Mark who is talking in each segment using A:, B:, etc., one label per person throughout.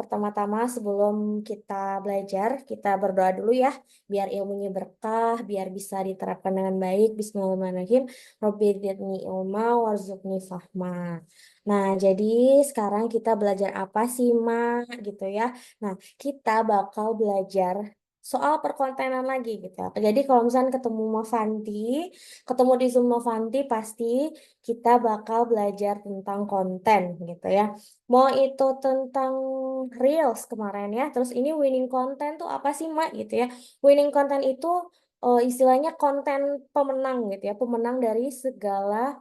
A: Pertama-tama sebelum kita belajar, kita berdoa dulu ya, biar ilmunya berkah, biar bisa diterapkan dengan baik. Bismillahirrahmanirrahim. Rabbi zidni ilma warzuqni fahma. Nah, jadi sekarang kita belajar apa sih, Mak? Gitu ya. Nah, kita bakal belajar soal perkontenan lagi gitu. Jadi kalau misalnya ketemu Mafanti, ketemu di Zoom Mafanti, pasti kita bakal belajar tentang konten gitu ya. Mau itu tentang Reels kemarin ya, terus ini winning content tuh apa sih, Mak? Gitu ya. Winning content itu istilahnya konten pemenang gitu ya, pemenang dari segala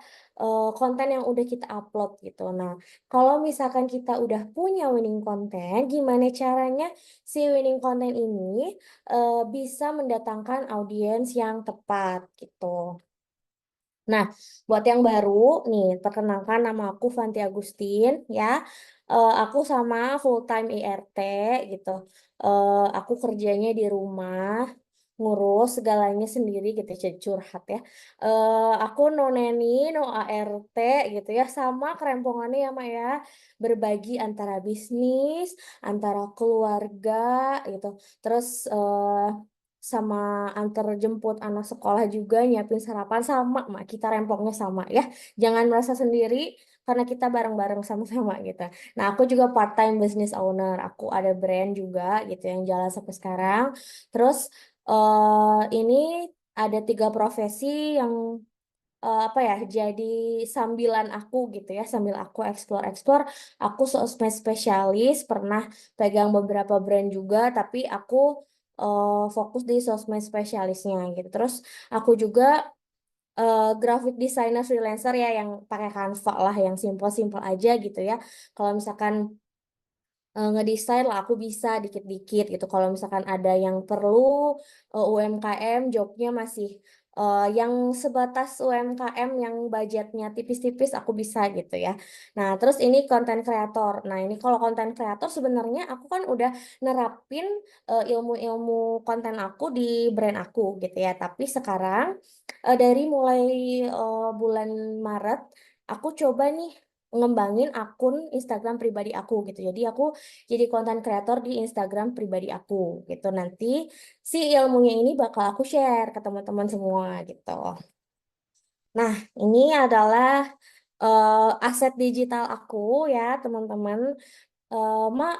A: konten yang udah kita upload gitu. Nah, kalau misalkan kita udah punya winning content, gimana caranya si winning content ini bisa mendatangkan audiens yang tepat gitu. Nah, buat yang baru nih, perkenalkan nama aku Fanti Agustin ya. Aku sama full time IRT gitu. Aku kerjanya di rumah, ngurus segalanya sendiri gitu, jadi curhat ya. Aku no neni, no ART gitu ya, sama kerempongannya ya Mak ya. Berbagi antara bisnis, antara keluarga gitu. Terus sama antar jemput anak sekolah juga, nyiapin sarapan sama Mak, kita rempongnya sama ya, jangan merasa sendiri karena kita bareng-bareng sama-sama gitu. Nah, aku juga part time business owner, aku ada brand juga gitu yang jalan sampai sekarang. Terus ini ada 3 profesi yang apa ya, jadi sambilan aku gitu ya, sambil aku explore-explore. Aku sosmed spesialis, pernah pegang beberapa brand juga, tapi aku fokus di sosmed spesialisnya gitu. Terus aku juga graphic designer freelancer ya, yang pakai Canva lah, yang simple-simple aja gitu ya. Kalau misalkan ngedesain lah aku bisa dikit-dikit gitu. Kalau misalkan ada yang perlu UMKM, jobnya masih yang sebatas UMKM yang budgetnya tipis-tipis, aku bisa gitu ya. Nah, terus ini konten kreator. Nah, ini kalau konten kreator sebenarnya aku kan udah nerapin ilmu-ilmu konten aku di brand aku gitu ya. Tapi sekarang dari mulai bulan Maret, aku coba nih ngembangin akun Instagram pribadi aku gitu. Jadi aku jadi konten kreator di Instagram pribadi aku gitu. Nanti si ilmunya ini bakal aku share ke teman-teman semua gitu. Nah, ini adalah aset digital aku ya, teman-teman. Mak,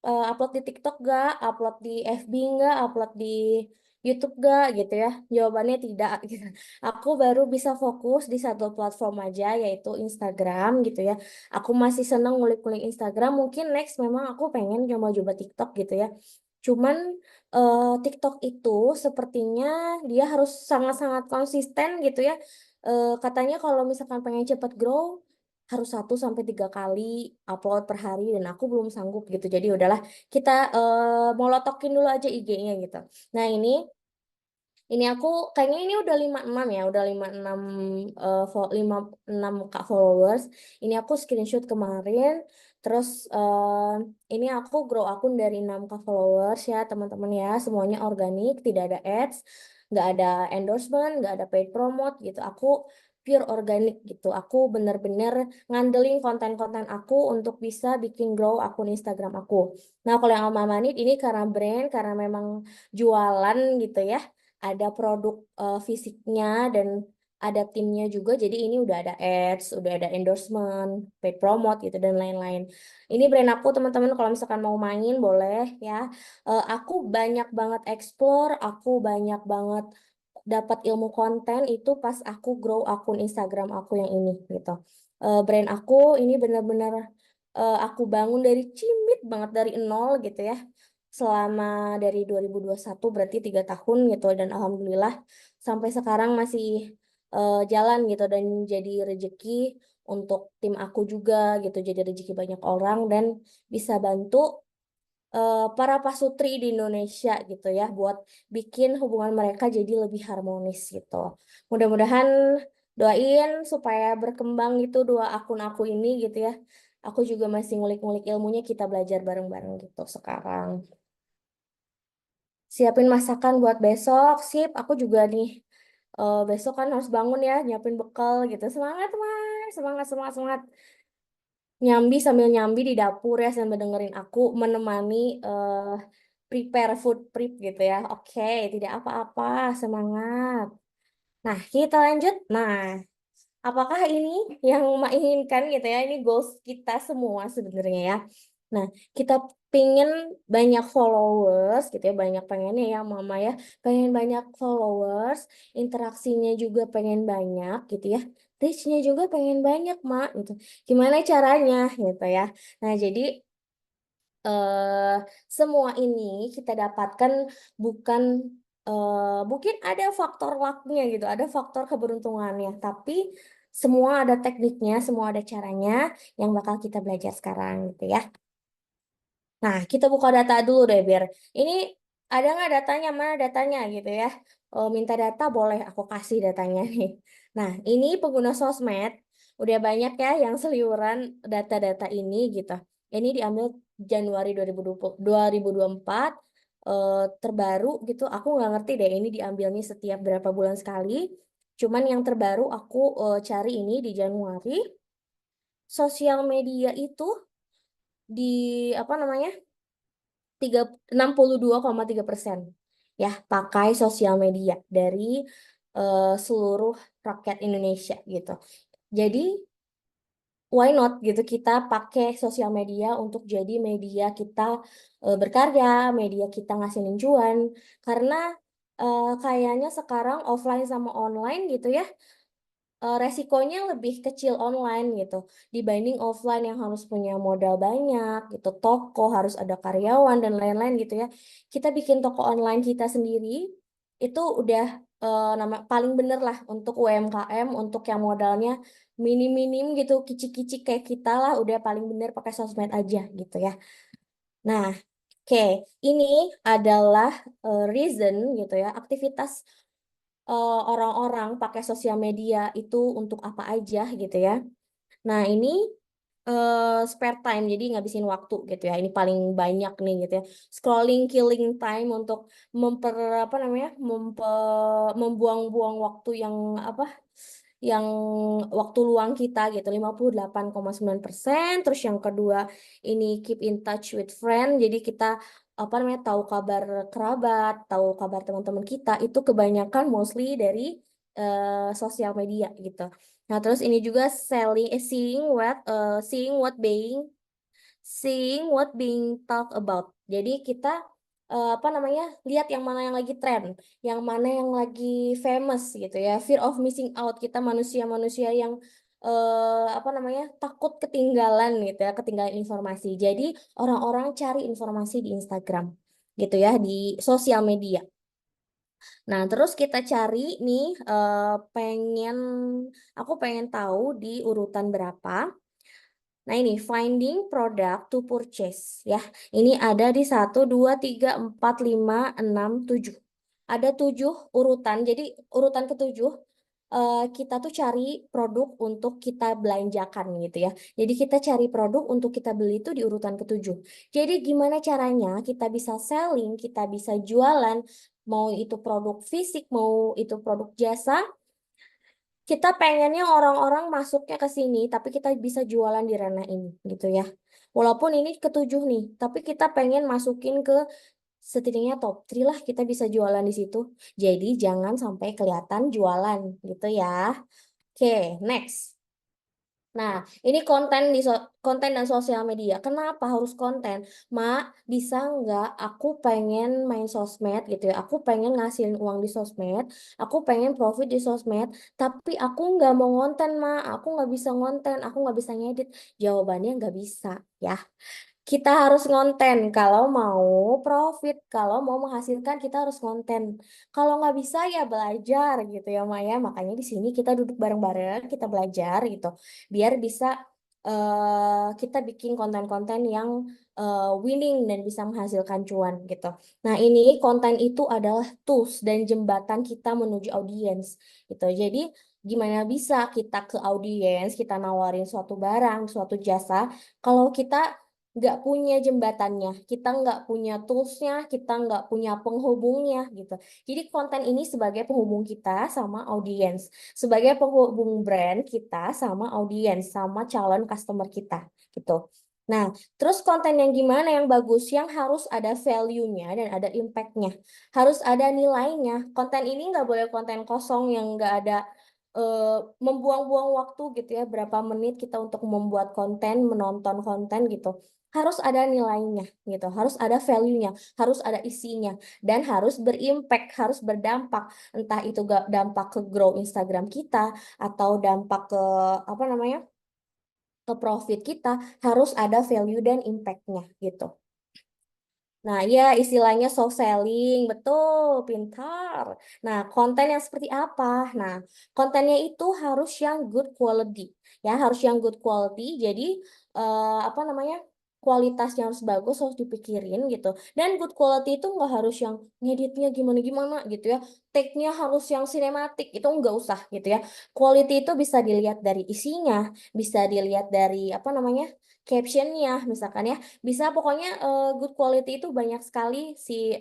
A: upload di TikTok gak? Upload di FB gak? Upload di YouTube gak? Gitu ya. Jawabannya tidak gitu. Aku baru bisa fokus di satu platform aja, yaitu Instagram gitu ya. Aku masih seneng ngulik-ngulik Instagram. Mungkin next memang aku pengen coba-coba TikTok gitu ya. Cuman TikTok itu sepertinya dia harus sangat-sangat konsisten gitu ya. Katanya kalau misalkan pengen cepat grow, harus 1 sampai 3 kali upload per hari, dan aku belum sanggup gitu. Jadi udahlah, kita molotokin dulu aja IG-nya gitu. Nah, ini aku kayaknya ini udah 56 ya, udah 56 56K followers. Ini aku screenshot kemarin. Terus ini aku grow akun dari 6K followers ya, teman-teman ya. Semuanya organik, tidak ada ads, nggak ada endorsement, nggak ada paid promote gitu. Aku pure organik gitu. Aku bener-bener ngandelin konten-konten aku untuk bisa bikin grow akun Instagram aku. Nah, kalau yang Alma Manit ini karena brand, karena memang jualan gitu ya, ada produk fisiknya dan ada timnya juga. Jadi ini udah ada ads, udah ada endorsement, paid promote gitu dan lain-lain. Ini brand aku, teman-teman, kalau misalkan mau main boleh ya. Aku banyak banget explore, aku banyak banget dapat ilmu konten itu pas aku grow akun Instagram aku yang ini gitu. Brand aku ini benar-benar aku bangun dari cimit banget, dari nol gitu ya, selama dari 2021, berarti 3 tahun gitu, dan alhamdulillah sampai sekarang masih jalan gitu, dan jadi rezeki untuk tim aku juga gitu, jadi rezeki banyak orang, dan bisa bantu para pasutri di Indonesia gitu ya, buat bikin hubungan mereka jadi lebih harmonis gitu. Mudah-mudahan doain supaya berkembang gitu 2 akun aku ini gitu ya. Aku juga masih ngulik-ngulik ilmunya, kita belajar bareng-bareng gitu sekarang. Siapin masakan buat besok. Sip, aku juga nih. Besok kan harus bangun ya, nyiapin bekal gitu. Semangat, Mas. Semangat, semangat, semangat. nyambi sambil nyambi di dapur ya sambil dengerin aku menemani prepare food prep gitu ya. Oke, tidak apa-apa, semangat. Nah, kita lanjut. Nah, apakah ini yang Mak inginkan gitu ya? Ini goals kita semua sebenarnya ya. Nah, kita pengen banyak followers gitu ya, banyak pengennya ya Mama ya. Pengen banyak followers, interaksinya juga pengen banyak gitu ya. Reach-nya juga pengen banyak, Mak gitu. Gimana caranya gitu ya. Nah, jadi eh, semua ini kita dapatkan bukan mungkin ada faktor lucknya gitu, ada faktor keberuntungannya, tapi semua ada tekniknya, semua ada caranya yang bakal kita belajar sekarang gitu ya. Nah, kita buka data dulu deh biar ini ada nggak datanya, mana datanya gitu ya. Oh, minta data boleh aku kasih datanya nih. Nah, ini pengguna sosmed udah banyak ya yang seliuran data-data ini gitu. Ini diambil Januari 2024 terbaru gitu. Aku nggak ngerti deh ini diambilnya setiap berapa bulan sekali. Cuman yang terbaru aku cari ini di Januari. Sosial media itu di apa namanya? 62,3% ya pakai sosial media dari seluruh rakyat Indonesia gitu. Jadi why not gitu kita pakai sosial media untuk jadi media kita berkarya, media kita ngasilin cuan karena kayaknya sekarang offline sama online gitu ya resikonya lebih kecil online gitu dibanding offline yang harus punya modal banyak gitu toko harus ada karyawan dan lain-lain gitu ya kita bikin toko online kita sendiri itu udah nama paling bener lah untuk UMKM untuk yang modalnya minim-minim gitu kicik-kicik kayak kita lah udah paling bener pakai sosmed aja gitu ya nah oke ini adalah reason gitu ya aktivitas orang-orang pakai sosial media itu untuk apa aja gitu ya. Nah, ini spare time, jadi ngabisin waktu gitu ya. Ini paling banyak nih gitu ya. Scrolling killing time untuk apa namanya? Membuang-buang waktu yang apa? Yang waktu luang kita gitu 58,9%. Terus yang kedua ini keep in touch with friend. Jadi kita apa namanya tahu kabar kerabat, tahu kabar teman-teman kita itu kebanyakan mostly dari sosial media gitu. Nah, terus ini juga seeing what being talked about. Jadi kita apa namanya? Lihat yang mana yang lagi tren, yang mana yang lagi famous gitu ya. Fear of missing out. Kita manusia-manusia yang apa namanya? Takut ketinggalan gitu ya, ketinggalan informasi. Jadi orang-orang cari informasi di Instagram gitu ya, di sosial media. Nah, terus kita cari nih pengen aku pengen tahu di urutan berapa. Nah, ini finding product to purchase ya. Ini ada di 1, 2, 3, 4, 5, 6, 7. Ada 7 urutan. Jadi urutan ketujuh kita tuh cari produk untuk kita belanjakan gitu ya. Jadi kita cari produk untuk kita beli itu di urutan ketujuh. Jadi gimana caranya kita bisa selling, kita bisa jualan, mau itu produk fisik, mau itu produk jasa, kita pengennya orang-orang masuknya ke sini, tapi kita bisa jualan di ranah ini, gitu ya. Walaupun ini ketujuh nih, tapi kita pengen masukin ke setidaknya top 3 lah, kita bisa jualan di situ. Jadi jangan sampai kelihatan jualan, gitu ya. Oke, next. Nah, ini konten dan sosial media. Kenapa harus konten? Mak, bisa nggak aku pengen main sosmed gitu ya. Aku pengen ngasilin uang di sosmed. Aku pengen profit di sosmed. Tapi aku nggak mau ngonten, Mak. Aku nggak bisa ngonten. Aku nggak bisa ngedit. Jawabannya nggak bisa, ya. Kita harus ngonten kalau mau profit, kalau mau menghasilkan kita harus konten. Kalau nggak bisa ya belajar gitu ya Maya. Makanya di sini kita duduk bareng-bareng, kita belajar gitu, biar bisa kita bikin konten-konten yang winning dan bisa menghasilkan cuan gitu. Nah ini konten itu adalah tools dan jembatan kita menuju audiens gitu. Jadi gimana bisa kita ke audiens, kita nawarin suatu barang, suatu jasa, kalau kita nggak punya jembatannya, kita nggak punya toolsnya, kita nggak punya penghubungnya gitu. Jadi konten ini sebagai penghubung kita sama audiens, sebagai penghubung brand kita sama audiens, sama calon customer kita gitu. Nah, terus konten yang gimana yang bagus? Yang harus ada value-nya dan ada impact-nya. Harus ada nilainya. Konten ini nggak boleh konten kosong yang nggak ada membuang-buang waktu gitu ya. Berapa menit kita untuk membuat konten, menonton konten gitu. Harus ada nilainya gitu. Harus ada value-nya. Harus ada isinya. Dan harus berimpact, harus berdampak. Entah itu gak dampak ke grow Instagram kita atau dampak ke apa namanya? Ke profit kita, harus ada value dan impact-nya gitu. Nah, ya istilahnya soft selling, betul, pintar. Nah, konten yang seperti apa? Nah, kontennya itu harus yang good quality, ya harus yang good quality. Jadi apa namanya? Kualitasnya harus bagus, harus dipikirin gitu. Dan good quality itu nggak harus yang ngeditnya gimana-gimana gitu ya. Take-nya harus yang sinematik, itu nggak usah gitu ya. Quality itu bisa dilihat dari isinya, bisa dilihat dari apa namanya? Captionnya, misalkan ya bisa pokoknya good quality itu banyak sekali si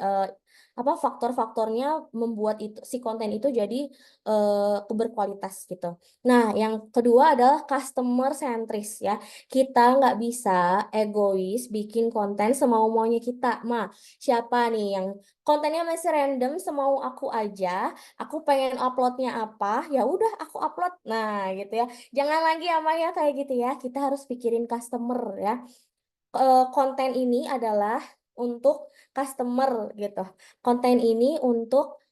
A: apa faktor-faktornya membuat itu si konten itu jadi berkualitas gitu. Nah, yang kedua adalah customer centris ya. Kita nggak bisa egois bikin konten semau-maunya kita. Siapa nih yang kontennya masih random semau aku aja, aku pengen uploadnya apa, ya udah aku upload. Nah, gitu ya. Jangan lagi ya Maya kayak gitu ya. Kita harus pikirin customer ya. Konten ini adalah untuk customer gitu. Konten ini untuk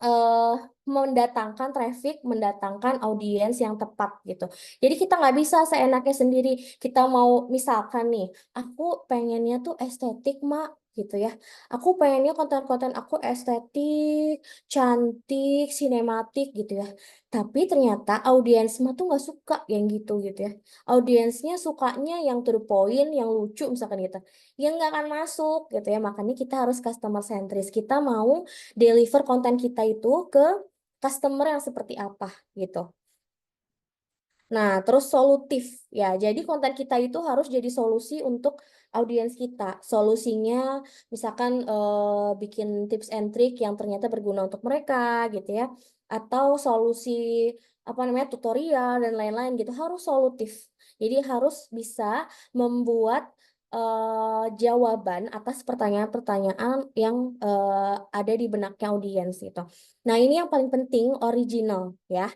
A: eh mendatangkan traffic, mendatangkan audiens yang tepat gitu. Jadi kita nggak bisa seenaknya sendiri. Kita mau misalkan nih, aku pengennya tuh estetik, Mak, gitu ya. Aku pengennya konten-konten aku estetik, cantik, sinematik gitu ya. Tapi ternyata audiens mah tuh nggak suka yang gitu ya. Audiensnya sukanya yang to the point, yang lucu misalkan gitu. Yang nggak akan masuk gitu ya. Makanya kita harus customer centris. Kita mau deliver konten kita itu ke customer yang seperti apa gitu. Nah, terus solutif ya. Jadi konten kita itu harus jadi solusi untuk audiens kita. Solusinya misalkan bikin tips and trick yang ternyata berguna untuk mereka gitu ya. Atau solusi apa namanya tutorial dan lain-lain gitu harus solutif. Jadi harus bisa membuat jawaban atas pertanyaan-pertanyaan yang ada di benaknya audiens gitu. Nah, ini yang paling penting original ya.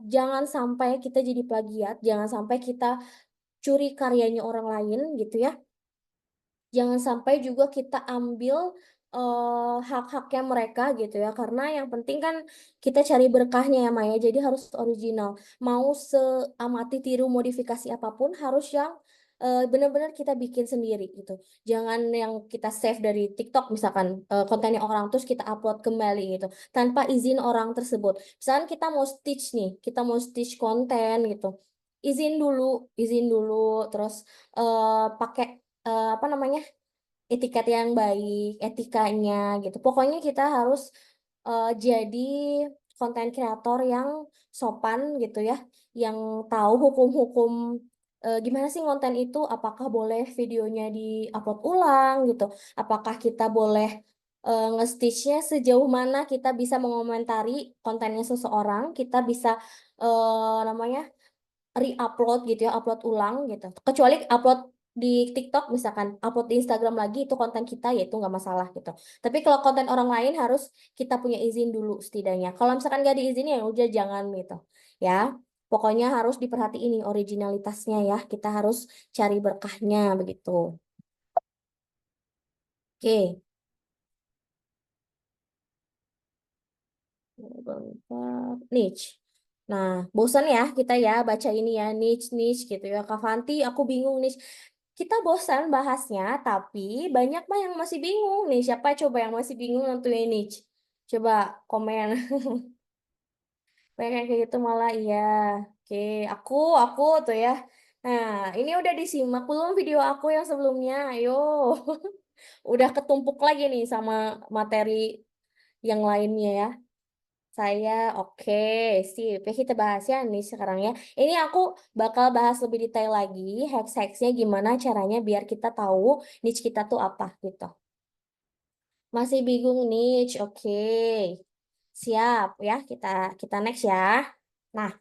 A: Jangan sampai kita jadi plagiat, jangan sampai kita curi karyanya orang lain gitu ya. Jangan sampai juga kita ambil hak-haknya mereka gitu ya. Karena yang penting kan kita cari berkahnya ya Maya. Jadi harus original. Mau seamati tiru modifikasi apapun harus yang benar-benar kita bikin sendiri gitu. Jangan yang kita save dari TikTok misalkan kontennya orang terus kita upload kembali gitu tanpa izin orang tersebut. Misalkan kita mau stitch nih, kita mau stitch konten gitu. Izin dulu terus pakai apa namanya? Etiket yang baik, etikanya gitu. Pokoknya kita harus jadi konten kreator yang sopan gitu ya, yang tahu hukum-hukum gimana sih konten itu, apakah boleh videonya di-upload ulang gitu, apakah kita boleh nge-stitch-nya sejauh mana kita bisa mengomentari kontennya seseorang, kita bisa namanya re-upload gitu ya, upload ulang gitu. Kecuali upload di TikTok misalkan, upload di Instagram lagi itu konten kita ya itu nggak masalah gitu. Tapi kalau konten orang lain harus kita punya izin dulu setidaknya. Kalau misalkan nggak diizinin ya udah jangan gitu. Ya, pokoknya harus diperhatiin nih originalitasnya ya. Kita harus cari berkahnya begitu. Oke. Bentar. Niche. Nah, bosan ya kita ya baca ini ya niche gitu ya. Kak Fanti, aku bingung niche. Kita bosan bahasnya, tapi banyak mah yang masih bingung nih. Siapa coba yang masih bingung nentuin niche? Coba komen. Banyak yang kayak gitu malah iya. Oke, aku tuh ya. Nah, ini udah disimak belum video aku yang sebelumnya? Ayo. Udah ketumpuk lagi nih sama materi yang lainnya ya. Saya oke, sip. Ya, kita bahas ya nih sekarang ya. Ini aku bakal bahas lebih detail lagi hacks-hacksnya gimana caranya biar kita tahu niche kita tuh apa gitu. Masih bingung niche, oke. Siap ya, kita kita next ya. Nah,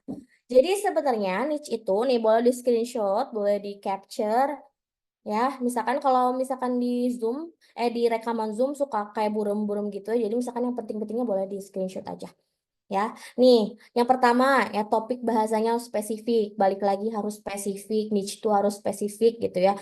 A: Jadi sebenarnya niche itu nih boleh di screenshot, boleh di capture ya. Misalkan kalau misalkan di Zoom, di rekaman Zoom suka kayak buram-buram gitu. Jadi misalkan yang penting-pentingnya boleh di screenshot aja. Ya, nih yang pertama ya topik bahasanya harus spesifik, balik lagi harus spesifik, niche itu harus spesifik gitu ya,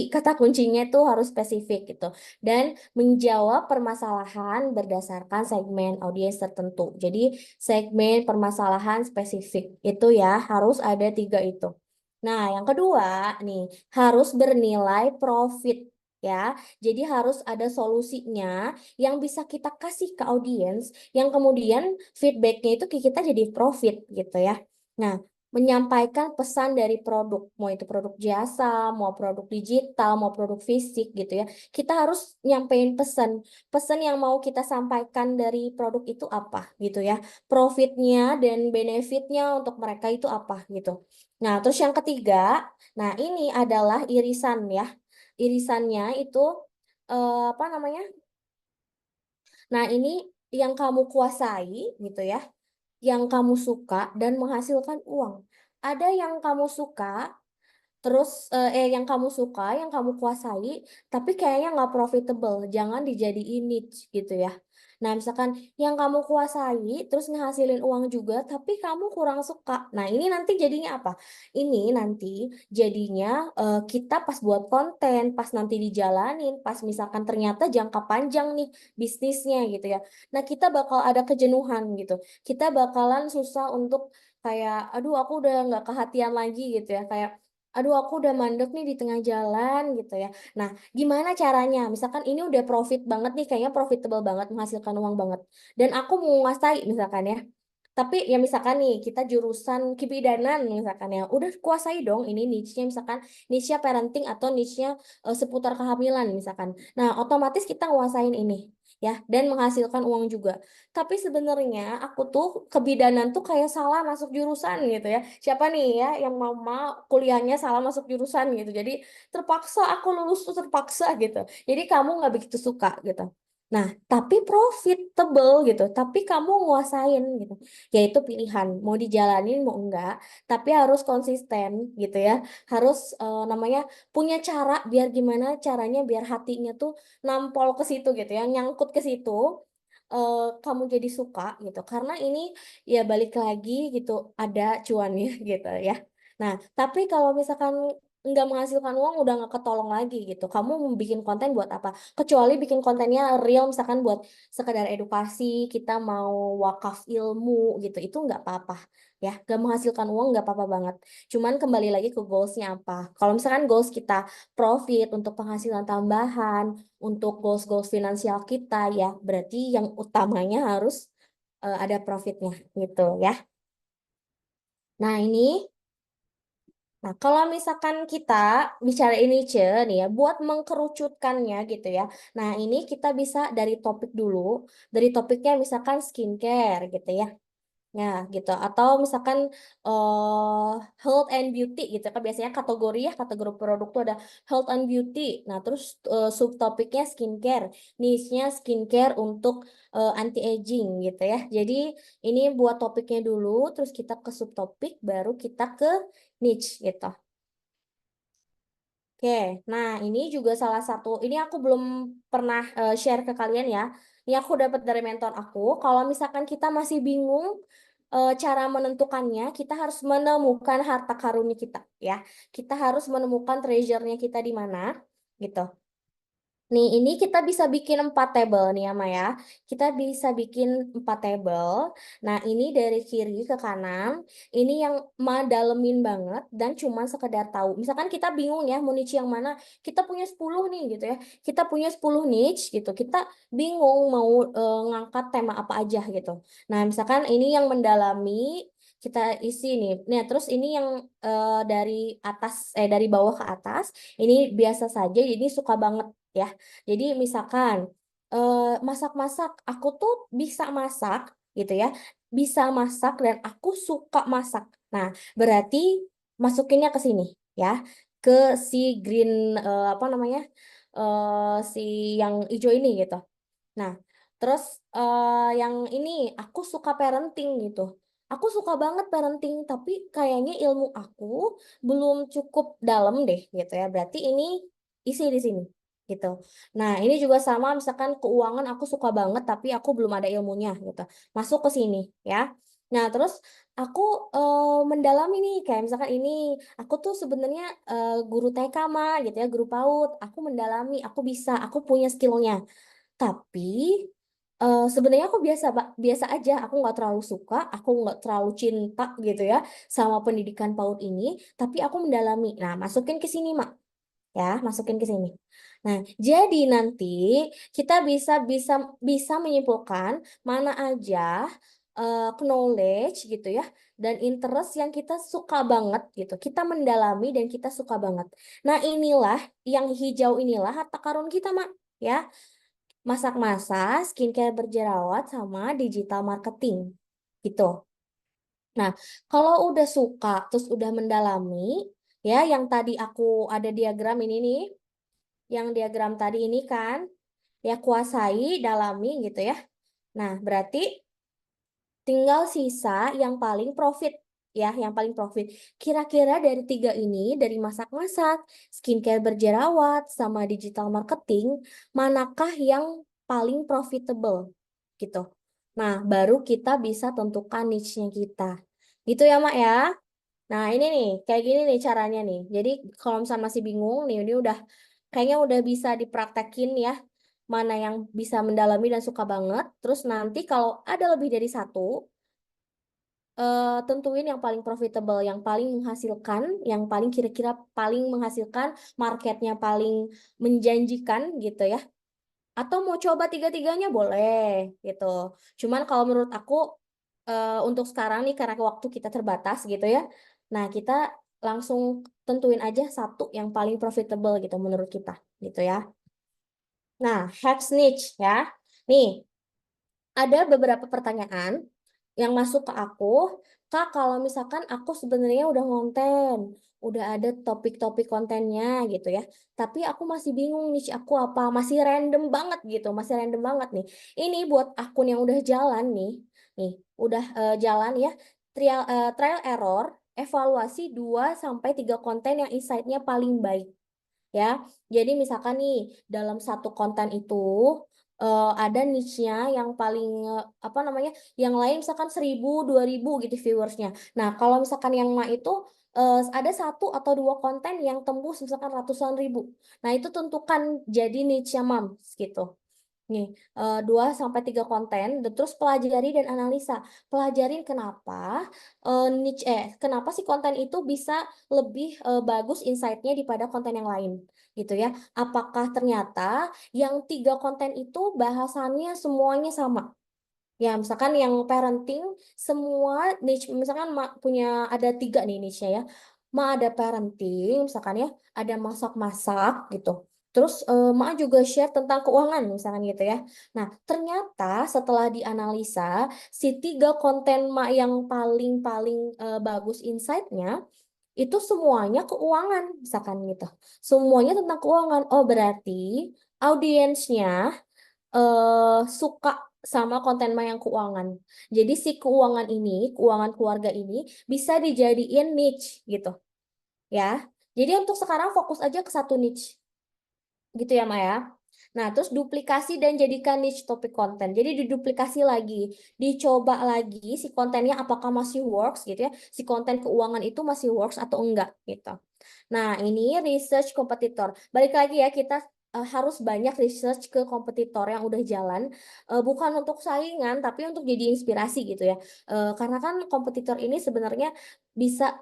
A: kata kuncinya itu harus spesifik gitu, dan menjawab permasalahan berdasarkan segmen audiens tertentu. Jadi segmen permasalahan spesifik itu ya harus ada 3 itu. Nah, yang kedua nih harus bernilai profit ya, jadi harus ada solusinya yang bisa kita kasih ke audiens yang kemudian feedbacknya itu ke kita jadi profit gitu ya. Nah, menyampaikan pesan dari produk, mau itu produk jasa, mau produk digital, mau produk fisik gitu ya. Kita harus nyampein pesan, pesan yang mau kita sampaikan dari produk itu apa gitu ya. Profitnya dan benefitnya untuk mereka itu apa gitu. Nah, terus yang ketiga, nah ini adalah irisan ya. Irisannya itu apa namanya? Nah, ini yang kamu kuasai gitu ya, yang kamu suka dan menghasilkan uang. Ada yang kamu suka, terus yang kamu suka, yang kamu kuasai, tapi kayaknya nggak profitable. Jangan dijadiin niche gitu ya. Nah, misalkan yang kamu kuasai, terus ngehasilin uang juga, tapi kamu kurang suka. Nah, ini nanti jadinya apa? Ini nanti jadinya kita pas buat konten, pas nanti dijalanin, pas misalkan ternyata jangka panjang nih bisnisnya gitu ya. Nah, kita bakal ada kejenuhan gitu. Kita bakalan susah untuk kayak, aduh aku udah nggak kehatian lagi gitu ya. Kayak aduh aku udah mandek nih di tengah jalan gitu ya. Nah, gimana caranya? Misalkan ini udah profit banget nih, kayaknya profitable banget, menghasilkan uang banget. Dan aku mau menguasai misalkan ya. Tapi ya misalkan nih kita jurusan kebidanan misalkan ya, udah kuasai dong ini niche-nya misalkan niche-nya parenting atau niche-nya seputar kehamilan misalkan. Nah, otomatis kita nguasain ini ya dan menghasilkan uang juga. Tapi sebenarnya aku tuh kebidanan tuh kayak salah masuk jurusan gitu ya. Siapa nih ya yang mau kuliahnya salah masuk jurusan gitu. Jadi terpaksa aku lulus tuh terpaksa gitu. Jadi kamu nggak begitu suka gitu. Nah, tapi profitable gitu. Tapi kamu nguasain gitu. Yaitu pilihan mau dijalanin mau enggak. Tapi harus konsisten gitu ya. Harus namanya punya cara biar gimana caranya biar hatinya tuh nampol ke situ gitu ya. Nyangkut ke situ kamu jadi suka gitu karena ini ya balik lagi gitu ada cuannya gitu ya. Nah, tapi kalau misalkan nggak menghasilkan uang udah nggak ketolong lagi gitu. Kamu mau bikin konten buat apa? Kecuali bikin kontennya real misalkan buat sekedar edukasi, kita mau wakaf ilmu gitu. Itu nggak apa-apa ya. Nggak menghasilkan uang nggak apa-apa banget. Cuman kembali lagi ke goalsnya apa. Kalau misalkan goals kita profit untuk penghasilan tambahan, untuk goals-goals finansial kita ya berarti yang utamanya harus ada profitnya gitu ya. Nah ini, nah kalau misalkan kita bicara ini nih ya, buat mengkerucutkannya gitu ya. Nah ini kita bisa dari topik dulu, dari topiknya misalkan skincare gitu ya. Ya, gitu. Atau misalkan health and beauty gitu kan biasanya kategori ya kategori produk tuh ada health and beauty. Nah, terus subtopiknya skincare. Niche-nya skincare untuk anti aging gitu ya. Jadi ini buat topiknya dulu, terus kita ke subtopik, baru kita ke niche gitu. Oke, nah ini juga salah satu, ini aku belum pernah share ke kalian ya. Ini aku dapat dari mentor aku. Kalau misalkan kita masih bingung cara menentukannya, kita harus menemukan harta karunnya kita ya. Kita harus menemukan treasure-nya kita di mana gitu. Nih, ini kita bisa bikin 4 table nih ya, Maya. Kita bisa bikin 4 table. Nah, ini dari kiri ke kanan. Ini yang dalemin banget dan cuma sekedar tahu. Misalkan kita bingung ya mau niche yang mana. Kita punya 10 nih gitu ya. Kita punya 10 niche gitu. Kita bingung mau ngangkat tema apa aja gitu. Nah, misalkan ini yang mendalami kita isi nih. Nah, terus ini yang dari atas dari bawah ke atas. Ini biasa saja. Ini suka banget ya. Jadi misalkan masak-masak, aku tuh bisa masak gitu ya, bisa masak dan aku suka masak. Nah, berarti masukinnya ke sini ya, ke si green apa namanya, si yang hijau ini gitu. Nah, terus yang ini aku suka parenting gitu. aku suka banget parenting, tapi kayaknya ilmu aku belum cukup dalam deh gitu ya. Berarti ini isi di sini gitu. Nah, ini juga sama misalkan keuangan aku suka banget tapi aku belum ada ilmunya gitu. Masuk ke sini ya. Nah, terus aku mendalami nih kayak misalkan ini aku tuh sebenarnya guru TK mah gitu ya, guru PAUD. Aku mendalami, aku bisa, aku punya skillnya. Tapi sebenarnya aku biasa aja, aku nggak terlalu suka, aku nggak terlalu cinta gitu ya sama pendidikan PAUD ini, tapi aku mendalami. Nah, masukin ke sini, Mak. Ya, masukin ke sini. Nah, jadi nanti kita bisa bisa bisa menyimpulkan mana aja knowledge gitu ya dan interest yang kita suka banget gitu. Kita mendalami dan kita suka banget. Nah, inilah yang hijau inilah harta karun kita, Mak. Ya, masak-masak, skincare berjerawat, sama digital marketing. Gitu. Nah, kalau udah suka, terus udah mendalami, ya, yang tadi aku ada diagram ini nih, yang diagram tadi ini kan, ya kuasai, dalami gitu ya. Nah, berarti tinggal sisa yang paling profit, ya, yang paling profit. Kira-kira dari tiga ini, dari masak-masak, skincare berjerawat, sama digital marketing, manakah yang paling profitable? Gitu. Nah, baru kita bisa tentukan niche-nya kita. Gitu ya, Mak ya. Nah, ini nih, kayak gini nih caranya nih. Jadi, kalau misalnya masih bingung, nih, ini udah, kayaknya udah bisa dipraktekin ya, mana yang bisa mendalami dan suka banget. Terus nanti kalau ada lebih dari satu, tentuin yang paling profitable, yang paling menghasilkan, yang paling kira-kira paling menghasilkan, marketnya paling menjanjikan gitu ya. Atau mau coba tiga-tiganya boleh gitu. Cuman kalau menurut aku untuk sekarang nih karena waktu kita terbatas gitu ya. Nah, kita langsung tentuin aja satu yang paling profitable gitu menurut kita gitu ya. Nah, hacks niche ya. Nih, ada beberapa pertanyaan yang masuk ke aku, Kak, kalau misalkan aku sebenarnya udah ngonten, udah ada topik-topik kontennya gitu ya, tapi aku masih bingung niche aku apa, masih random banget gitu, masih random banget nih. Ini buat akun yang udah jalan nih, udah jalan ya, trial error, evaluasi 2 sampai 3 konten yang insight-nya paling baik ya. Jadi misalkan nih dalam satu konten itu ada niche-nya yang paling apa namanya, yang lain misalkan 1.000, 2.000 gitu viewersnya. Nah, kalau misalkan yang Ma itu ada satu atau dua konten yang tembus misalkan ratusan ribu. Nah, itu tentukan jadi niche-nya Mams gitu. Nih, 2 sampai 3 konten, dan terus pelajari dan analisa. Pelajarin kenapa kenapa sih konten itu bisa lebih bagus insight-nya daripada konten yang lain, gitu ya. Apakah ternyata yang 3 konten itu bahasannya semuanya sama? Ya, misalkan yang parenting semua niche, misalkan punya ada 3 nih niche-nya ya. Ada parenting, misalkan ya, ada masak-masak gitu. Terus juga share tentang keuangan misalkan gitu ya. Nah, ternyata setelah dianalisa si 3 konten yang paling-paling bagus insight-nya itu semuanya keuangan misalkan gitu. Semuanya tentang keuangan. Oh, berarti audiensnya suka sama konten yang keuangan. Jadi si keuangan ini, keuangan keluarga ini bisa dijadiin niche gitu ya. Jadi untuk sekarang fokus aja ke satu niche gitu ya Maya. Nah, terus duplikasi dan jadikan niche topik konten. Jadi diduplikasi lagi, dicoba lagi si kontennya apakah masih works gitu ya. Si konten keuangan itu masih works atau enggak gitu. Nah, ini research kompetitor. Balik lagi ya, kita harus banyak research ke kompetitor yang udah jalan, bukan untuk saingan, tapi untuk jadi inspirasi gitu ya. Karena kan kompetitor ini sebenarnya bisa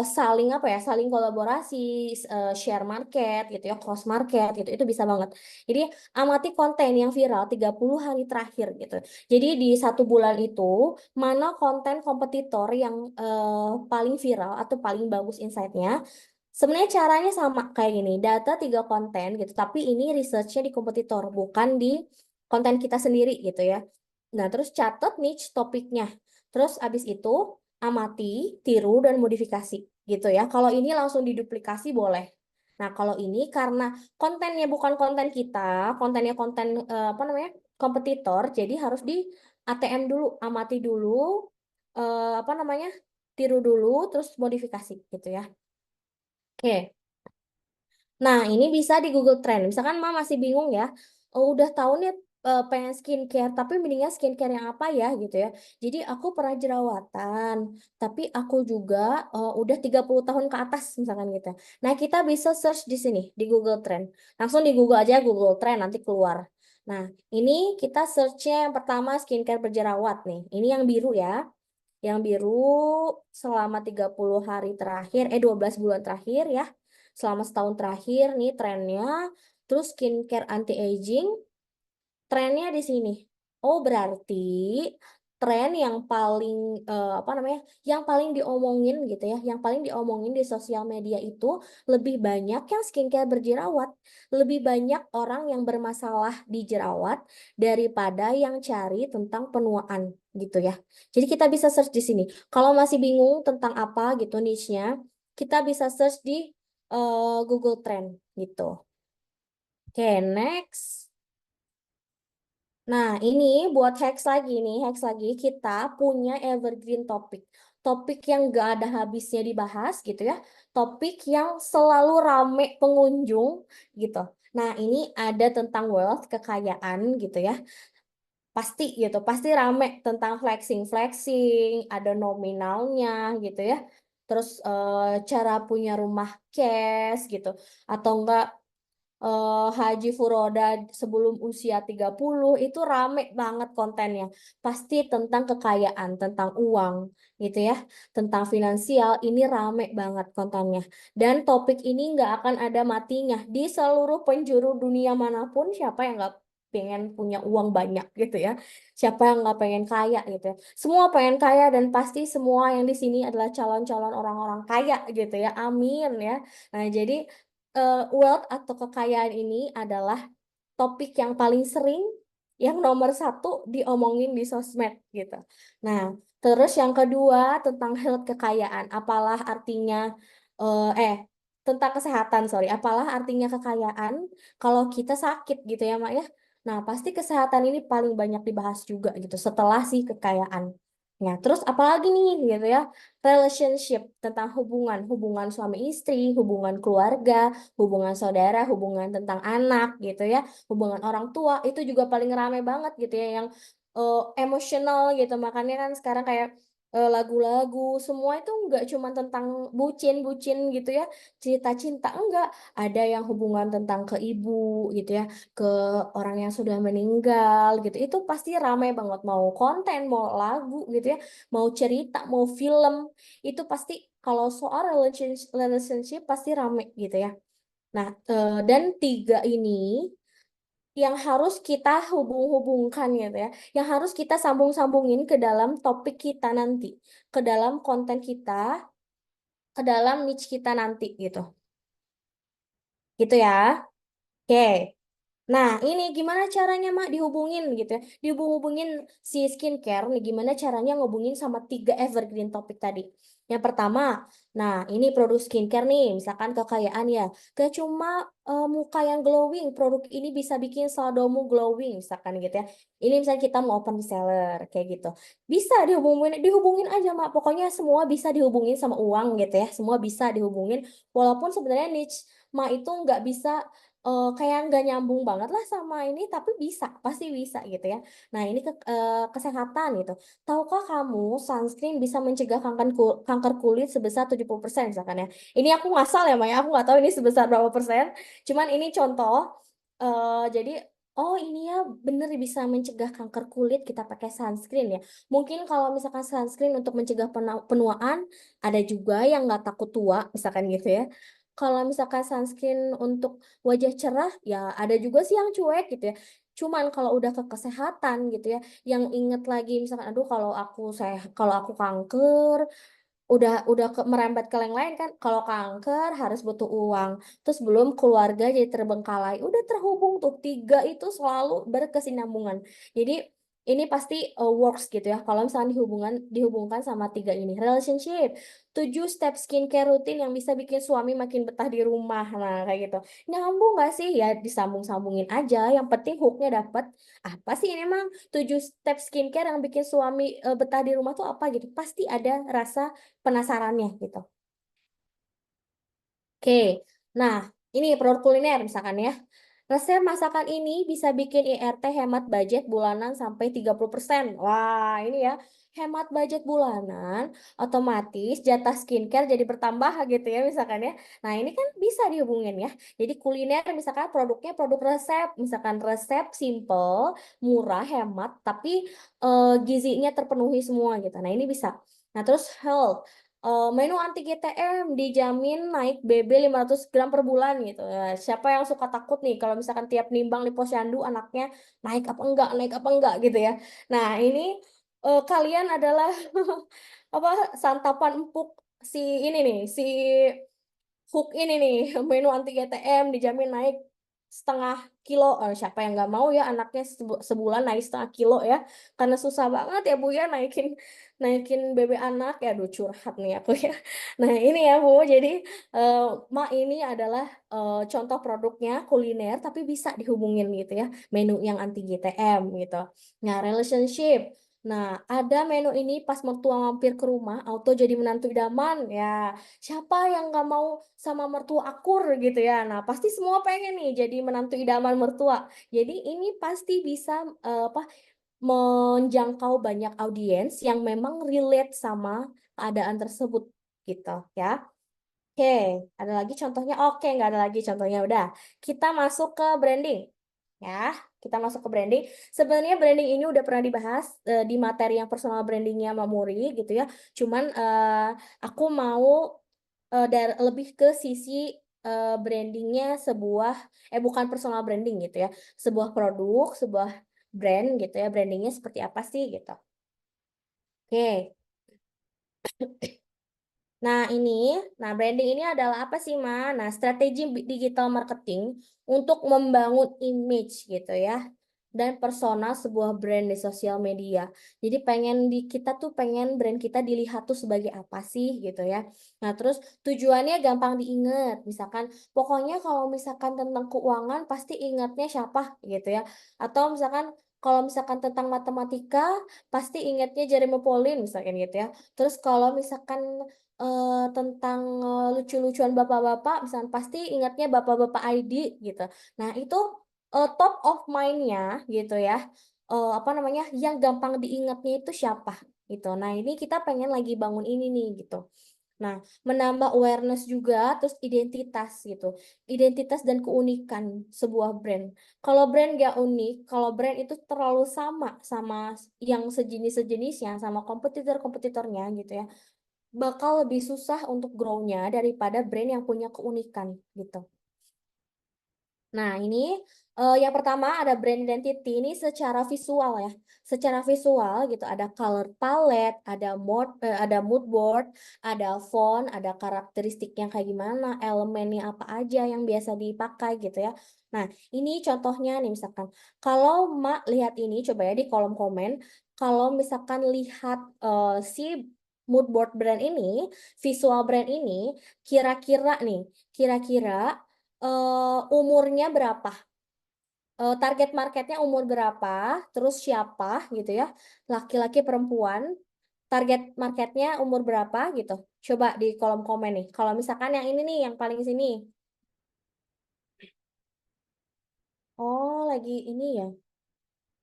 A: saling apa ya, saling kolaborasi, share market gitu ya, cross market gitu, itu bisa banget. Jadi amati konten yang viral 30 hari terakhir gitu. Jadi di satu bulan itu, mana konten kompetitor yang paling viral atau paling bagus insight-nya. Sebenarnya caranya sama kayak gini, data 3 konten gitu, tapi ini research-nya di kompetitor, bukan di konten kita sendiri gitu ya. Nah, terus catat niche topiknya. Terus abis itu amati, tiru, dan modifikasi gitu ya. Kalau ini langsung diduplikasi boleh. Nah, kalau ini karena kontennya bukan konten kita, kontennya konten apa namanya, kompetitor, jadi harus di ATM dulu, amati dulu, apa namanya, tiru dulu terus modifikasi gitu ya. Oke. Nah, ini bisa di Google Trend. Misalkan Ma masih bingung ya, oh, udah tahu nih pengen skincare, tapi mendingan skincare yang apa ya gitu ya. Jadi aku pernah jerawatan, tapi aku juga udah 30 tahun ke atas misalkan gitu. Nah, kita bisa search di sini di Google Trend. Langsung di Google aja Google Trend nanti keluar. Nah, ini kita searchnya yang pertama skincare berjerawat nih. Ini yang biru ya. Yang biru selama 30 hari terakhir, 12 bulan terakhir ya. Selama setahun terakhir nih trennya. Terus skincare anti-aging, trennya di sini. Oh, berarti tren yang paling apa namanya? Yang paling diomongin gitu ya, yang paling diomongin di sosial media itu lebih banyak yang skincare berjerawat, lebih banyak orang yang bermasalah di jerawat daripada yang cari tentang penuaan gitu ya. Jadi kita bisa search di sini. Kalau masih bingung tentang apa gitu niche-nya, kita bisa search di Google Trend gitu. Oke, next. Nah, ini buat hacks lagi nih, hacks lagi kita punya evergreen topik. Topik yang gak ada habisnya dibahas gitu ya. Topik yang selalu rame pengunjung gitu. Nah, ini ada tentang wealth, kekayaan gitu ya. Pasti gitu, pasti rame tentang flexing-flexing, ada nominalnya gitu ya. Terus cara punya rumah cash gitu. Atau enggak Haji Furoda sebelum usia 30 itu rame banget kontennya. Pasti tentang kekayaan, tentang uang gitu ya. Tentang finansial ini rame banget kontennya. Dan topik ini nggak akan ada matinya. Di seluruh penjuru dunia manapun siapa yang nggak pengen punya uang banyak gitu ya. Siapa yang nggak pengen kaya gitu ya. Semua pengen kaya dan pasti semua yang di sini adalah calon-calon orang-orang kaya gitu ya. Amin ya. Nah, jadi wealth atau kekayaan ini adalah topik yang paling sering, yang nomor satu diomongin di sosmed gitu. Nah, terus yang kedua tentang health kekayaan, apalah artinya tentang kesehatan, sorry, apalah artinya kekayaan kalau kita sakit gitu ya, Mak ya. Nah, pasti kesehatan ini paling banyak dibahas juga gitu setelah si kekayaan. Nah, terus apalagi nih gitu ya, relationship tentang hubungan, hubungan suami istri, hubungan keluarga, hubungan saudara, hubungan tentang anak gitu ya, hubungan orang tua itu juga paling rame banget gitu ya yang emosional gitu. Makanya kan sekarang kayak lagu-lagu semua itu nggak cuma tentang bucin-bucin gitu ya, cerita cinta enggak, ada yang hubungan tentang ke ibu gitu ya, ke orang yang sudah meninggal gitu. Itu pasti ramai banget mau konten, mau lagu gitu ya, mau cerita, mau film, itu pasti kalau soal relationship pasti rame gitu ya. Nah, dan tiga ini yang harus kita hubung-hubungkan gitu ya, yang harus kita sambung-sambungin ke dalam topik kita nanti, ke dalam konten kita, ke dalam niche kita nanti gitu. Gitu ya. Oke. Nah, ini gimana caranya, Mak, dihubungin gitu ya. Dihubung-hubungin si skincare nih, gimana caranya ngehubungin sama tiga evergreen topik tadi. Yang pertama, nah ini produk skincare nih, misalkan kekayaan ya. Gak cuma muka yang glowing, produk ini bisa bikin saldomu glowing, misalkan gitu ya. Ini misalnya kita mau open reseller, kayak gitu. Bisa dihubungin aja, Mak. Pokoknya semua bisa dihubungin sama uang gitu ya. Semua bisa dihubungin, walaupun sebenarnya niche Mak itu nggak bisa kayak nggak nyambung banget lah sama ini, tapi bisa, pasti bisa gitu ya. Nah, ini kesehatan gitu. Tahukah kamu sunscreen bisa mencegah kanker kulit sebesar 70% misalkan ya. Ini aku ngasal ya, Maya. Aku nggak tahu ini sebesar berapa persen. Cuman ini contoh. Jadi, oh ini ya bener bisa mencegah kanker kulit kita pakai sunscreen ya. Mungkin kalau misalkan sunscreen untuk mencegah penuaan, ada juga yang nggak takut tua, misalkan gitu ya. Kalau misalkan sunscreen untuk wajah cerah ya ada juga sih yang cuek gitu ya. Cuman kalau udah ke kesehatan gitu ya, yang inget lagi misalkan aduh kalau aku kanker udah merembet ke yang lain kan. Kalau kanker harus butuh uang. Terus belum keluarga jadi terbengkalai. Udah terhubung tuh tiga itu selalu berkesinambungan. Jadi ini pasti works gitu ya. Kalau misalnya dihubungkan sama tiga ini relationship, 7 step skincare rutin yang bisa bikin suami makin betah di rumah. Nah, kayak gitu. Nyambung nggak sih? Ya disambung-sambungin aja. Yang penting hooknya dapet. Apa sih ini emang 7 step skincare yang bikin suami betah di rumah tuh apa gitu? Pasti ada rasa penasarannya gitu. Oke, nah ini produk kuliner misalkan ya. Resep masakan ini bisa bikin IRT hemat budget bulanan sampai 30%. Wah, ini ya, hemat budget bulanan, otomatis jatah skincare jadi bertambah gitu ya misalkan ya. Nah, ini kan bisa dihubungin ya. Jadi kuliner misalkan produknya produk resep, misalkan resep simple, murah, hemat, tapi gizinya terpenuhi semua gitu. Nah, ini bisa. Nah, terus health. Menu anti GTM dijamin naik BB 500 gram per bulan gitu. Siapa yang suka takut nih kalau misalkan tiap nimbang di posyandu anaknya naik apa enggak gitu ya. Nah, ini kalian adalah apa santapan empuk si ini nih, si hook ini nih, menu anti GTM dijamin naik setengah kilo. Siapa yang nggak mau ya anaknya sebulan naik setengah kilo ya, karena susah banget ya Bu ya naikin naikin BB anak ya. Aduh curhat nih aku ya. Nah ini ya Bu, jadi Ma ini adalah contoh produknya kuliner tapi bisa dihubungin gitu ya, menu yang anti GTM gitu. Nah relationship. Nah, ada menu ini pas mertua mampir ke rumah, auto jadi menantu idaman ya. Siapa yang nggak mau sama mertua akur gitu ya. Nah, pasti semua pengen nih jadi menantu idaman mertua. Jadi ini pasti bisa apa menjangkau banyak audiens yang memang relate sama keadaan tersebut gitu ya. Oke, ada lagi contohnya? Oke, nggak ada lagi contohnya. Udah, kita masuk ke branding. Ya, kita masuk ke branding. Sebenarnya branding ini udah pernah dibahas di materi yang personal brandingnya Mamuri gitu ya. Cuman aku mau lebih ke sisi brandingnya sebuah, bukan personal branding gitu ya. Sebuah produk, sebuah brand gitu ya. Brandingnya seperti apa sih gitu. Oke. Nah, branding ini adalah apa sih, Ma? Nah, strategi digital marketing untuk membangun image gitu ya, dan persona sebuah brand di sosial media. Jadi kita tuh pengen brand kita dilihat tuh sebagai apa sih gitu ya. Nah, terus tujuannya gampang diingat. Misalkan, pokoknya kalau misalkan tentang keuangan pasti ingatnya siapa gitu ya. Atau misalkan kalau misalkan tentang matematika pasti ingatnya Jeremy Pauline misalkan gitu ya. Terus kalau misalkan tentang, lucu-lucuan bapak-bapak, misalnya pasti ingatnya bapak-bapak ID gitu. Nah itu, top of mind-nya gitu ya, apa namanya, yang gampang diingatnya itu siapa gitu. Nah ini kita pengen lagi bangun ini nih gitu. Nah, menambah awareness juga, terus identitas gitu. Identitas dan keunikan sebuah brand. Kalau brand gak unik, kalau brand itu terlalu sama yang sejenis-sejenisnya, sama kompetitor-kompetitornya gitu ya, bakal lebih susah untuk grow-nya daripada brand yang punya keunikan gitu. Nah, ini yang pertama ada brand identity ini secara visual ya. Secara visual gitu ada color palette, ada mood board, ada font, ada karakteristiknya kayak gimana, elemennya apa aja yang biasa dipakai gitu ya. Nah, ini contohnya nih misalkan kalau Mak lihat ini coba ya di kolom komen, kalau misalkan lihat si mood board brand ini, visual brand ini, kira-kira nih, kira-kira umurnya berapa, target marketnya umur berapa, terus siapa gitu ya, laki-laki perempuan, target marketnya umur berapa gitu. Coba di kolom komen nih. Kalau misalkan yang ini nih, yang paling sini. Oh, lagi ini ya.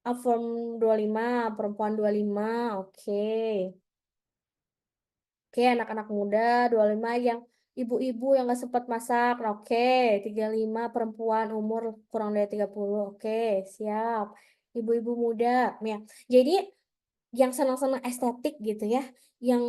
A: Affirm 25, perempuan 25, oke. Oke, anak-anak muda 25 yang ibu-ibu yang nggak sempat masak. Oke, 35 perempuan umur kurang dari 30. Oke, siap. Ibu-ibu muda. Ya. Jadi yang senang-senang estetik gitu ya, yang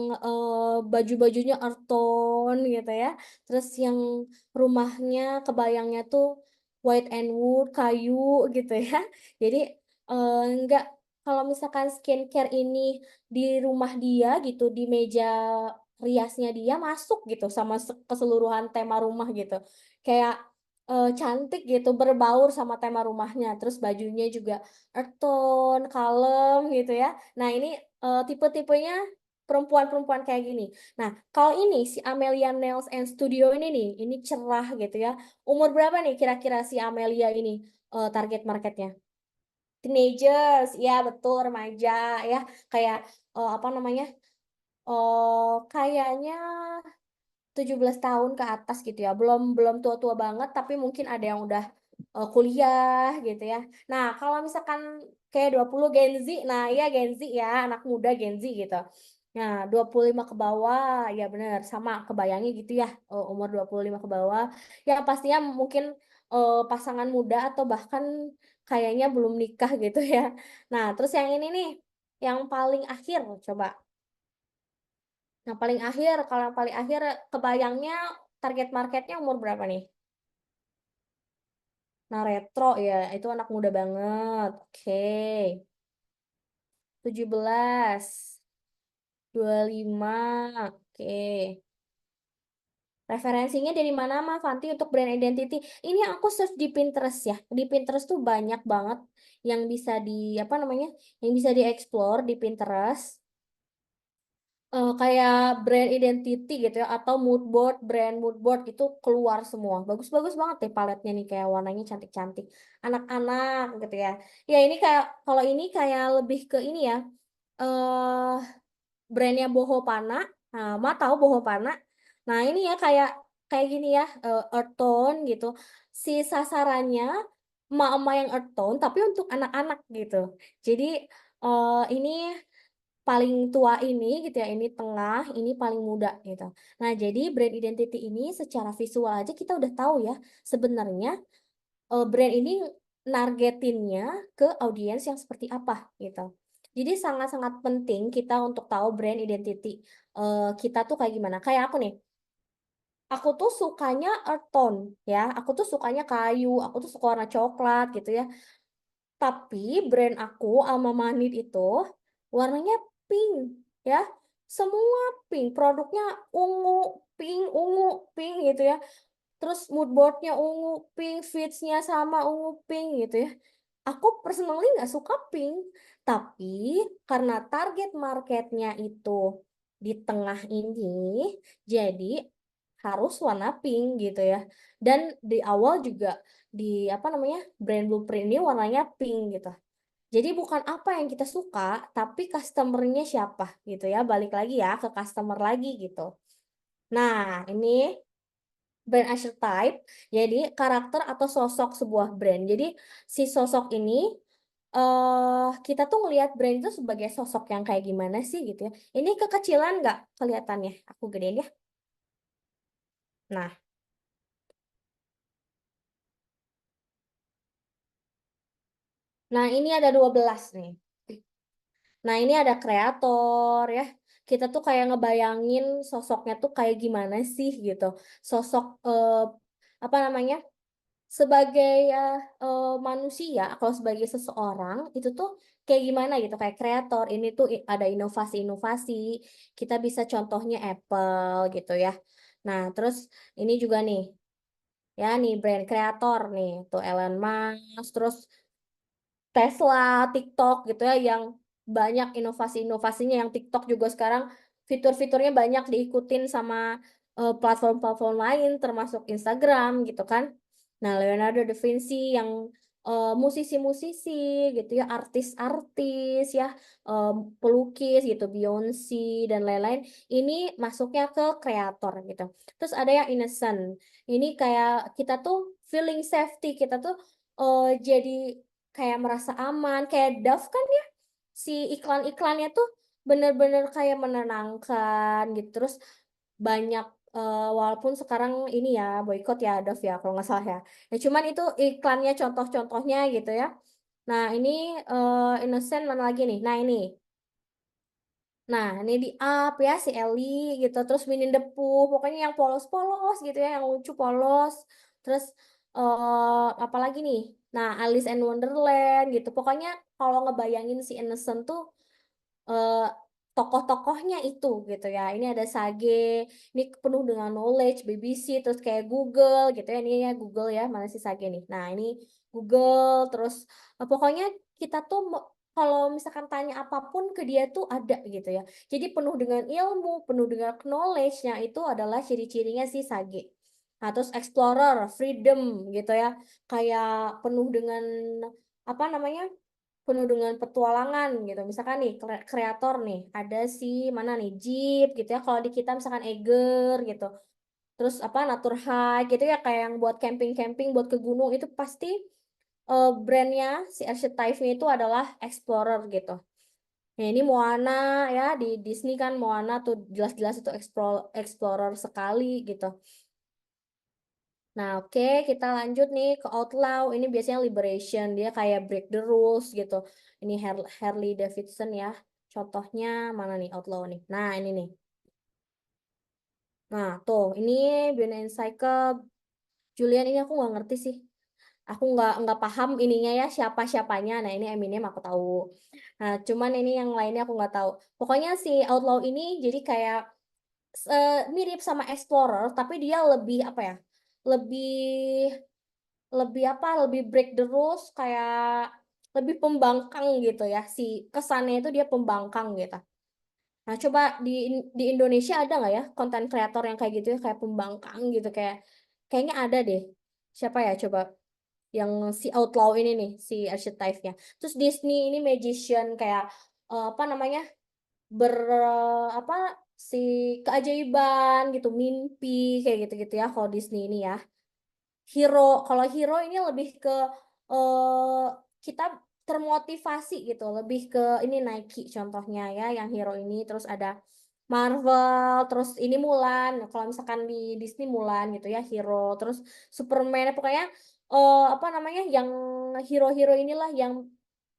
A: baju-bajunya earth tone gitu ya. Terus yang rumahnya kebayangnya tuh white and wood, kayu gitu ya. Jadi enggak, kalau misalkan skincare ini di rumah dia gitu, di meja riasnya dia masuk gitu sama keseluruhan tema rumah gitu. Kayak cantik gitu, berbaur sama tema rumahnya. Terus bajunya juga earth tone, kalem gitu ya. Nah, ini tipe-tipenya perempuan-perempuan kayak gini. Nah, kalau ini si Amelia Nails and Studio ini nih, ini cerah gitu ya. Umur berapa nih kira-kira si Amelia ini target marketnya? Teenagers, ya betul remaja ya. Kayak apa namanya? Kayaknya 17 tahun ke atas gitu ya. Belum belum tua-tua banget, tapi mungkin ada yang udah kuliah gitu ya. Nah, kalau misalkan kayak 20 Gen Z, nah iya Gen Z ya, anak muda Gen Z gitu. Nah, 25 ke bawah, ya bener, sama kebayangnya gitu ya, umur 25 ke bawah. Ya pastinya mungkin pasangan muda atau bahkan kayaknya belum nikah gitu ya. Nah, terus yang ini nih, yang paling akhir coba. Yang paling akhir, kalau yang paling akhir kebayangnya target marketnya umur berapa nih? Nah, retro ya, itu anak muda banget. Oke. 17, 25. Oke. Referensinya dari mana, Mah Fanti, untuk brand identity? Ini aku search di Pinterest ya. Di Pinterest tuh banyak banget yang bisa di apa namanya? Yang bisa dieksplor di Pinterest. Kayak brand identity gitu ya, atau mood board, brand mood board itu keluar semua. Bagus-bagus banget deh paletnya nih, kayak warnanya cantik-cantik. Anak-anak gitu ya. Ya ini kayak, kalau ini kayak lebih ke ini ya, eh brandnya Boho Pana. Nah, Ma tahu Boho Pana? Nah ini ya kayak kayak gini ya, earth tone gitu. Si sasarannya emak-emak yang earth tone, tapi untuk anak-anak gitu. Jadi ini paling tua ini gitu ya, ini tengah, ini paling muda gitu. Nah, jadi brand identity ini secara visual aja kita udah tahu ya, sebenarnya brand ini nargetinnya ke audiens yang seperti apa gitu. Jadi sangat-sangat penting kita untuk tahu brand identity kita tuh kayak gimana. Kayak aku nih, aku tuh sukanya earth tone ya, aku tuh sukanya kayu, aku tuh suka warna coklat gitu ya. Tapi brand aku Alma Manid itu warnanya pink ya. Semua pink, produknya ungu, pink gitu ya. Terus mood boardnya ungu, pink, feeds-nya sama ungu, pink gitu ya. Aku personally nggak suka pink, tapi karena target marketnya itu di tengah ini, jadi harus warna pink gitu ya. Dan di awal juga di apa namanya, brand blueprint ini warnanya pink gitu. Jadi bukan apa yang kita suka, tapi customernya siapa gitu ya. Balik lagi ya ke customer lagi gitu. Nah, ini brand archetype, jadi karakter atau sosok sebuah brand. Jadi si sosok ini kita tuh ngelihat brand itu sebagai sosok yang kayak gimana sih gitu ya. Ini kekecilan nggak kelihatannya? Aku gedein ya. Nah, nah ini ada 12 nih. Nah, ini ada kreator ya. Kita tuh kayak ngebayangin sosoknya tuh kayak gimana sih gitu. Sosok apa namanya? Sebagai manusia, kalau sebagai seseorang itu tuh kayak gimana gitu, kayak kreator. Ini tuh ada inovasi-inovasi. Kita bisa contohnya Apple gitu ya. Nah, terus ini juga nih, ya nih brand kreator nih, tuh Elon Musk, terus Tesla, TikTok gitu ya, yang banyak inovasi-inovasinya, yang TikTok juga sekarang fitur-fiturnya banyak diikutin sama platform-platform lain termasuk Instagram gitu kan. Nah, Leonardo da Vinci yang musisi-musisi gitu ya, artis-artis ya, eh, pelukis gitu, Beyonce dan lain-lain, ini masuknya ke kreator gitu. Terus ada yang innocent. Ini kayak kita tuh feeling safety, kita tuh jadi kayak merasa aman, kayak Dove kan ya, si iklan-iklannya tuh bener-bener kayak menenangkan gitu. Terus banyak walaupun sekarang ini ya boykot ya Dove ya kalau nggak salah ya. Ya cuman itu iklannya, contoh-contohnya gitu ya. Nah ini Innocent mana lagi nih? Nah ini. Nah, ini di up ya si Ellie gitu, terus Winnie the Pooh, pokoknya yang polos-polos gitu ya, yang lucu polos. Terus apa lagi nih? Nah, Alice in Wonderland gitu. Pokoknya kalau ngebayangin si Innocent tuh eh, tokoh-tokohnya itu gitu ya. Ini ada Sage, ini penuh dengan knowledge, BBC, terus kayak Google gitu ya. Ini ya Google ya, mana si Sage nih. Nah, ini Google, terus pokoknya kita tuh kalau misalkan tanya apapun ke dia tuh ada gitu ya. Jadi penuh dengan ilmu, penuh dengan knowledge-nya itu adalah ciri-cirinya si Sage. Nah, terus explorer, freedom gitu ya. Kayak penuh dengan apa namanya? Penuh dengan petualangan gitu. Misalkan nih kreator nih, ada si mana nih? Jeep gitu ya. Kalau di kita misalkan Eger gitu. Terus apa Natur High gitu ya kayak yang buat camping-camping, buat ke gunung itu pasti brandnya si Archetype itu adalah Explorer gitu. Nah, ini Moana ya di Disney kan Moana tuh jelas-jelas itu Explorer sekali gitu. Nah, oke, kita lanjut nih ke Outlaw. Ini biasanya Liberation, dia kayak break the rules gitu. Ini Harley Davidson ya. Contohnya mana nih Outlaw nih? Nah, ini nih. Nah, tuh, ini Beyond Cycle Julian ini aku nggak ngerti sih. Aku nggak paham ininya ya siapa-siapanya. Nah, ini Eminem aku tahu. Nah, cuman ini yang lainnya aku nggak tahu. Pokoknya si Outlaw ini jadi kayak mirip sama Explorer, tapi dia lebih apa ya? Lebih lebih apa? Lebih break the rules kayak lebih pembangkang gitu ya. Si kesannya itu dia pembangkang gitu. Nah, coba di Indonesia ada nggak ya konten kreator yang kayak gitu ya, kayak pembangkang gitu kayaknya ada deh. Siapa ya coba yang si Outlaw ini nih, si archetype-nya. Terus Disney ini magician kayak apa namanya? Apa si keajaiban gitu, mimpi kayak gitu-gitu ya kalau Disney ini ya. Hero, kalau hero ini lebih ke eh kita termotivasi gitu, lebih ke ini Nike contohnya ya, yang hero ini terus ada Marvel, terus ini Mulan. Kalau misalkan di Disney Mulan gitu ya, hero, terus Superman pokoknya apa namanya yang hero-hero inilah yang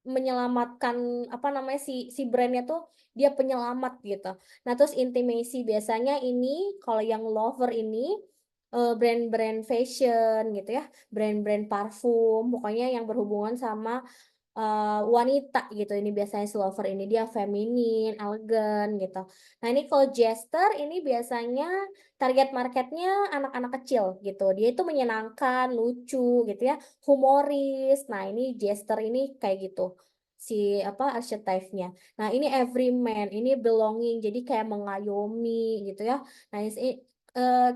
A: menyelamatkan apa namanya si brandnya tuh dia penyelamat gitu. Nah, terus intimacy biasanya ini kalau yang lover ini brand-brand fashion gitu ya, brand-brand parfum, pokoknya yang berhubungan sama wanita gitu. Ini biasanya si lover ini dia feminin, elegan gitu. Nah, ini kalau jester ini biasanya target marketnya anak-anak kecil gitu. Dia itu menyenangkan, lucu gitu ya, humoris. Nah, ini jester ini kayak gitu. Si apa archetype-nya. Nah, ini everyman, ini belonging, jadi kayak mengayomi gitu ya. Nah,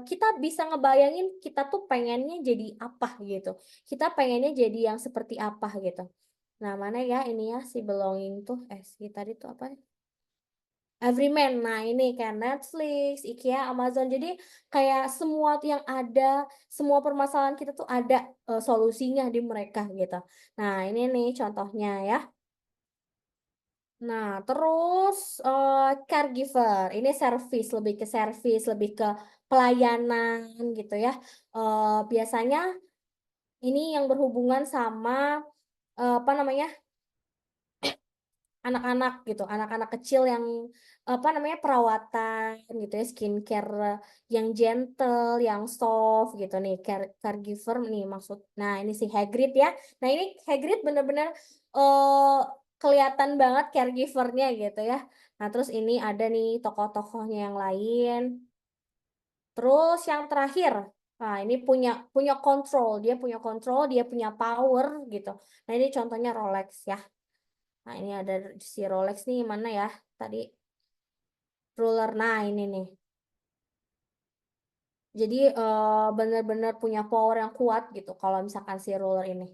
A: kita bisa ngebayangin kita tuh pengennya jadi apa gitu. Kita pengennya jadi yang seperti apa gitu. Nah, mana ya ini ya si belonging tuh si tadi tuh apa? Everyman. Nah, ini kayak Netflix, IKEA, Amazon. Jadi kayak semua yang ada, semua permasalahan kita tuh ada solusinya di mereka gitu. Nah, ini nih contohnya ya. Nah, terus caregiver. Ini service, lebih ke pelayanan gitu ya. Biasanya ini yang berhubungan sama apa namanya? Anak-anak gitu, anak-anak kecil yang apa namanya perawatan gitu ya, skincare yang gentle, yang soft gitu nih, caregiver nih maksud. Nah, ini si Hagrid ya. Nah, ini Hagrid bener-bener kelihatan banget caregivernya gitu ya. Nah, terus ini ada nih tokoh-tokohnya yang lain. Terus yang terakhir, nah ini punya punya kontrol, dia punya power gitu. Nah, ini contohnya Rolex ya. Nah, ini ada si Rolex nih, mana ya? Tadi ruler. Nah, ini nih. Jadi benar-benar punya power yang kuat gitu kalau misalkan si ruler ini.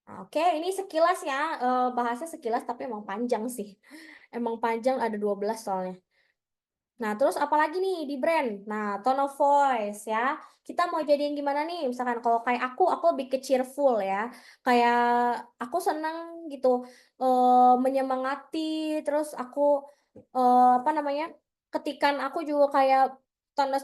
A: Nah, oke, ini sekilas ya. Bahasnya sekilas tapi emang panjang sih. Emang panjang ada 12 soalnya. Nah, terus apalagi nih di brand? Nah, tone of voice ya. Kita mau jadi yang gimana nih? Misalkan kalau kayak aku lebih ke cheerful ya. Kayak aku senang gitu menyemangati. Terus aku apa namanya? Ketikan aku juga kayak tanda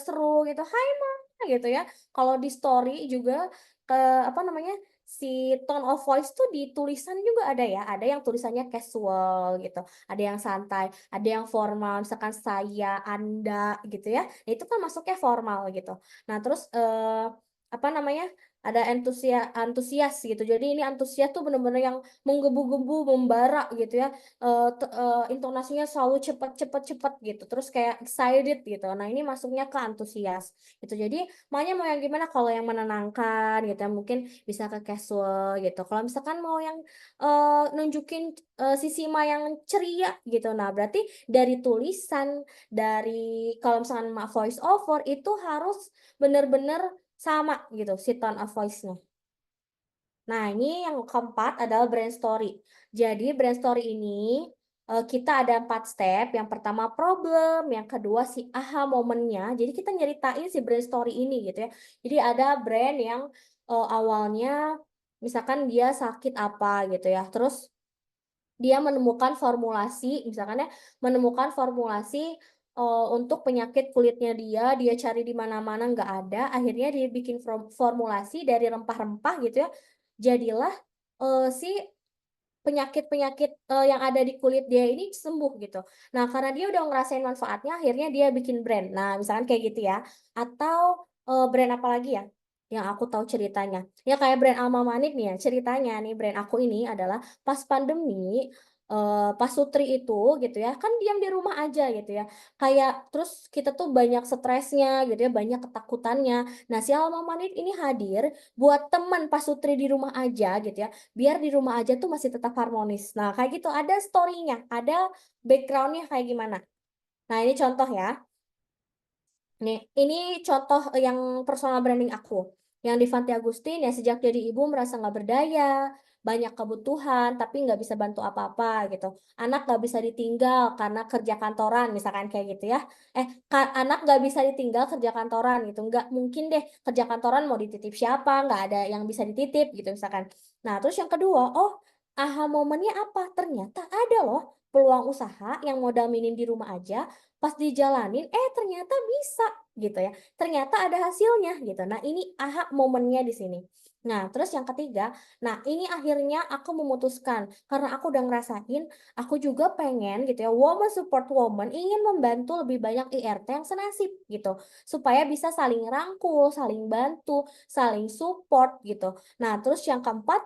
A: seru gitu. Hai Ma gitu ya. Kalau di story juga ke apa namanya? Si tone of voice tuh di tulisan juga ada ya. Ada yang tulisannya casual gitu. Ada yang santai, ada yang formal, misalkan saya, Anda gitu ya. Nah, itu kan masuknya formal gitu. Nah, terus apa namanya? ada antusias gitu. Jadi ini antusias tuh bener-bener yang menggebu-gebu, membara gitu ya. Intonasinya selalu cepet gitu. Terus kayak excited gitu. Nah, ini masuknya ke antusias gitu. Jadi maunya mau yang gimana? Kalau yang menenangkan gitu ya, mungkin bisa ke casual gitu. Kalau misalkan mau yang nunjukin sisi Ma yang ceria gitu. Nah, berarti dari tulisan, dari kalau misalkan Ma voice over itu harus bener-bener sama gitu si tone of voice-nya. Nah, ini yang keempat adalah brand story. Jadi brand story ini kita ada 4 step. Yang pertama problem, yang kedua si aha momennya. Jadi kita nyeritain si brand story ini gitu ya. Jadi ada brand yang awalnya misalkan dia sakit apa gitu ya. Terus dia menemukan formulasi, misalkan ya, menemukan formulasi untuk penyakit kulitnya dia cari di mana-mana nggak ada, akhirnya dia bikin formulasi dari rempah-rempah gitu ya, jadilah si penyakit-penyakit yang ada di kulit dia ini sembuh gitu. Nah, karena dia udah ngerasain manfaatnya, akhirnya dia bikin brand. Nah, misalkan kayak gitu ya. Atau brand apa lagi ya? Yang aku tahu ceritanya. Ya kayak brand Alma Manik nih ya, ceritanya nih brand aku ini adalah pas pandemi, pas Sutri itu gitu ya, kan diam di rumah aja gitu ya. Kayak terus kita tuh banyak stresnya gitu ya, banyak ketakutannya. Nah, si Alma Manik ini hadir buat teman pas Sutri di rumah aja gitu ya, biar di rumah aja tuh masih tetap harmonis. Nah, kayak gitu ada story-nya, ada background-nya kayak gimana. Nah, ini contoh ya. Nih, ini contoh yang personal branding aku. Yang di Fanti Agustin ya sejak jadi ibu merasa nggak berdaya, banyak kebutuhan tapi nggak bisa bantu apa-apa gitu. Anak nggak bisa ditinggal karena kerja kantoran misalkan kayak gitu ya. Anak nggak bisa ditinggal kerja kantoran gitu. Nggak mungkin deh kerja kantoran mau dititip siapa, nggak ada yang bisa dititip gitu misalkan. Nah, terus yang kedua, oh aha momennya apa? Ternyata ada loh peluang usaha yang modal minim di rumah aja pas dijalanin ternyata bisa gitu ya. Ternyata ada hasilnya gitu. Nah, ini aha momennya di sini. Nah, terus yang ketiga, nah ini akhirnya aku memutuskan karena aku udah ngerasain, aku juga pengen gitu ya, woman support woman ingin membantu lebih banyak IRT yang senasib gitu, supaya bisa saling rangkul, saling bantu, saling support gitu. Nah, terus yang keempat,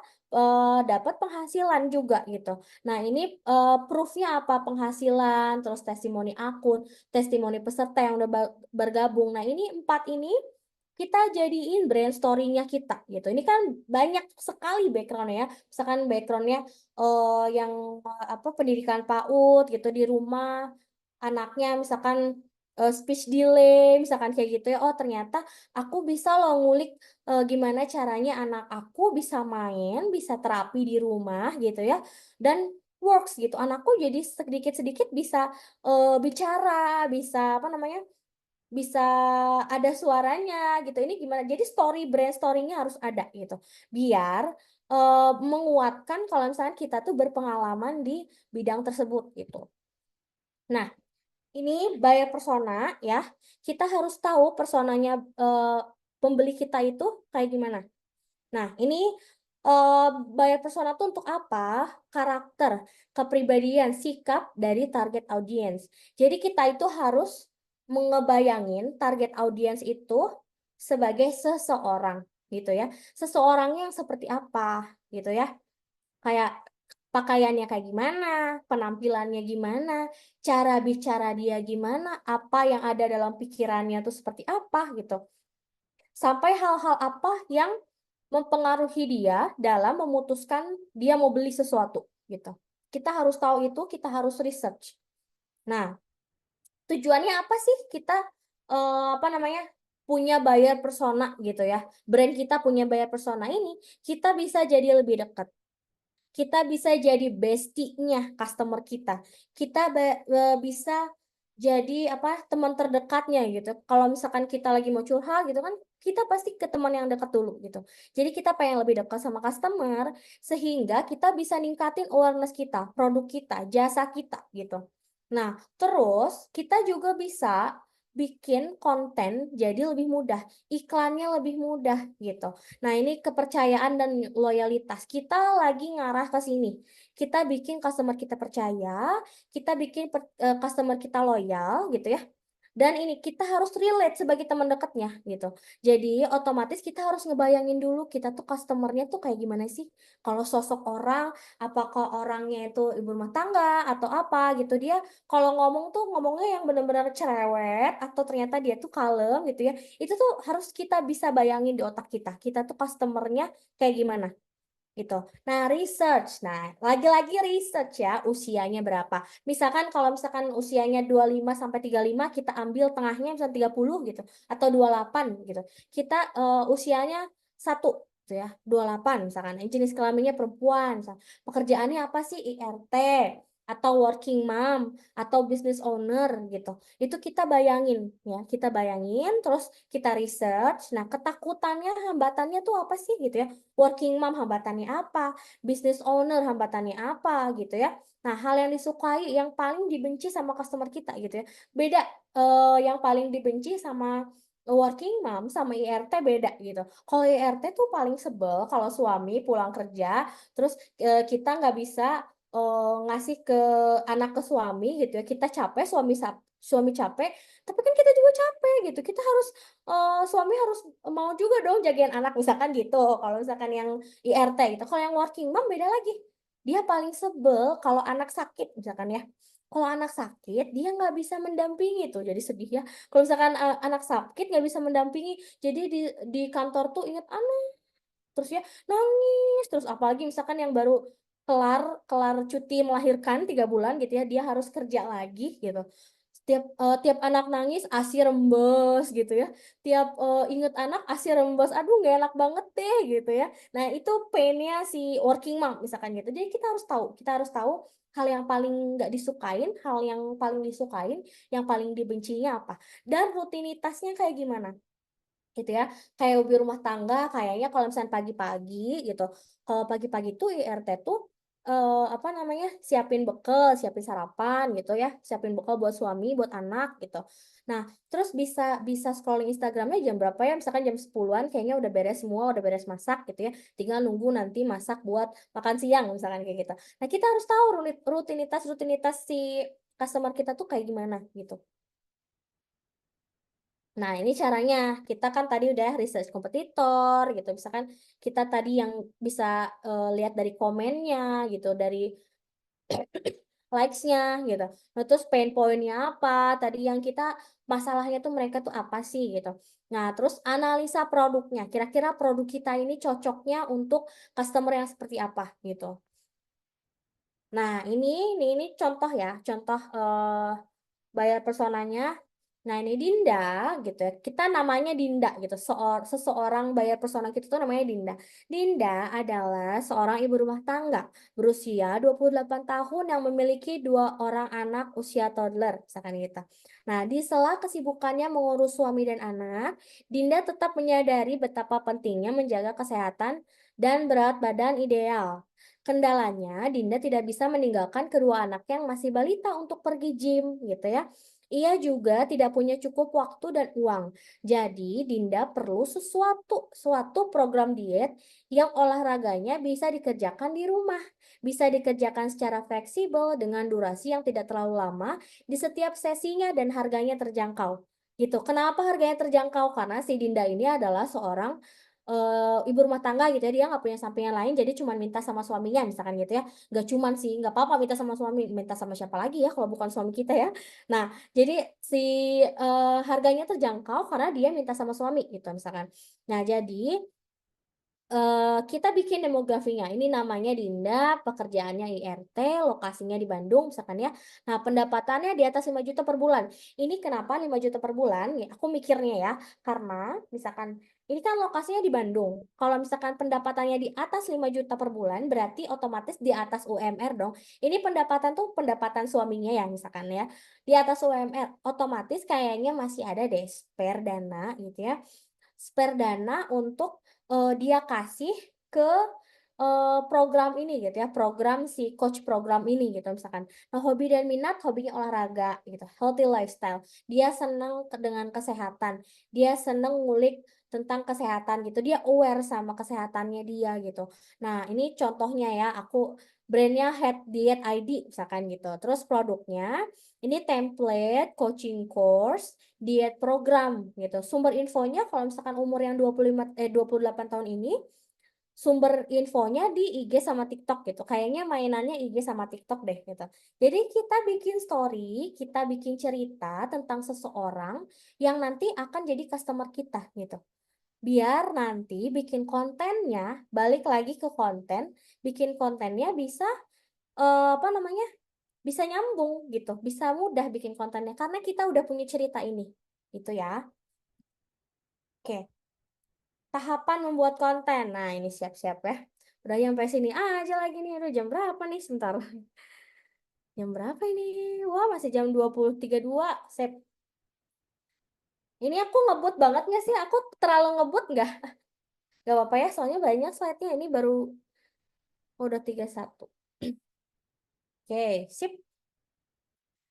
A: dapat penghasilan juga gitu. Nah, ini proof-nya apa? Penghasilan, terus testimoni akun, testimoni peserta yang udah bergabung. Nah, ini empat ini kita jadiin brand story-nya kita gitu. Ini kan banyak sekali background-nya ya. Misalkan background-nya yang apa pendidikan PAUD gitu di rumah, anaknya misalkan speech delay, misalkan kayak gitu ya. Oh, ternyata aku bisa loh ngulik gimana caranya anak aku bisa main, bisa terapi di rumah gitu ya. Dan works gitu. Anakku jadi sedikit-sedikit bisa bicara, bisa apa namanya? Bisa ada suaranya gitu. Ini gimana? Jadi brand story-nya harus ada gitu. Biar menguatkan kalau misalnya kita tuh berpengalaman di bidang tersebut gitu. Nah, ini buyer persona ya. Kita harus tahu personanya pembeli kita itu kayak gimana. Nah, ini buyer persona tuh untuk apa? Karakter, kepribadian, sikap dari target audience. Jadi kita itu harus mengebayangin target audience itu sebagai seseorang gitu ya. Seseorangnya yang seperti apa gitu ya. Kayak pakaiannya kayak gimana, penampilannya gimana, cara bicara dia gimana, apa yang ada dalam pikirannya tuh seperti apa gitu. Sampai hal-hal apa yang mempengaruhi dia dalam memutuskan dia mau beli sesuatu gitu. Kita harus tahu itu, kita harus research. Nah, tujuannya apa sih kita apa namanya? Punya buyer persona gitu ya. Brand kita punya buyer persona ini, kita bisa jadi lebih dekat. Kita bisa jadi bestie-nya customer kita. Kita bisa jadi apa teman terdekatnya gitu. Kalau misalkan kita lagi mau curhat gitu kan, kita pasti ke teman yang dekat dulu gitu. Jadi kita pengen lebih dekat sama customer sehingga kita bisa ningkatin awareness kita, produk kita, jasa kita gitu. Nah, terus kita juga bisa bikin konten jadi lebih mudah, iklannya lebih mudah gitu. Nah, ini kepercayaan dan loyalitas. Kita lagi ngarah ke sini. Kita bikin customer kita percaya, kita bikin customer kita loyal gitu ya. Dan ini kita harus relate sebagai teman dekatnya gitu. Jadi otomatis kita harus ngebayangin dulu kita tuh customer-nya tuh kayak gimana sih? Kalau sosok orang, apakah orangnya itu ibu rumah tangga atau apa gitu. Dia kalau ngomong tuh ngomongnya yang benar-benar cerewet atau ternyata dia tuh kalem gitu ya. Itu tuh harus kita bisa bayangin di otak kita. Kita tuh customer-nya kayak gimana? Gitu. Nah, research. Nah, lagi-lagi research ya, usianya berapa. Misalkan kalau misalkan usianya 25 sampai 35, kita ambil tengahnya misalnya 30 gitu atau 28 gitu. Kita usianya satu gitu ya, 28 misalkan. Jenis kelaminnya perempuan, pekerjaannya apa sih? IRT atau working mom atau business owner gitu. Itu kita bayangin ya, kita bayangin terus kita research. Nah, ketakutannya, hambatannya tuh apa sih gitu ya. Working mom hambatannya apa, business owner hambatannya apa gitu ya. Nah, hal yang disukai, yang paling dibenci sama customer kita gitu ya. Beda yang paling dibenci sama working mom sama IRT beda gitu. Kalau IRT tuh paling sebel kalau suami pulang kerja terus kita nggak bisa ngasih ke anak ke suami gitu ya. Kita capek, suami capek, tapi kan kita juga capek gitu. Kita harus suami harus mau juga dong jagain anak misalkan gitu, kalau misalkan yang IRT gitu. Kalau yang working mom beda lagi. Dia paling sebel kalau anak sakit misalkan ya. Kalau anak sakit dia nggak bisa mendampingi tuh, jadi sedih ya. Kalau misalkan, anak sakit nggak bisa mendampingi, jadi di kantor tuh inget anak, terus ya nangis terus. Apalagi misalkan yang baru kelar kelar cuti melahirkan 3 bulan gitu ya, dia harus kerja lagi gitu. Tiap anak nangis ASI rembes gitu ya, tiap inget anak ASI rembes, aduh nggak enak banget deh gitu ya. Nah itu pain-nya si working mom misalkan gitu. Jadi kita harus tahu hal yang paling nggak disukain, hal yang paling disukain, yang paling dibencinya apa, dan rutinitasnya kayak gimana. Gitu ya, kayak ibu rumah tangga kayaknya kalau misalnya pagi-pagi gitu, kalau pagi-pagi tuh IRT tuh, apa namanya, siapin bekal, siapin sarapan gitu ya, siapin bekal buat suami, buat anak gitu. Nah, terus bisa bisa scrolling Instagram-nya jam berapa ya, misalkan jam 10-an kayaknya udah beres semua, udah beres masak gitu ya, tinggal nunggu nanti masak buat makan siang misalkan kayak gitu. Nah, kita harus tahu rutinitas si customer kita tuh kayak gimana gitu. Nah, ini caranya. Kita kan tadi udah research kompetitor gitu. Misalkan kita tadi yang bisa lihat dari komennya gitu, dari likes-nya gitu. Nah, terus pain point-nya apa? Tadi yang kita masalahnya tuh mereka tuh apa sih gitu. Nah, terus analisa produknya. Kira-kira produk kita ini cocoknya untuk customer yang seperti apa gitu. Nah, ini contoh ya, contoh buyer personanya. Nah, ini Dinda gitu ya. Kita namanya Dinda gitu. Seseorang buyer persona kita tuh namanya Dinda. Dinda adalah seorang ibu rumah tangga berusia 28 tahun yang memiliki 2 orang anak usia toddler, misalkan gitu. Nah, di sela kesibukannya mengurus suami dan anak, Dinda tetap menyadari betapa pentingnya menjaga kesehatan dan berat badan ideal. Kendalanya, Dinda tidak bisa meninggalkan kedua anaknya yang masih balita untuk pergi gym gitu ya. Ia juga tidak punya cukup waktu dan uang. Jadi, Dinda perlu suatu program diet yang olahraganya bisa dikerjakan di rumah. Bisa dikerjakan secara fleksibel dengan durasi yang tidak terlalu lama di setiap sesinya dan harganya terjangkau. Gitu. Kenapa harganya terjangkau? Karena si Dinda ini adalah seorang ibu rumah tangga gitu ya, dia nggak punya sampingan lain, jadi cuman minta sama suaminya misalkan gitu ya. Nggak cuman sih, nggak apa-apa minta sama suami, minta sama siapa lagi ya kalau bukan suami kita ya. Nah, jadi si, harganya terjangkau karena dia minta sama suami gitu misalkan. Nah, jadi kita bikin demografinya, ini namanya Dinda, pekerjaannya IRT, lokasinya di Bandung misalkan ya. Nah, pendapatannya di atas 5 juta per bulan. Ini kenapa 5 juta per bulan? Ya, aku mikirnya ya, karena misalkan ini kan lokasinya di Bandung. Kalau misalkan pendapatannya di atas 5 juta per bulan, berarti otomatis di atas UMR dong. Ini pendapatan tuh pendapatan suaminya ya misalkan ya. Di atas UMR, otomatis kayaknya masih ada deh spare dana gitu ya. Spare dana untuk dia kasih ke program ini gitu ya, program si coach program ini gitu misalkan. Nah, hobi dan minat, hobinya olahraga gitu, healthy lifestyle. Dia senang dengan kesehatan, dia senang ngulik tentang kesehatan gitu. Dia aware sama kesehatannya dia gitu. Nah, ini contohnya ya, aku brandnya Head Diet ID misalkan gitu. Terus produknya ini template, coaching course, diet program gitu. Sumber infonya kalau misalkan umur yang 28 tahun ini, sumber infonya di IG sama TikTok gitu. Kayaknya mainannya IG sama TikTok deh gitu. Jadi kita bikin story, kita bikin cerita tentang seseorang yang nanti akan jadi customer kita gitu. Biar nanti bikin kontennya, balik lagi ke konten, bikin kontennya bisa apa namanya? Bisa nyambung gitu, bisa mudah bikin kontennya karena kita udah punya cerita ini. Gitu ya. Oke. Tahapan membuat konten. Nah, ini siap-siap ya. Udah sampai sini aja lagi nih. Udah jam berapa nih? Sebentar. Jam berapa ini? Wah, masih jam 20.32. Sip. Ini aku ngebut banget nggak sih? Aku terlalu ngebut nggak? Gak apa-apa ya, soalnya banyak slide-nya. Ini baru udah 31. Oke, sip.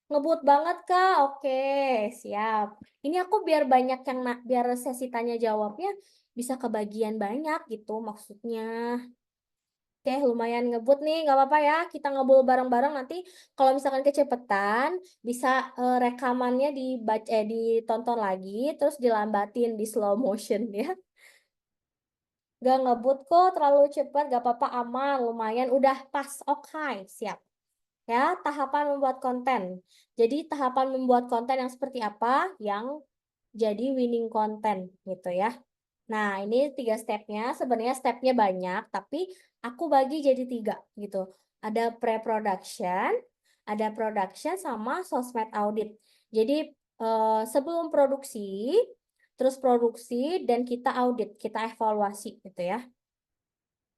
A: Ngebut banget, Kak. Oke, siap. Ini aku biar banyak yang biar sesi tanya jawabnya bisa kebagian banyak gitu maksudnya. Oke, lumayan ngebut nih, nggak apa-apa ya. Kita ngobrol bareng-bareng nanti. Kalau misalkan kecepatan, bisa rekamannya ditonton lagi, terus dilambatin di slow motion ya. Nggak ngebut kok, terlalu cepat, nggak apa-apa, aman, lumayan, udah pas, oke, siap. Ya, tahapan membuat konten. Jadi tahapan membuat konten yang seperti apa? Yang jadi winning content gitu ya. Nah, ini 3 stepnya. Sebenarnya stepnya banyak, tapi aku bagi jadi 3 gitu. Ada pre-production, ada production sama sosmed audit. Jadi sebelum produksi, terus produksi dan kita audit, kita evaluasi gitu ya.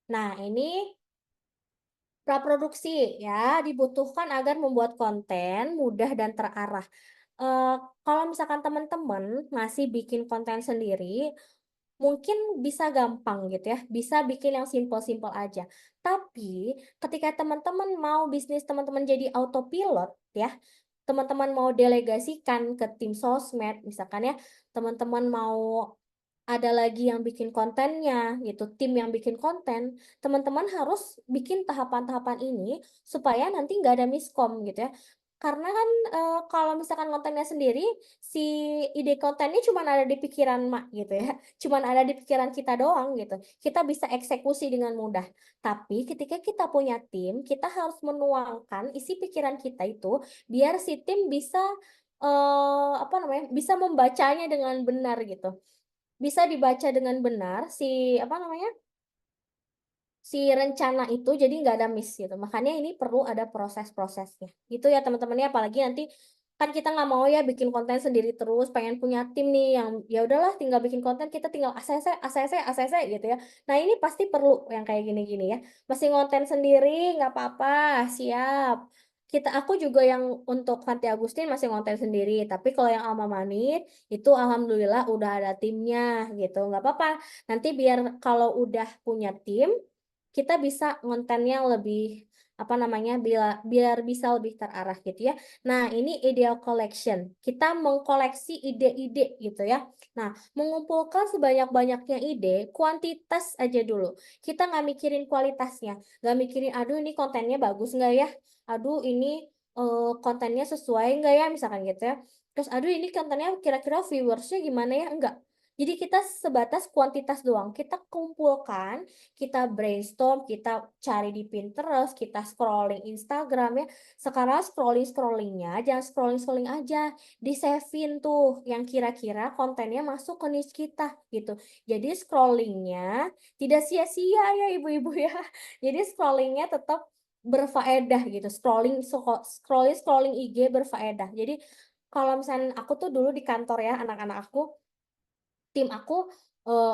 A: Nah, ini praproduksi ya, dibutuhkan agar membuat konten mudah dan terarah. Eh, Kalau misalkan teman-teman masih bikin konten sendiri, mungkin bisa gampang gitu ya, bisa bikin yang simple-simple aja. Tapi ketika teman-teman mau bisnis teman-teman jadi autopilot ya, teman-teman mau delegasikan ke tim sosmed, misalkan ya, teman-teman mau ada lagi yang bikin kontennya gitu, tim yang bikin konten, teman-teman harus bikin tahapan-tahapan ini supaya nanti nggak ada miskom gitu ya. Karena kan kalau misalkan kontennya sendiri, si ide kontennya cuma ada di pikiran Mak gitu ya, cuma ada di pikiran kita doang gitu. Kita bisa eksekusi dengan mudah. Tapi ketika kita punya tim, kita harus menuangkan isi pikiran kita itu biar si tim bisa apa namanya? Bisa membacanya dengan benar gitu. Bisa dibaca dengan benar apa namanya? Si rencana itu jadi nggak ada miss gitu. Makanya ini perlu ada proses-prosesnya. Gitu ya teman-teman ya, apalagi nanti kan kita nggak mau ya bikin konten sendiri terus, pengen punya tim nih yang ya udahlah tinggal bikin konten, kita tinggal ACC ACC ACC gitu ya. Nah, ini pasti perlu yang kayak gini-gini ya. Masih konten sendiri nggak apa-apa, siap. Aku juga yang untuk Fanti Agustin masih konten sendiri, tapi kalau yang Alma Manit itu alhamdulillah udah ada timnya gitu. Nggak apa-apa. Nanti biar kalau udah punya tim, kita bisa kontennya lebih apa namanya biar bisa lebih terarah gitu ya. Nah, ini ideal collection. Kita mengkoleksi ide-ide gitu ya. Nah, mengumpulkan sebanyak-banyaknya ide, kuantitas aja dulu. Kita nggak mikirin kualitasnya, nggak mikirin aduh ini kontennya bagus nggak ya, aduh ini kontennya sesuai nggak ya misalkan gitu ya. Terus aduh ini kontennya kira-kira viewersnya gimana ya, enggak. Jadi kita sebatas kuantitas doang. Kita kumpulkan, kita brainstorm, kita cari di Pinterest, kita scrolling Instagram ya. Sekarang scrolling-scrollingnya, jangan scrolling-scrolling aja. Di-save-in tuh yang kira-kira kontennya masuk ke niche kita gitu. Jadi scrollingnya tidak sia-sia ya ibu-ibu ya. Jadi scrollingnya tetap berfaedah gitu. Scrolling IG berfaedah. Jadi kalau misalnya aku tuh dulu di kantor ya, anak-anak aku, tim aku,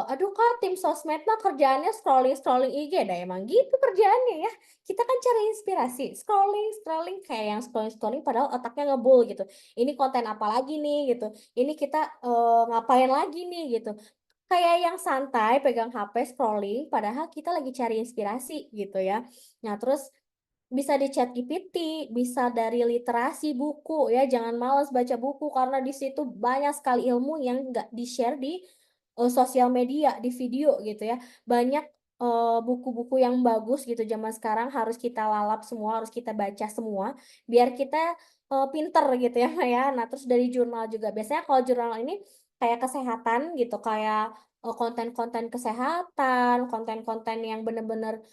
A: aduh Kak, tim sosmed mah kerjaannya scrolling-scrolling IG dah, emang gitu kerjaannya ya. Kita kan cari inspirasi, scrolling-scrolling kayak yang scrolling-scrolling padahal otaknya ngebul gitu. Ini konten apa lagi nih gitu, ini kita ngapain lagi nih gitu. Kayak yang santai pegang HP scrolling padahal kita lagi cari inspirasi gitu ya. Nah, terus bisa di ChatGPT, bisa dari literasi buku ya, jangan malas baca buku karena di situ banyak sekali ilmu yang nggak di-share di sosial media, di video gitu ya. Banyak buku-buku yang bagus gitu zaman sekarang harus kita lalap semua, harus kita baca semua, biar kita pinter gitu ya, Mbak, ya. Nah, terus dari jurnal juga. Biasanya kalau jurnal ini kayak kesehatan gitu, kayak konten-konten kesehatan, konten-konten yang bener-bener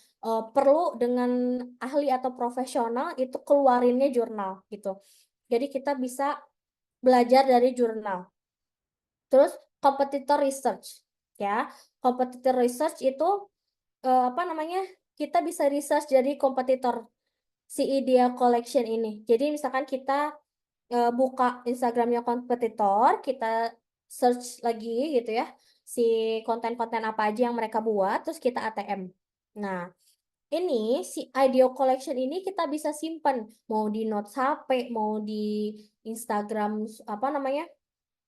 A: perlu dengan ahli atau profesional, itu keluarinnya jurnal gitu. Jadi kita bisa belajar dari jurnal. Terus competitor research ya. Competitor research itu apa namanya? Kita bisa research dari kompetitor si Idea Collection ini. Jadi misalkan kita buka Instagramnya kompetitor, kita search lagi gitu ya, si konten-konten apa aja yang mereka buat, terus kita ATM. Nah, ini si Idea Collection ini kita bisa simpan, mau di notes HP, mau di Instagram apa namanya?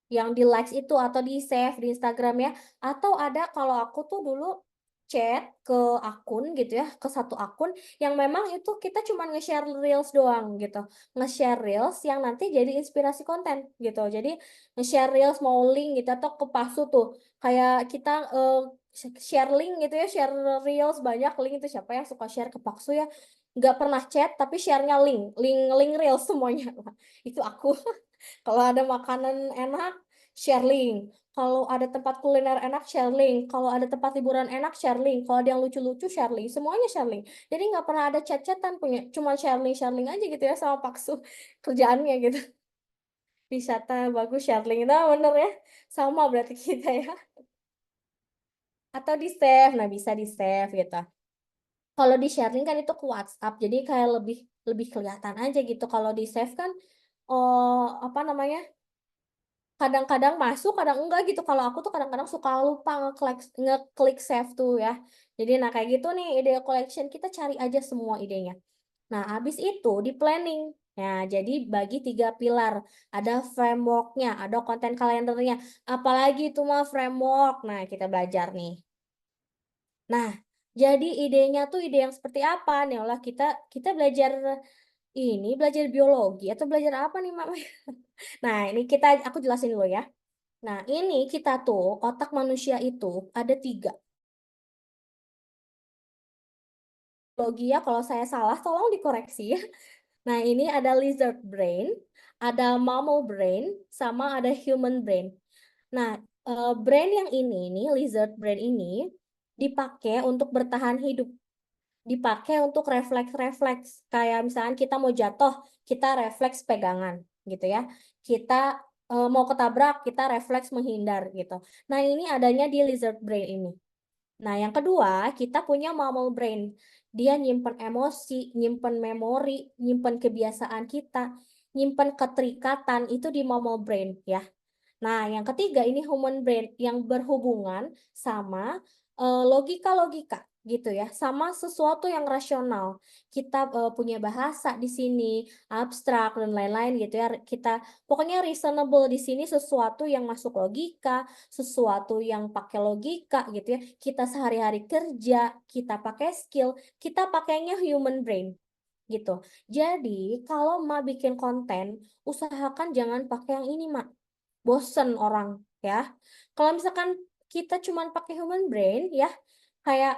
A: Yang di likes itu atau di save di Instagram ya, atau ada kalau aku tuh dulu chat ke akun gitu ya, ke satu akun yang memang itu kita cuma nge-share reels doang gitu, nge-share reels yang nanti jadi inspirasi konten gitu. Jadi nge-share reels mau link gitu atau ke Pasu tuh kayak kita share link gitu ya, share reels banyak link, itu siapa yang suka share ke Paksu ya, nggak pernah chat tapi share-nya link link link reels semuanya. Itu aku. Kalau ada makanan enak, share link. Kalau ada tempat kuliner enak, share link. Kalau ada tempat liburan enak, share link. Kalau ada yang lucu-lucu, share link. Semuanya share link. Jadi nggak pernah ada chat-chatan punya. Cuma share link aja gitu ya sama Paksu. Kerjaannya gitu. Wisata bagus, share link. Nah bener ya. Sama berarti kita ya. Atau di save. Nah bisa di save gitu. Kalau di share link kan itu ke WhatsApp. Jadi kayak lebih lebih kelihatan aja gitu. Kalau di save kan, apa namanya? Kadang-kadang masuk, kadang enggak gitu. Kalau aku tuh kadang-kadang suka lupa ngeklik save tuh ya. Jadi nah kayak gitu nih ide collection, kita cari aja semua idenya. Nah, habis itu di planning. Nah, jadi bagi 3 pilar. Ada frameworknya, ada konten kalendernya. Apalagi itu mah framework. Nah, kita belajar nih. Nah, jadi idenya tuh ide yang seperti apa nih? Olah kita kita belajar ini, belajar biologi atau belajar apa nih, Mak? Nah, ini aku jelasin dulu ya. Nah, ini kita tuh, otak manusia itu ada 3. Biologi ya, kalau saya salah tolong dikoreksi ya. Nah, ini ada lizard brain, ada mammal brain, sama ada human brain. Nah, brain yang ini nih, lizard brain ini, dipakai untuk bertahan hidup. Dipakai untuk refleks-refleks. Kayak misalkan kita mau jatuh, kita refleks pegangan gitu ya. Kita mau ketabrak, kita refleks menghindar gitu. Nah, ini adanya di lizard brain ini. Nah, yang kedua, kita punya mammal brain. Dia nyimpen emosi, nyimpen memori, nyimpen kebiasaan kita, nyimpen keterikatan, itu di mammal brain ya. Nah, yang ketiga ini human brain yang berhubungan sama logika-logika gitu ya, sama sesuatu yang rasional. Kita punya bahasa di sini, abstrak dan lain-lain gitu ya. Kita pokoknya reasonable di sini sesuatu yang masuk logika, sesuatu yang pakai logika gitu ya. Kita sehari-hari kerja, kita pakai skill, kita pakainya human brain gitu. Jadi, kalau Ma bikin konten, usahakan jangan pakai yang ini, Ma, bosen orang ya. Kalau misalkan kita cuman pakai human brain ya, kayak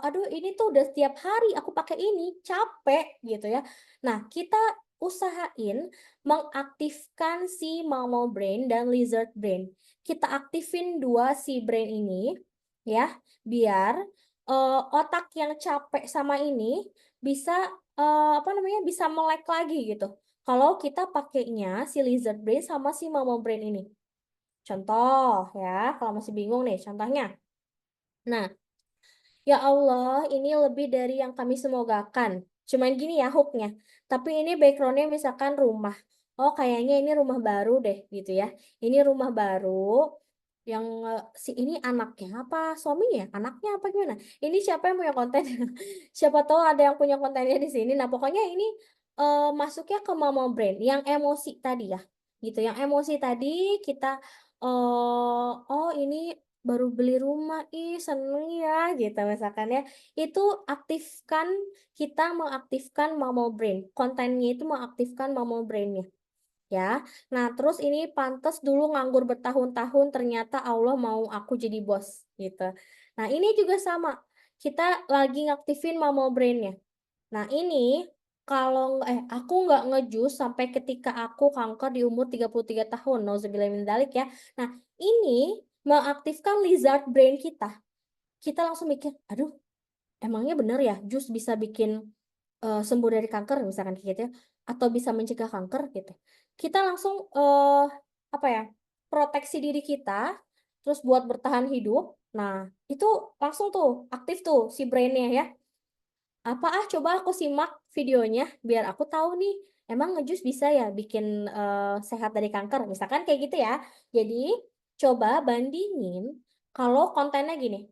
A: aduh ini tuh udah setiap hari aku pakai ini, capek gitu ya. Nah, kita usahain mengaktifkan si mammal brain dan lizard brain. Kita aktifin dua si brain ini ya, biar otak yang capek sama ini bisa apa namanya? Bisa melek lagi gitu. Kalau kita pakainya si lizard brain sama si mama brain ini. Contoh ya, kalau masih bingung nih contohnya. Nah, ya Allah, ini lebih dari yang kami semogakan. Cuman gini ya hooknya. Tapi ini backgroundnya misalkan rumah. Oh, kayaknya ini rumah baru deh gitu ya. Ini rumah baru yang si ini anaknya apa suaminya ya? Anaknya apa gimana? Ini siapa yang punya konten? Siapa tahu ada yang punya kontennya di sini. Nah, pokoknya ini masuknya ke mama brain yang emosi tadi ya. Gitu. Yang emosi tadi kita oh ini baru beli rumah, ih seneng ya gitu misalkan ya. Itu aktifkan, kita mengaktifkan mammal brain. Kontennya itu mengaktifkan mammal brainnya ya. Nah, terus ini pantas dulu nganggur bertahun-tahun, ternyata Allah mau aku jadi bos gitu. Nah, ini juga sama. Kita lagi ngaktifin mama brain-nya. Nah, ini kalau aku nggak ngejus sampai ketika aku kanker di umur 33 tahun. Nauzubillah min dzalik ya. Nah, ini mengaktifkan lizard brain kita. Kita langsung mikir, aduh, emangnya bener ya jus bisa bikin sembuh dari kanker misalkan kayak gitu ya, atau bisa mencegah kanker gitu. Kita langsung apa ya, proteksi diri kita, terus buat bertahan hidup. Nah, itu langsung tuh aktif tuh si brainnya ya. Coba aku simak videonya biar aku tahu nih, emang ngejus bisa ya bikin sehat dari kanker, misalkan kayak gitu ya. Jadi coba bandingin kalau kontennya gini,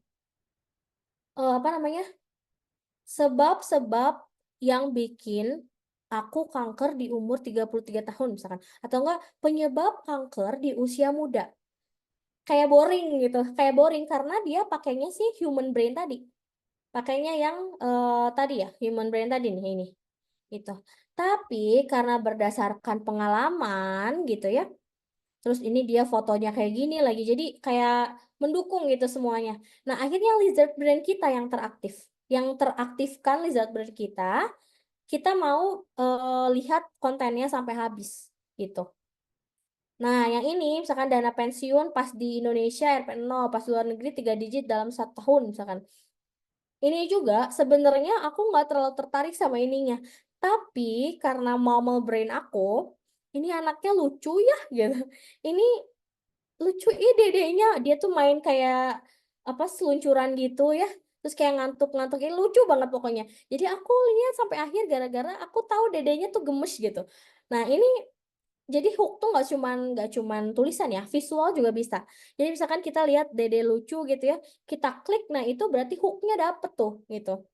A: apa namanya, sebab-sebab yang bikin aku kanker di umur 33 tahun misalkan, atau enggak penyebab kanker di usia muda. Kayak boring gitu, kayak boring karena dia pakainya sih human brain tadi. Pakainya yang tadi ya, human brain tadi nih ini. Itu. Tapi karena berdasarkan pengalaman gitu ya. Terus ini dia fotonya kayak gini lagi. Jadi kayak mendukung gitu semuanya. Nah, akhirnya lizard brain kita yang teraktif. Yang teraktifkan lizard brain kita mau lihat kontennya sampai habis gitu. Nah, yang ini misalkan dana pensiun pas di Indonesia RP0, pas luar negeri 3 digit dalam 1 tahun misalkan. Ini juga sebenarnya aku nggak terlalu tertarik sama ininya. Tapi karena mama brain aku, ini anaknya lucu ya gitu. Ini lucu dedenya. Dia tuh main kayak apa seluncuran gitu ya. Terus kayak ngantuk-ngantuk. Ini lucu banget pokoknya. Jadi aku lihat sampai akhir gara-gara aku tahu dedenya tuh gemes gitu. Nah, ini jadi hook tuh nggak cuman tulisan ya, visual juga bisa. Jadi misalkan kita lihat dede lucu gitu ya, kita klik, nah itu berarti hooknya dapet tuh gitu.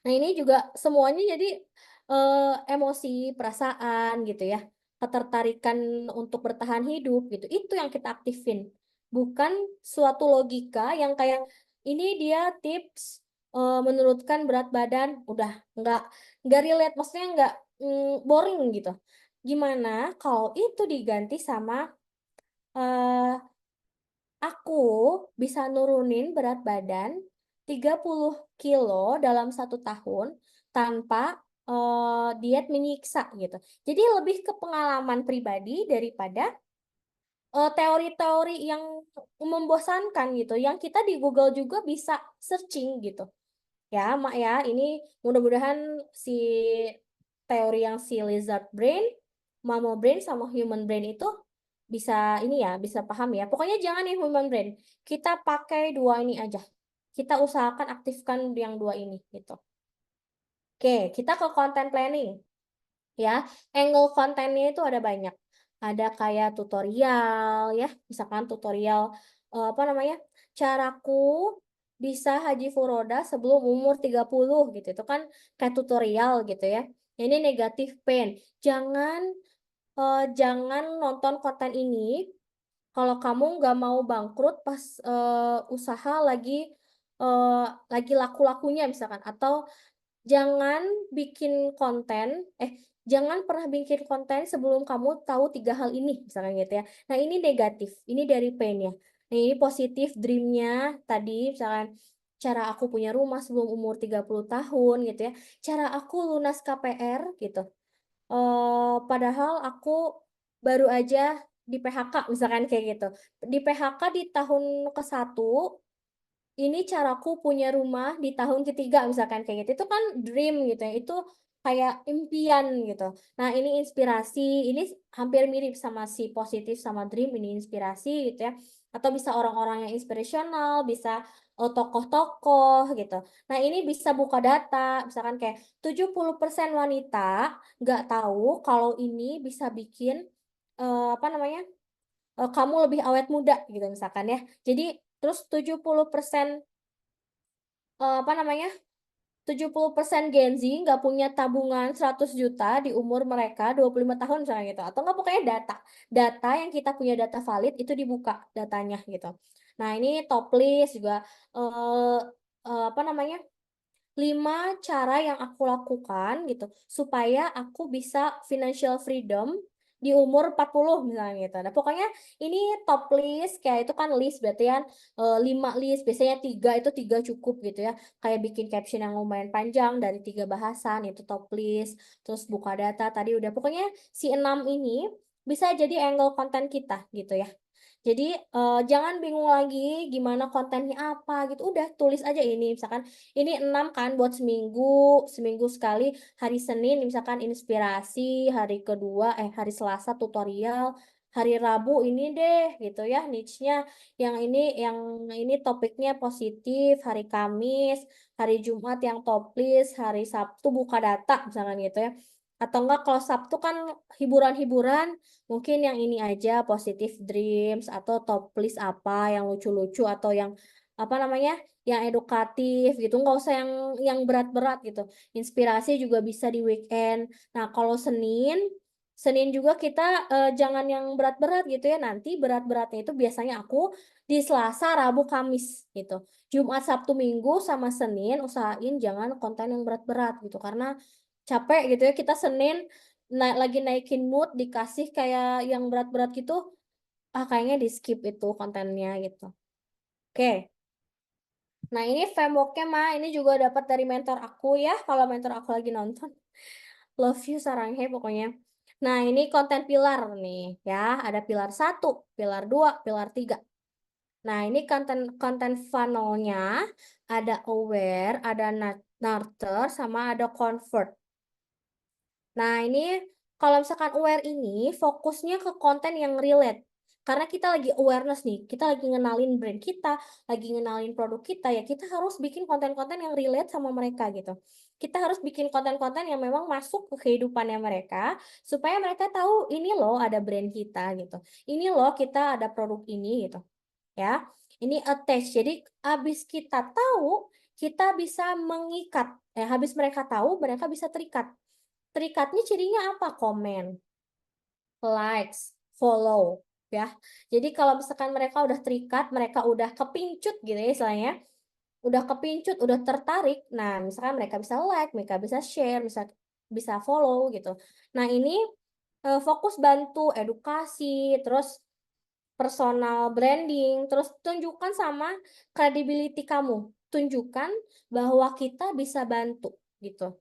A: Nah, ini juga semuanya jadi emosi, perasaan gitu ya. Ketertarikan untuk bertahan hidup gitu. Itu yang kita aktifin. Bukan suatu logika yang kayak ini dia tips menurunkan berat badan, udah nggak relate, maksudnya nggak boring gitu. Gimana kalau itu diganti sama eh, aku bisa nurunin berat badan 30 kilo dalam 1 tahun tanpa diet menyiksa gitu. Jadi lebih ke pengalaman pribadi daripada teori-teori yang membosankan gitu. Yang kita di Google juga bisa searching gitu. Ya, Mak ya, ini mudah-mudahan si teori yang si lizard brain, mammal brain sama human brain itu bisa ini ya, bisa paham ya. Pokoknya jangan yang human brain. Kita pakai dua ini aja. Kita usahakan aktifkan yang dua ini gitu. Oke, kita ke content planning ya. Angle kontennya itu ada banyak. Ada kayak tutorial ya, misalkan tutorial apa namanya? Caraku bisa haji furoda sebelum umur 30 gitu. Itu kan kayak tutorial gitu ya. Ini negatif pain. Jangan nonton konten ini kalau kamu nggak mau bangkrut pas usaha eh, lagi laku-lakunya misalkan, atau jangan bikin konten, jangan pernah bikin konten sebelum kamu tahu 3 hal ini, misalkan gitu ya. Nah, ini negatif, ini dari pain ya. Nah, ini positif dreamnya tadi, misalkan cara aku punya rumah sebelum umur 30 tahun gitu ya. Cara aku lunas KPR gitu. Padahal aku baru aja di PHK, misalkan kayak gitu. Di PHK di tahun ke-1, ini caraku punya rumah di tahun ketiga misalkan kayak gitu, itu kan dream gitu ya, itu kayak impian gitu. Nah, ini inspirasi, ini hampir mirip sama si positif sama dream, ini inspirasi gitu ya, atau bisa orang-orang yang inspirational, bisa tokoh-tokoh gitu. Nah, ini bisa buka data misalkan kayak 70% wanita nggak tahu kalau ini bisa bikin apa namanya, kamu lebih awet muda gitu misalkan ya. Jadi terus 70% apa namanya, 70% Gen Z nggak punya tabungan 100 juta di umur mereka 25 tahun misalnya gitu. Atau nggak, pokoknya data yang kita punya data valid itu dibuka datanya gitu. Nah, ini top list juga eh apa namanya, 5 cara yang aku lakukan gitu supaya aku bisa financial freedom di umur 40 misalnya gitu. Nah, pokoknya ini top list, kayak itu kan list berarti kan 5 list, biasanya 3 itu 3 cukup gitu ya. Kayak bikin caption yang lumayan panjang dari 3 bahasan itu top list, terus buka data tadi udah. Pokoknya si 6 ini bisa jadi angle konten kita gitu ya. Jadi jangan bingung lagi gimana kontennya apa gitu. Udah tulis aja ini misalkan ini 6 kan buat seminggu, seminggu sekali hari Senin misalkan inspirasi, hari Selasa tutorial, hari Rabu ini deh gitu ya niche-nya. Yang ini topiknya positif, hari Kamis, hari Jumat yang top list, hari Sabtu buka data misalkan gitu ya. Atau enggak kalau Sabtu kan hiburan-hiburan, mungkin yang ini aja positive dreams atau top list apa yang lucu-lucu atau yang apa namanya? Yang edukatif gitu. Nggak usah yang berat-berat gitu. Inspirasi juga bisa di weekend. Nah, kalau Senin juga kita jangan yang berat-berat gitu ya. Nanti berat-beratnya itu biasanya aku di Selasa, Rabu, Kamis gitu. Jumat, Sabtu, Minggu sama Senin usahain jangan konten yang berat-berat gitu karena capek gitu ya kita Senin lagi naikin mood dikasih kayak yang berat-berat gitu, kayaknya di skip itu kontennya gitu. Oke. Nah, ini frameworknya mah ini juga dapat dari mentor aku ya, kalau mentor aku lagi nonton. Love you Saranghe pokoknya. Nah, ini konten pilar nih ya, ada pilar 1, pilar 2, pilar 3. Nah, ini konten konten funnelnya ada aware, ada nurture, sama ada convert. Nah, ini kalau misalkan aware ini fokusnya ke konten yang relate. Karena kita lagi awareness nih, kita lagi ngenalin brand kita, lagi ngenalin produk kita, ya kita harus bikin konten-konten yang relate sama mereka gitu. Kita harus bikin konten-konten yang memang masuk ke kehidupannya mereka, supaya mereka tahu ini loh ada brand kita gitu. Ini loh kita ada produk ini gitu. Ya, ini attach. Jadi habis kita tahu, kita bisa mengikat. Habis mereka tahu, mereka bisa terikat. Terikatnya cirinya apa? Komen, likes, follow, ya. Jadi kalau misalkan mereka udah terikat, mereka udah kepincut gitu ya istilahnya, udah kepincut, udah tertarik, nah misalkan mereka bisa like, mereka bisa share, bisa follow gitu. Nah ini fokus bantu edukasi, terus personal branding, terus tunjukkan sama credibility kamu. Tunjukkan bahwa kita bisa bantu gitu.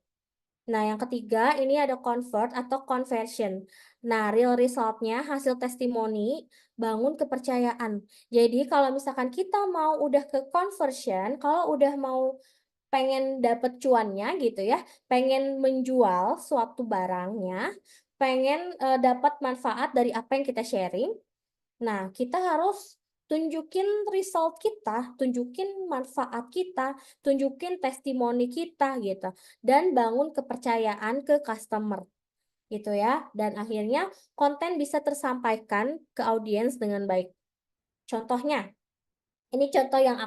A: Nah, yang ketiga ini ada convert atau conversion. Nah, real resultnya hasil testimoni bangun kepercayaan. Jadi kalau misalkan kita mau udah ke conversion, kalau udah mau pengen dapet cuannya gitu ya, pengen menjual suatu barangnya, pengen dapat manfaat dari apa yang kita sharing. Nah, kita harus tunjukin result kita, tunjukin manfaat kita, tunjukin testimoni kita gitu. Dan bangun kepercayaan ke customer gitu ya. Dan akhirnya konten bisa tersampaikan ke audiens dengan baik. Contohnya, ini contoh yang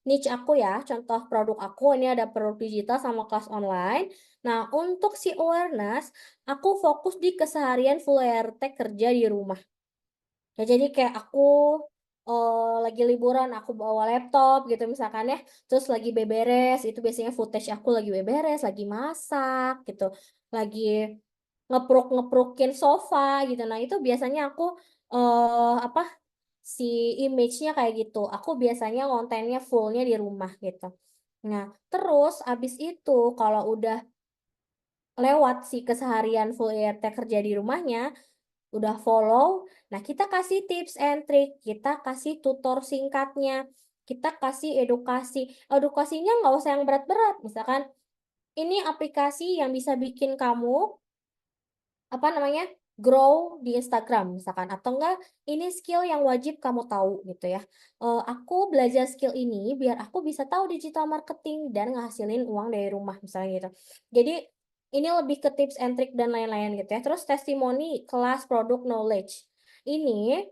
A: niche aku ya, contoh produk aku, ini ada produk digital sama kelas online. Nah, untuk si awareness, aku fokus di keseharian full RT kerja di rumah. Ya jadi kayak aku lagi liburan, aku bawa laptop gitu misalkan ya, terus lagi beberes, itu biasanya footage aku lagi beberes, lagi masak gitu, lagi ngepruk-ngeprukin sofa gitu. Nah itu biasanya aku apa si image-nya kayak gitu. Aku biasanya kontennya fullnya di rumah gitu. Nah terus abis itu kalau udah lewat si keseharian full IRT kerja di rumahnya, udah follow, nah kita kasih tips and trick, kita kasih tutor singkatnya, kita kasih edukasi. Edukasinya nggak usah yang berat-berat, misalkan ini aplikasi yang bisa bikin kamu apa namanya grow di Instagram misalkan, atau enggak ini skill yang wajib kamu tahu gitu ya. Aku belajar skill ini biar aku bisa tahu digital marketing dan ngasilin uang dari rumah misalnya gitu. Jadi ini lebih ke tips and trick dan lain-lain gitu ya. Terus testimoni kelas produk knowledge. Ini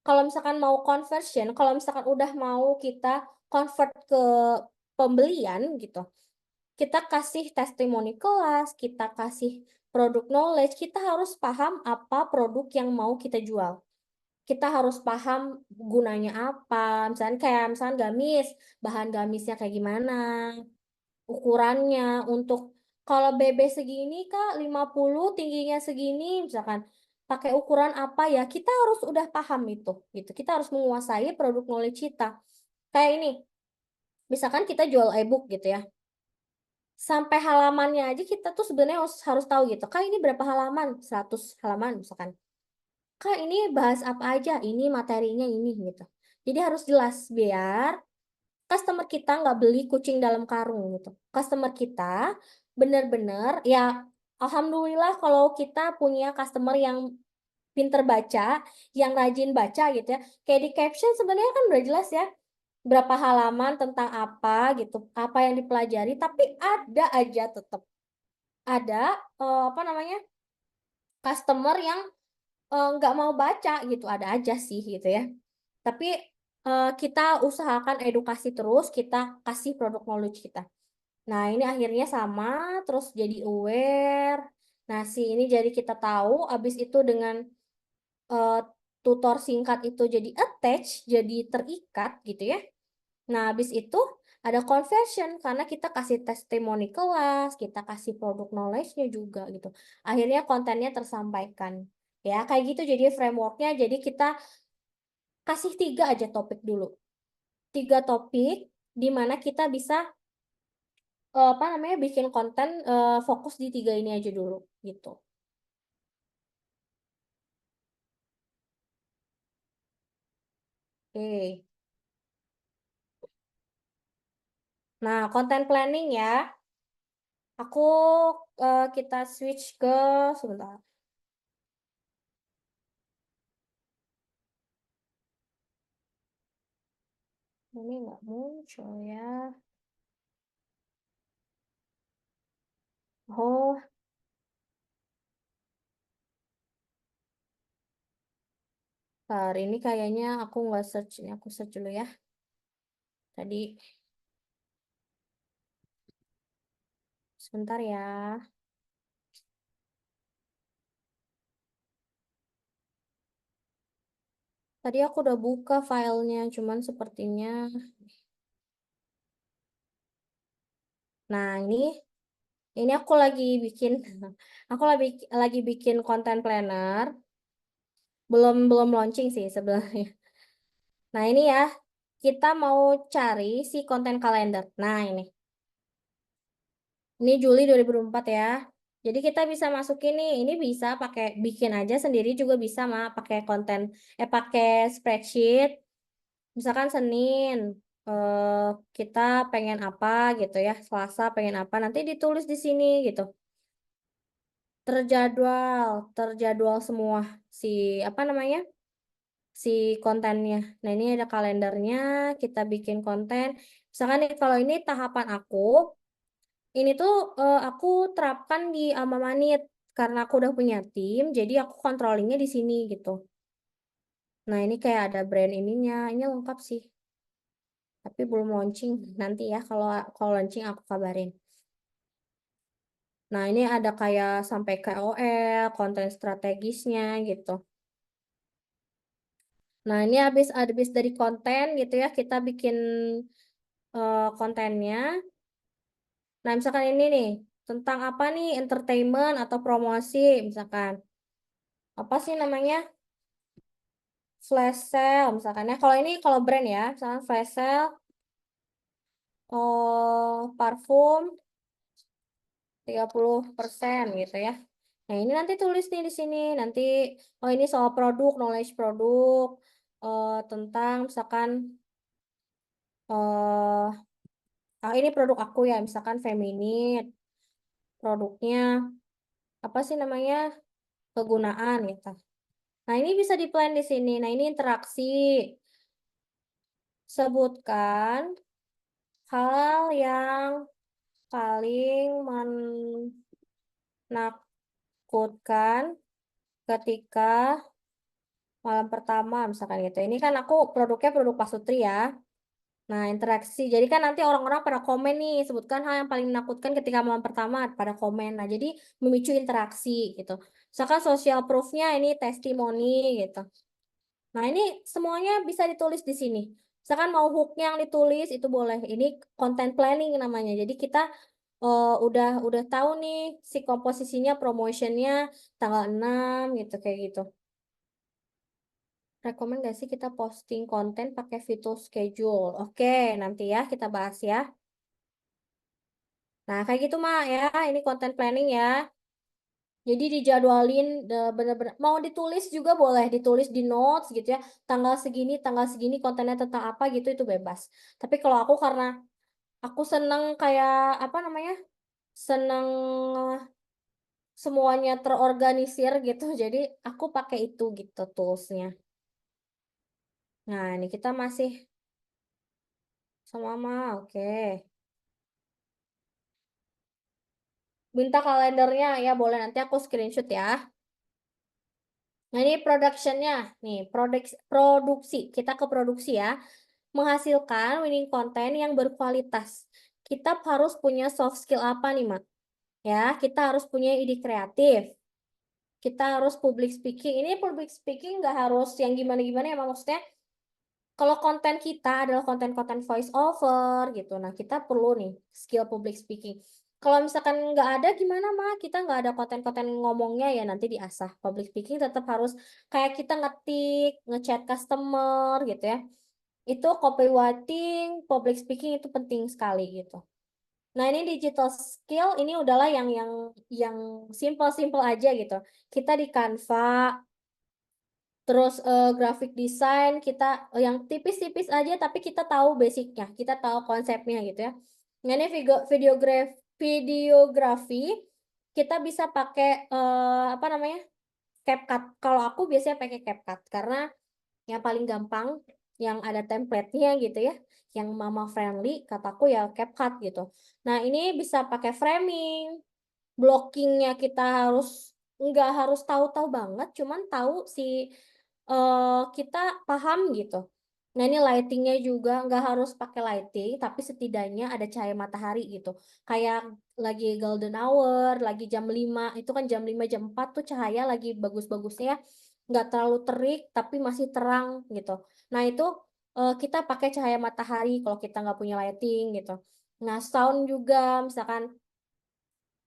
A: kalau misalkan mau conversion, kalau misalkan udah mau kita convert ke pembelian gitu, kita kasih testimoni kelas, kita kasih produk knowledge, kita harus paham apa produk yang mau kita jual. Kita harus paham gunanya apa, misalnya gamis, bahan gamisnya kayak gimana, ukurannya untuk kalau BB segini Kak 50 tingginya segini misalkan pakai ukuran apa ya, kita harus udah paham itu, gitu. Kita harus menguasai produk knowledge kita. Kayak ini, misalkan kita jual e-book gitu ya. Sampai halamannya aja kita tuh sebenarnya harus tahu gitu. Kak, ini berapa halaman? 100 halaman misalkan. Kak, ini bahas apa aja? Ini materinya ini gitu. Jadi harus jelas biar customer kita nggak beli kucing dalam karung gitu. Customer kita bener-bener ya, alhamdulillah kalau kita punya customer yang pinter baca, yang rajin baca gitu ya. Kayak di caption sebenarnya kan udah jelas ya, berapa halaman tentang apa gitu, apa yang dipelajari, tapi ada aja tetap ada apa namanya, customer yang nggak mau baca gitu, ada aja sih gitu ya. Tapi kita usahakan edukasi terus, kita kasih produk knowledge kita. Nah, ini akhirnya sama, terus jadi aware. Nah, ini jadi kita tahu, abis itu dengan eh, tutor singkat itu jadi attach, jadi terikat gitu ya. Nah, habis itu ada conversion karena kita kasih testimoni kelas, kita kasih produk knowledge-nya juga gitu. Akhirnya kontennya tersampaikan. Ya, kayak gitu jadi frameworknya. Jadi kita kasih 3 aja topik dulu. 3 topik di mana kita bisa apa namanya, bikin konten fokus di 3 ini aja dulu gitu. Oke. Nah, konten planning ya. Aku kita switch ke sebentar. Ini nggak muncul ya. Oh, hari ini kayaknya aku nggak search. Ini aku search dulu ya. Tadi sebentar ya. Tadi aku udah buka filenya, cuman sepertinya. Nah, ini aku lagi bikin aku lagi bikin konten planner. Belum belum launching sih sebenarnya. Nah, ini ya. Kita mau cari si konten kalender. Nah, ini Juli 2024 ya. Jadi kita bisa masukin nih, ini bisa pakai bikin aja sendiri juga bisa pakai konten pakai spreadsheet. Misalkan Senin eh kita pengen apa gitu ya, Selasa pengen apa, nanti ditulis di sini gitu. Terjadwal semua si apa namanya? Si kontennya. Nah, ini ada kalendernya, kita bikin konten. Misalkan nih kalau ini tahapan aku, ini tuh aku terapkan di Alma Manit karena aku udah punya tim, jadi aku controllingnya di sini gitu. Nah, ini kayak ada brand ininya, ini lengkap sih, tapi belum launching. Nanti ya kalau kalau launching aku kabarin. Nah, ini ada kayak sampai KOL, konten strategisnya gitu. Nah, ini habis dari konten gitu ya, kita bikin kontennya. Nah, misalkan ini nih, tentang apa nih, entertainment atau promosi, misalkan. Apa sih namanya? Flash sale, misalkan ya. Kalau ini, kalau brand ya, misalkan flash sale, parfum 30% gitu ya. Nah, ini nanti tulis nih di sini. Nanti, oh ini soal produk, knowledge produk, tentang misalkan, ini produk aku ya, misalkan Feminit, produknya, apa sih namanya, kegunaan gitu. Nah, ini bisa di-plan di sini. Nah, ini interaksi. Sebutkan hal yang paling menakutkan ketika malam pertama, misalkan gitu. Ini kan aku produknya produk pasutri ya. Nah, interaksi. Jadi kan nanti orang-orang pada komen nih, sebutkan hal yang paling menakutkan ketika malam pertama, pada komen. Nah, jadi memicu interaksi gitu. Misalkan social proof-nya ini testimoni gitu. Nah, ini semuanya bisa ditulis di sini. Misalkan mau hook yang ditulis, itu boleh. Ini content planning namanya. Jadi kita udah tahu nih si komposisinya, promotionnya tanggal 6 gitu kayak gitu. Rekomen gak sih kita posting konten pakai fitur schedule? Oke, nanti ya kita bahas ya. Nah, kayak gitu Mak ya. Ini konten planning ya. Jadi dijadwalin bener-bener mau ditulis juga boleh, ditulis di notes gitu ya. Tanggal segini kontennya tentang apa gitu itu bebas. Tapi kalau aku karena aku seneng kayak apa namanya? Seneng semuanya terorganisir gitu. Jadi aku pakai itu gitu toolsnya. Nah, ini kita masih sama-sama. Oke. Minta kalendernya ya boleh nanti aku screenshot ya. Nah, ini productionnya. Nih, produksi. Kita ke produksi ya. Menghasilkan winning content yang berkualitas. Kita harus punya soft skill apa nih, Mak? Ya, kita harus punya ide kreatif. Kita harus public speaking. Ini public speaking nggak harus yang gimana-gimana ya, Mak. Maksudnya kalau konten kita adalah konten-konten voice over gitu. Nah, kita perlu nih skill public speaking. Kalau misalkan nggak ada gimana mah kita nggak ada konten-konten ngomongnya ya nanti diasah. Public speaking tetap harus kayak kita ngetik, ngechat customer gitu ya. Itu copywriting, public speaking itu penting sekali gitu. Nah, ini digital skill ini udahlah yang simple-simple aja gitu. Kita di Canva. Terus graphic design kita yang tipis-tipis aja tapi kita tahu basicnya, kita tahu konsepnya gitu ya. Nah, ini videografi kita bisa pakai apa namanya? CapCut. Kalau aku biasanya pakai CapCut karena yang paling gampang yang ada template-nya gitu ya. Yang mama friendly kataku ya CapCut gitu. Nah, ini bisa pakai framing, blockingnya kita nggak harus tahu-tahu banget, cuman tahu si kita paham gitu. Nah, ini lightingnya juga nggak harus pakai lighting, tapi setidaknya ada cahaya matahari gitu. Kayak lagi golden hour, lagi jam 5 itu kan jam 5 jam 4 tuh cahaya lagi bagus-bagusnya ya. Nggak terlalu terik, tapi masih terang gitu. Nah, itu kita pakai cahaya matahari kalau kita nggak punya lighting gitu. Nah, sound juga, misalkan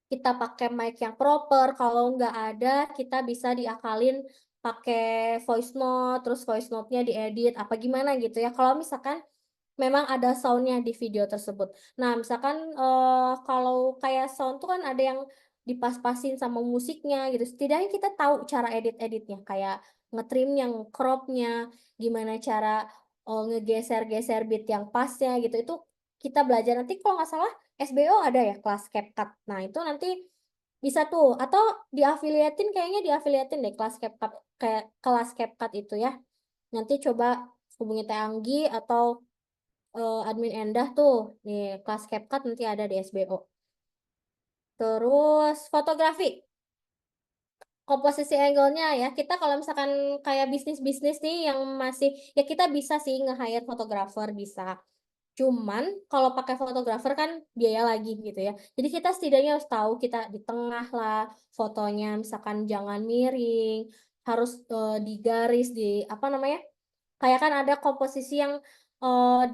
A: kita pakai mic yang proper. Kalau nggak ada, kita bisa diakalin pakai voice note, terus voice note-nya diedit, apa gimana gitu ya. Kalau misalkan memang ada soundnya di video tersebut. Nah, misalkan kalau kayak sound tuh kan ada yang dipas-pasin sama musiknya gitu. Setidaknya kita tahu cara edit-editnya, kayak ngetrim yang cropnya, gimana cara ngegeser-geser beat yang pasnya gitu. Itu kita belajar nanti kalau nggak salah SBO ada ya kelas CapCut. Nah, itu nanti bisa tuh atau diafiliatin kayaknya diafiliatin deh kelas CapCut kayak kelas CapCut itu ya. Nanti coba hubungi Teh Anggi atau admin Endah tuh nih kelas CapCut nanti ada di SBO. Terus fotografi, komposisi angle-nya ya. Kita kalau misalkan kayak bisnis-bisnis nih yang masih ya kita bisa sih nge-hire fotografer bisa. Cuman kalau pakai fotografer kan biaya lagi gitu ya. Jadi kita setidaknya harus tahu kita di tengah lah fotonya, misalkan jangan miring, harus digaris di apa namanya? Kayak kan ada komposisi yang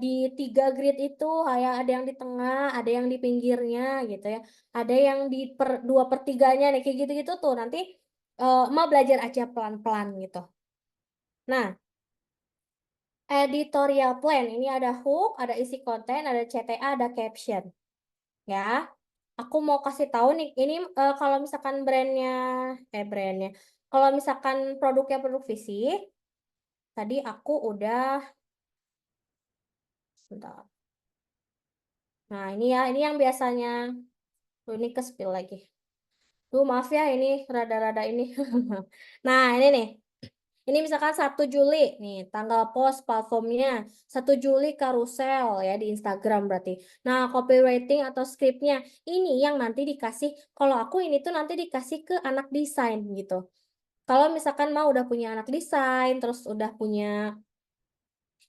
A: di 3 grid itu, kayak ada yang di tengah, ada yang di pinggirnya gitu ya. Ada yang di 2/3-nya nih kayak gitu-gitu tuh. Nanti emak belajar aja pelan-pelan gitu. Nah, editorial plan ini ada hook, ada isi konten, ada CTA, ada caption. Ya, aku mau kasih tahu nih, ini kalau misalkan brandnya, kalau misalkan produknya produk fisik, tadi aku udah, sebentar. Nah, ini ya, ini yang biasanya, ini ke spill lagi. Duh, maaf ya, ini rada-rada ini. Nah, ini nih. Ini misalkan 1 Juli, nih, tanggal post platformnya. 1 Juli karusel ya di Instagram berarti. Nah, copywriting atau skripnya. Ini yang nanti dikasih, kalau aku ini tuh nanti dikasih ke anak desain gitu. Kalau misalkan mau udah punya anak desain, terus udah punya,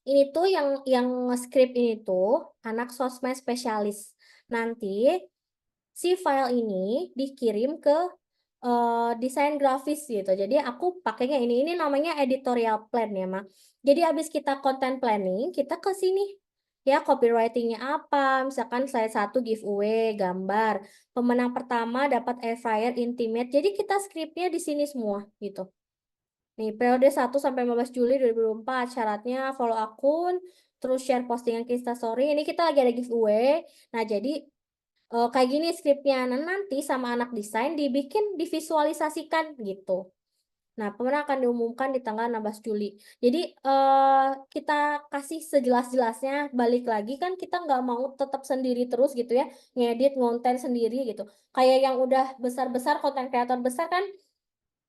A: ini tuh yang nge-script ini tuh anak sosmed spesialis. Nanti si file ini dikirim ke desain grafis gitu. Jadi aku pakainya ini namanya editorial plan ya, Mak. Jadi habis kita content planning, kita ke sini. Ya, copywritingnya apa? Misalkan slide 1 giveaway, gambar. Pemenang pertama dapat air fryer Intimate. Jadi kita skripnya di sini semua gitu. Nih, periode 1 sampai 15 Juli 2024. Syaratnya follow akun, terus share postingan ke Instastory. Ini kita lagi ada giveaway. Nah, jadi kayak gini skripnya. Nah, nanti sama anak desain dibikin, divisualisasikan gitu. Nah, pemenang akan diumumkan di tanggal 16 Juli. Jadi, kita kasih sejelas-jelasnya, balik lagi kan kita nggak mau tetap sendiri terus gitu ya, ngedit, ngonten sendiri gitu. Kayak yang udah besar-besar, konten kreator besar kan,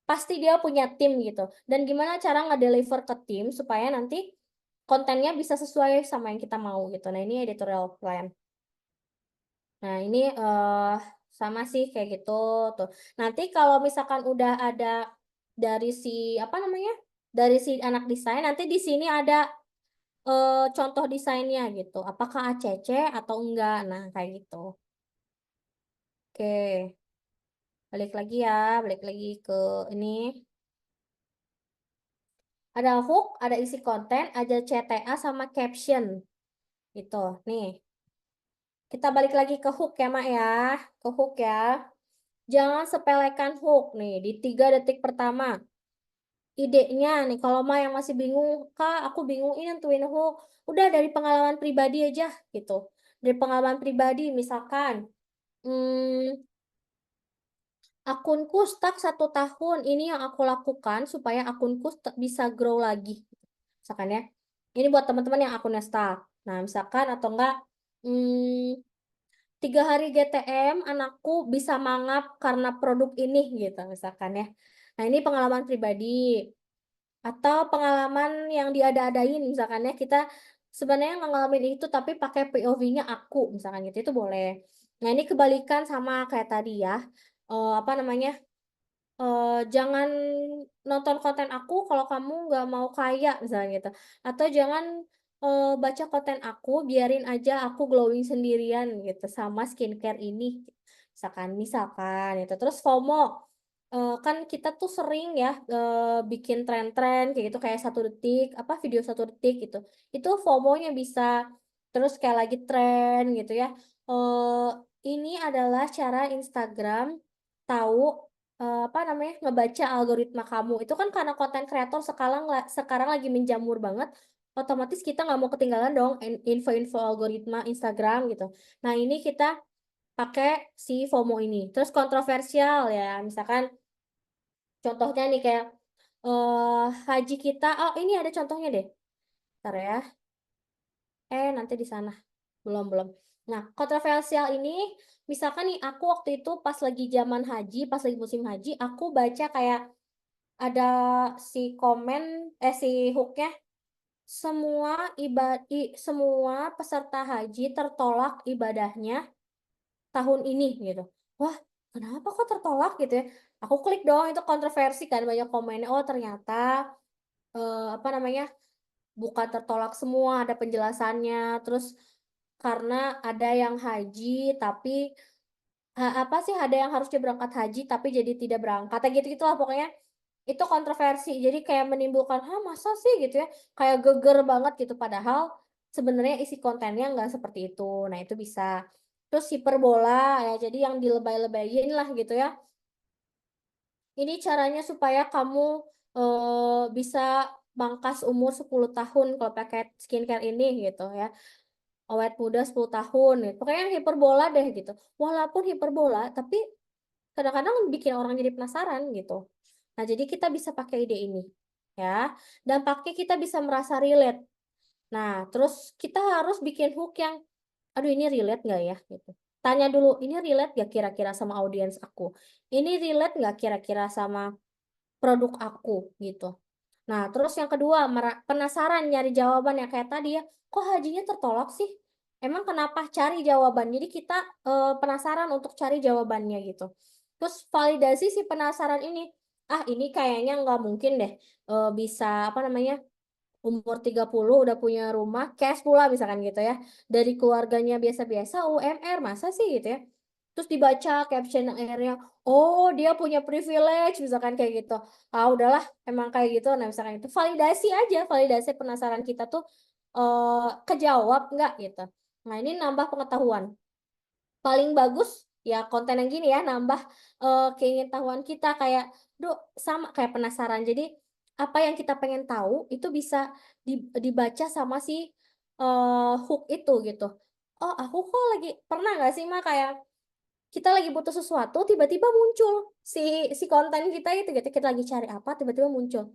A: pasti dia punya tim gitu. Dan gimana cara nge-deliver ke tim supaya nanti kontennya bisa sesuai sama yang kita mau gitu. Nah, ini editorial plan. Nah, ini sama sih kayak gitu tuh. Nanti kalau misalkan udah ada dari si apa namanya? Dari si anak desain, nanti di sini ada contoh desainnya gitu. Apakah ACC atau enggak? Nah, kayak gitu. Oke, balik lagi ya, balik lagi ke ini. Ada hook, ada isi konten, ada CTA sama caption. Gitu. Nih, kita balik lagi ke hook ya, Mak ya. Ke hook ya. Jangan sepelekan hook nih di 3 detik pertama. Idenya nih, kalau Mak yang masih bingung, Kak, aku bingung ini nentuin hook. Udah dari pengalaman pribadi aja gitu. Dari pengalaman pribadi, misalkan, hmm, akunku stuck 1 tahun. Ini yang aku lakukan supaya akunku bisa grow lagi. Misalkan ya. Ini buat teman-teman yang akunnya stuck. Nah, misalkan atau enggak, 3 hari GTM anakku bisa mangap karena produk ini gitu misalkan ya. Nah, ini pengalaman pribadi atau pengalaman yang diada-adain misalkan ya, kita sebenarnya nggak ngalamin itu tapi pakai POV-nya aku misalkan gitu, itu boleh. Nah, ini kebalikan sama kayak tadi ya. Apa namanya? Jangan nonton konten aku kalau kamu nggak mau kaya misalnya gitu. Atau jangan baca konten aku, biarin aja aku glowing sendirian gitu sama skincare ini. Misalkan itu. Terus FOMO. Kan kita tuh sering ya bikin tren-tren kayak gitu kayak 1 detik, apa video 1 detik gitu. Itu FOMO-nya bisa. Terus kayak lagi tren gitu ya. Eh ini adalah cara Instagram tahu apa namanya, ngebaca algoritma kamu. Itu kan karena konten kreator sekarang lagi menjamur banget, otomatis kita nggak mau ketinggalan dong info-info algoritma Instagram gitu. Nah, ini kita pakai si FOMO ini. Terus kontroversial ya, misalkan contohnya nih kayak haji kita, oh ini ada contohnya deh. Bentar ya. Nanti di sana. Belum. Nah, kontroversial ini, misalkan nih aku waktu itu pas lagi zaman haji, pas lagi musim haji, aku baca kayak ada si komen, si hooknya, semua peserta haji tertolak ibadahnya tahun ini gitu. Wah, kenapa kok tertolak gitu ya? Aku klik dong, itu kontroversi kan, banyak komennya. Oh, ternyata apa namanya? Bukan tertolak semua, ada penjelasannya. Terus karena ada yang haji tapi apa sih, ada yang harusnya berangkat haji tapi jadi tidak berangkat, kayak gitu-gitulah pokoknya. Itu kontroversi, jadi kayak menimbulkan, hah masa sih gitu ya, kayak geger banget gitu, padahal sebenarnya isi kontennya nggak seperti itu. Nah, itu bisa. Terus hiperbola ya, jadi yang dilebay-lebayin lah gitu ya. Ini caranya supaya kamu bisa mangkas umur 10 tahun kalau pakai skincare ini gitu ya. Awet muda 10 tahun gitu. Pokoknya hiperbola deh gitu. Walaupun hiperbola, tapi kadang-kadang bikin orang jadi penasaran gitu. Nah, jadi kita bisa pakai ide ini ya. Dampaknya kita bisa merasa relate. Nah, terus kita harus bikin hook yang, aduh ini relate nggak ya gitu. Tanya dulu, ini relate nggak kira-kira sama audiens aku? Ini relate nggak kira-kira sama produk aku gitu. Nah, terus yang kedua, penasaran nyari jawaban yang kayak tadi ya, kok hajinya tertolak sih? Emang kenapa? Cari jawaban. Jadi kita penasaran untuk cari jawabannya gitu. Terus validasi si penasaran ini. Ah, ini kayaknya nggak mungkin deh bisa apa namanya, umur 30 udah punya rumah, cash pula misalkan gitu ya. Dari keluarganya biasa-biasa, UMR, masa sih gitu ya. Terus dibaca caption yang akhirnya, oh dia punya privilege, misalkan kayak gitu. Ah udahlah, emang kayak gitu. Nah, misalkan itu validasi aja, validasi penasaran kita tuh kejawab nggak gitu. Nah, ini nambah pengetahuan. Paling bagus ya konten yang gini ya, nambah keingintahuan kita kayak, duh sama kayak penasaran. Jadi apa yang kita pengen tahu itu bisa dibaca sama si hook itu gitu. Oh, aku kok lagi pernah nggak sih Mak kayak kita lagi butuh sesuatu tiba-tiba muncul si konten kita itu gitu. Kita lagi cari apa tiba-tiba muncul.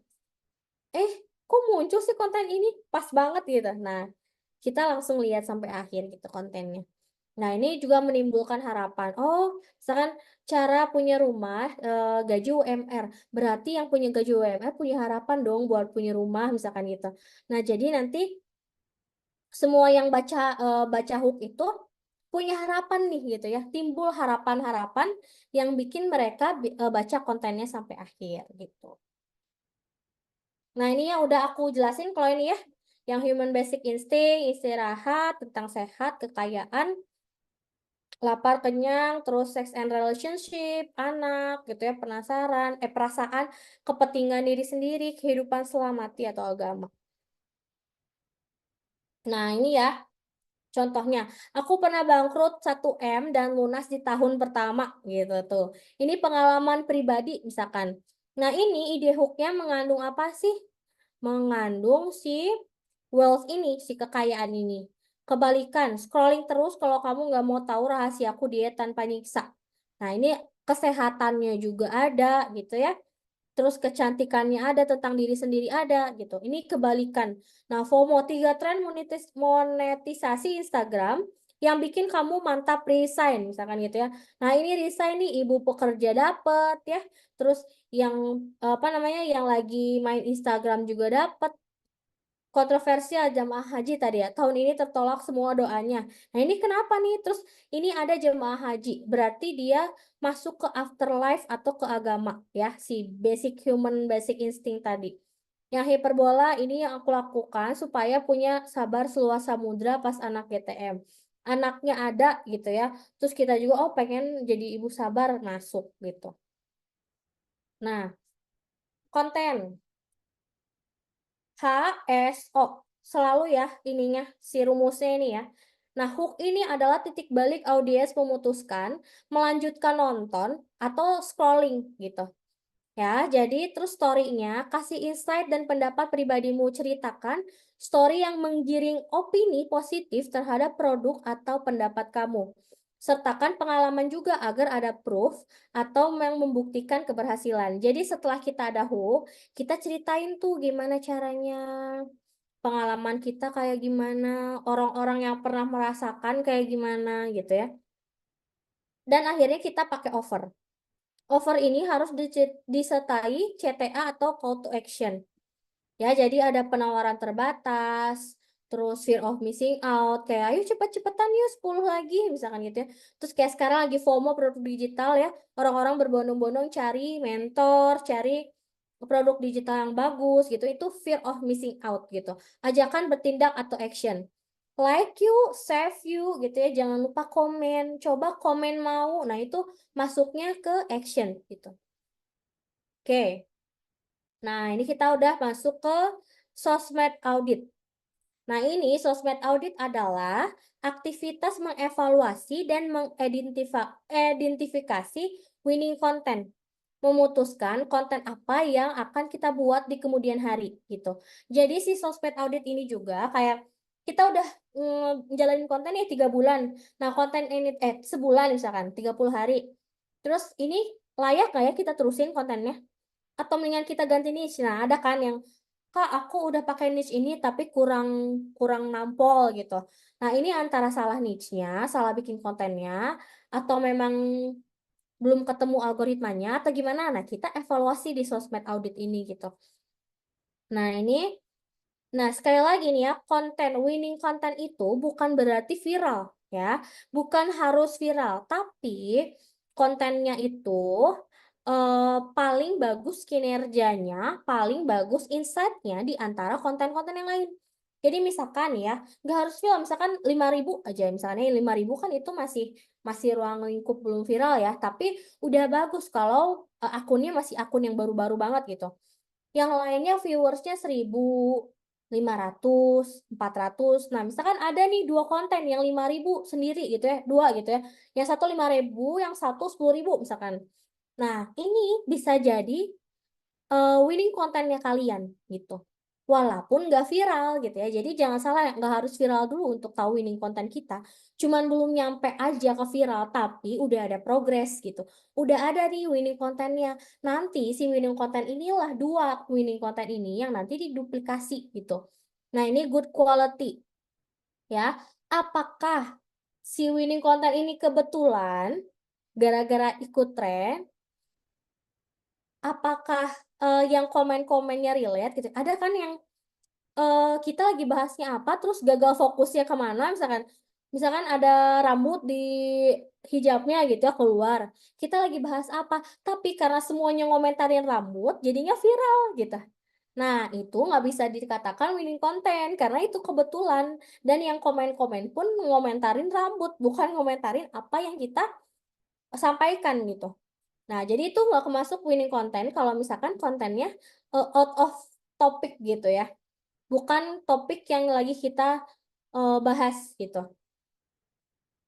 A: Eh, kok muncul sih konten ini? Pas banget gitu. Nah, kita langsung lihat sampai akhir gitu kontennya. Nah, ini juga menimbulkan harapan. Oh, misalkan cara punya rumah gaji UMR. Berarti yang punya gaji UMR punya harapan dong buat punya rumah misalkan gitu. Nah, jadi nanti semua yang baca hook itu punya harapan nih gitu ya. Timbul harapan-harapan yang bikin mereka baca kontennya sampai akhir gitu. Nah, ini yang udah aku jelasin kalau ini ya. Yang human basic instinct, istirahat, tentang sehat, kekayaan, lapar, kenyang, terus sex and relationship, anak, gitu ya, penasaran, perasaan, kepentingan diri sendiri, kehidupan setelah mati atau agama. Nah, ini ya, contohnya, aku pernah bangkrut 1 M dan lunas di tahun pertama, gitu tuh. Ini pengalaman pribadi, misalkan. Nah, ini ide hooknya mengandung apa sih? Mengandung si wealth ini, si kekayaan ini. Kebalikan, scrolling terus kalau kamu nggak mau tahu rahasiaku diet tanpa nyiksa. Nah, ini kesehatannya juga ada gitu ya. Terus kecantikannya ada, tentang diri sendiri ada gitu. Ini kebalikan. Nah, FOMO, 3 tren monetisasi Instagram yang bikin kamu mantap resign misalkan gitu ya. Nah, ini resign nih ibu pekerja dapet ya. Terus yang apa namanya yang lagi main Instagram juga dapet. Kontroversial jamaah haji tadi ya. Tahun ini tertolak semua doanya. Nah, ini kenapa nih? Terus ini ada jemaah haji. Berarti dia masuk ke afterlife atau ke agama ya, si basic instinct tadi. Yang hiperbola ini yang aku lakukan supaya punya sabar seluas samudra pas anak GTM. Anaknya ada gitu ya. Terus kita juga oh pengen jadi ibu sabar masuk gitu. Nah, konten. HSO. Selalu ya ininya, si rumusnya ini ya. Nah, hook ini adalah titik balik audiens memutuskan melanjutkan nonton atau scrolling gitu. Ya, jadi terus story-nya kasih insight dan pendapat pribadimu, ceritakan story yang menggiring opini positif terhadap produk atau pendapat kamu. Sertakan pengalaman juga agar ada proof atau yang membuktikan keberhasilan. Jadi setelah kita ada hook, kita ceritain tuh gimana caranya, pengalaman kita kayak gimana, orang-orang yang pernah merasakan kayak gimana gitu ya. Dan akhirnya kita pakai offer. Offer ini harus disertai CTA atau call to action. Ya, jadi ada penawaran terbatas, terus fear of missing out, kayak ayo cepet-cepetan yuk 10 lagi, misalkan gitu ya. Terus kayak sekarang lagi FOMO produk digital ya, orang-orang berbondong-bondong cari mentor, cari produk digital yang bagus gitu, itu fear of missing out gitu. Ajakan bertindak atau action. Like you, save you gitu ya, jangan lupa komen, coba komen mau, nah itu masuknya ke action gitu. Oke. Nah, ini kita udah masuk ke sosmed audit. Nah, ini sosmed audit adalah aktivitas mengevaluasi dan mengidentifikasi winning content. Memutuskan konten apa yang akan kita buat di kemudian hari gitu. Jadi si sosmed audit ini juga kayak kita udah jalanin konten ya 3 bulan. Nah, konten ini sebulan misalkan 30 hari. Terus ini layak nggak ya kita terusin kontennya? Atau mendingan kita ganti niche. Nah, ada kan yang Kak, aku udah pakai niche ini tapi kurang kurang nampol gitu. Nah, ini antara salah niche-nya, salah bikin kontennya, atau memang belum ketemu algoritmanya atau gimana. Nah, kita evaluasi di sosmed audit ini gitu. Nah, sekali lagi nih ya, winning content itu bukan berarti viral ya. Bukan harus viral, tapi kontennya itu paling bagus kinerjanya, paling bagus insight-nya di antara konten-konten yang lain. Jadi misalkan ya, nggak harus viral, misalkan 5.000 aja, misalnya 5.000 kan itu masih masih ruang lingkup belum viral ya, tapi udah bagus kalau akunnya masih akun yang baru-baru banget gitu. Yang lainnya viewersnya 1.000, 500, 400. Nah, misalkan ada nih 2 konten yang 5.000 sendiri gitu ya, 2 gitu ya. Yang satu 5.000, yang satu 10.000 misalkan. Nah, ini bisa jadi winning kontennya kalian gitu. Walaupun nggak viral gitu ya. Jadi jangan salah, nggak harus viral dulu untuk tahu winning konten kita. Cuman belum nyampe aja ke viral, tapi udah ada progres gitu. Udah ada nih winning kontennya. Nanti si winning konten inilah 2 winning konten ini yang nanti diduplikasi gitu. Nah, ini good quality ya. Apakah si winning konten ini kebetulan gara-gara ikut tren? Apakah yang komen-komennya relate gitu? Ada kan yang kita lagi bahasnya apa, terus gagal fokusnya kemana, misalkan ada rambut di hijabnya gitu ya keluar. Kita lagi bahas apa, tapi karena semuanya ngomentarin rambut, jadinya viral gitu. Nah, itu nggak bisa dikatakan winning content karena itu kebetulan. Dan yang komen-komen pun ngomentarin rambut, bukan ngomentarin apa yang kita sampaikan gitu. Nah, jadi itu nggak masuk winning content kalau misalkan kontennya out of topic gitu ya. Bukan topik yang lagi kita bahas gitu.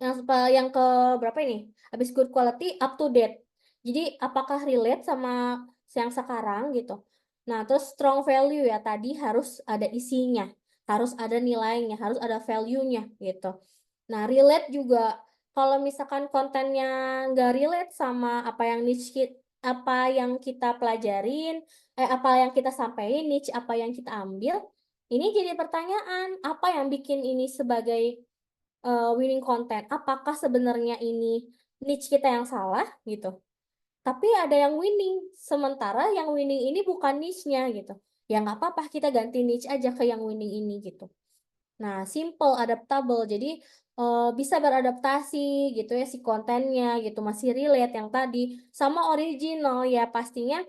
A: Yang ke berapa ini? Habis good quality, up to date. Jadi apakah relate sama yang sekarang gitu. Nah, terus strong value ya, tadi harus ada isinya, harus ada nilainya, harus ada value-nya gitu. Nah, relate juga kalau misalkan kontennya nggak relate sama apa yang apa yang kita pelajarin, apa yang kita sampaikan, niche apa yang kita ambil, ini jadi pertanyaan, apa yang bikin ini sebagai winning content? Apakah sebenarnya ini niche kita yang salah gitu? Tapi ada yang winning, sementara yang winning ini bukan niche-nya gitu. Ya nggak apa-apa, kita ganti niche aja ke yang winning ini gitu. Nah, simple, adaptable. Jadi bisa beradaptasi gitu ya si kontennya gitu, masih relate yang tadi sama original ya pastinya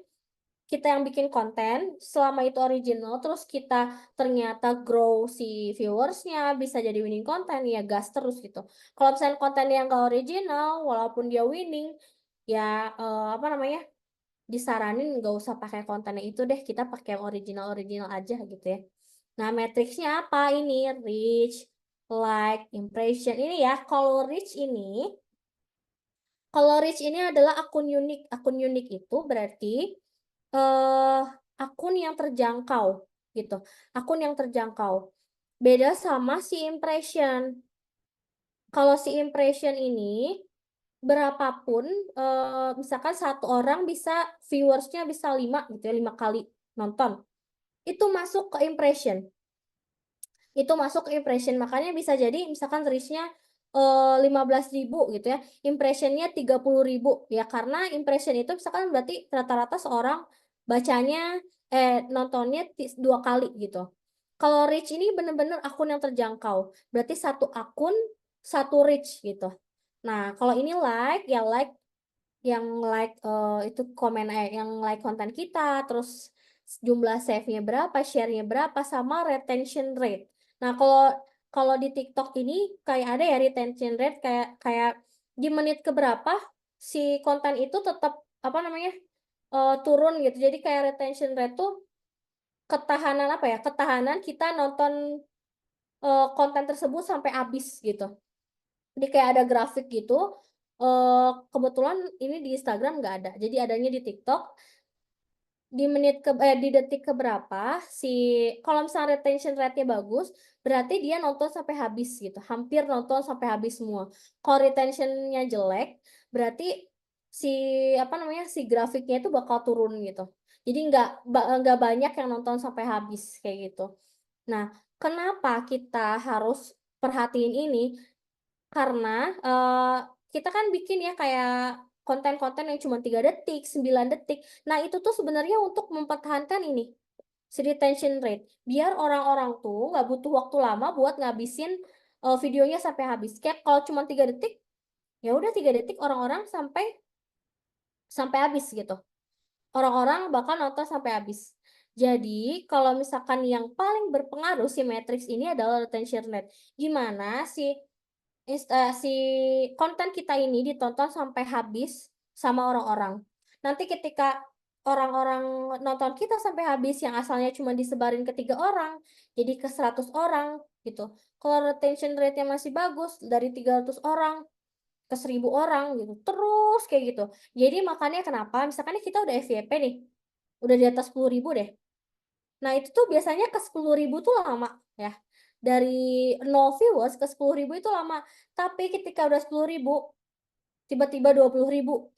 A: kita yang bikin konten selama itu original terus kita ternyata grow si viewersnya bisa jadi winning konten ya gas terus gitu. Kalau misalnya konten yang gak original walaupun dia winning ya apa namanya disaranin nggak usah pakai kontennya itu deh, kita pakai yang original aja gitu ya. Nah, matriksnya apa ini? Reach, like, impression ini ya. Kalau reach ini adalah akun unik. Akun unik itu berarti eh akun yang terjangkau gitu. Akun yang terjangkau. Beda sama si impression. Kalau si impression ini berapapun misalkan satu orang bisa viewersnya bisa 5 gitu ya, 5 kali nonton. Itu masuk ke impression. Itu masuk ke impression, makanya bisa jadi misalkan reach-nya 15.000 gitu ya, impressionnya 30.000 ya, karena impression itu misalkan berarti rata-rata seorang bacanya nontonnya 2 kali gitu. Kalau reach ini bener-bener akun yang terjangkau, berarti satu akun satu reach gitu. Nah, kalau ini like ya like yang like itu komen yang like konten kita, terus jumlah save-nya berapa, share-nya berapa, sama retention rate. Nah, kalau kalau di TikTok ini kayak ada ya retention rate kayak kayak di menit keberapa si konten itu tetap apa namanya turun gitu. Jadi kayak retention rate tuh ketahanan apa ya? Ketahanan kita nonton konten tersebut sampai habis gitu. Jadi kayak ada grafik gitu. Kebetulan ini di Instagram nggak ada. Jadi adanya di TikTok di di detik keberapa si kalau misalnya retention rate-nya bagus, berarti dia nonton sampai habis gitu. Hampir nonton sampai habis semua. Kalau retention-nya jelek, berarti si apa namanya? Si grafiknya itu bakal turun gitu. Jadi nggak banyak yang nonton sampai habis kayak gitu. Nah, kenapa kita harus perhatiin ini? Karena kita kan bikin ya kayak konten-konten yang cuma 3 detik, 9 detik. Nah, itu tuh sebenarnya untuk mempertahankan ini, si retention rate. Biar orang-orang tuh nggak butuh waktu lama buat ngabisin videonya sampai habis. Kayak kalau cuma 3 detik, ya udah 3 detik orang-orang sampai sampai habis gitu. Orang-orang bakal nonton sampai habis. Jadi, kalau misalkan yang paling berpengaruh si matrix ini adalah retention rate. Gimana si si konten kita ini ditonton sampai habis sama orang-orang. Nanti ketika orang-orang nonton kita sampai habis yang asalnya cuma disebarin ke 3 orang jadi ke 100 orang gitu. Kalau retention rate-nya masih bagus dari 300 orang ke 1.000 orang gitu. Terus kayak gitu. Jadi makanya kenapa misalkan nih kita udah FYP nih, udah di atas 10.000 deh. Nah, itu tuh biasanya ke 10.000 tuh lama ya. Dari 0 viewers ke 10.000 itu lama. Tapi ketika udah 10.000, tiba-tiba 20.000,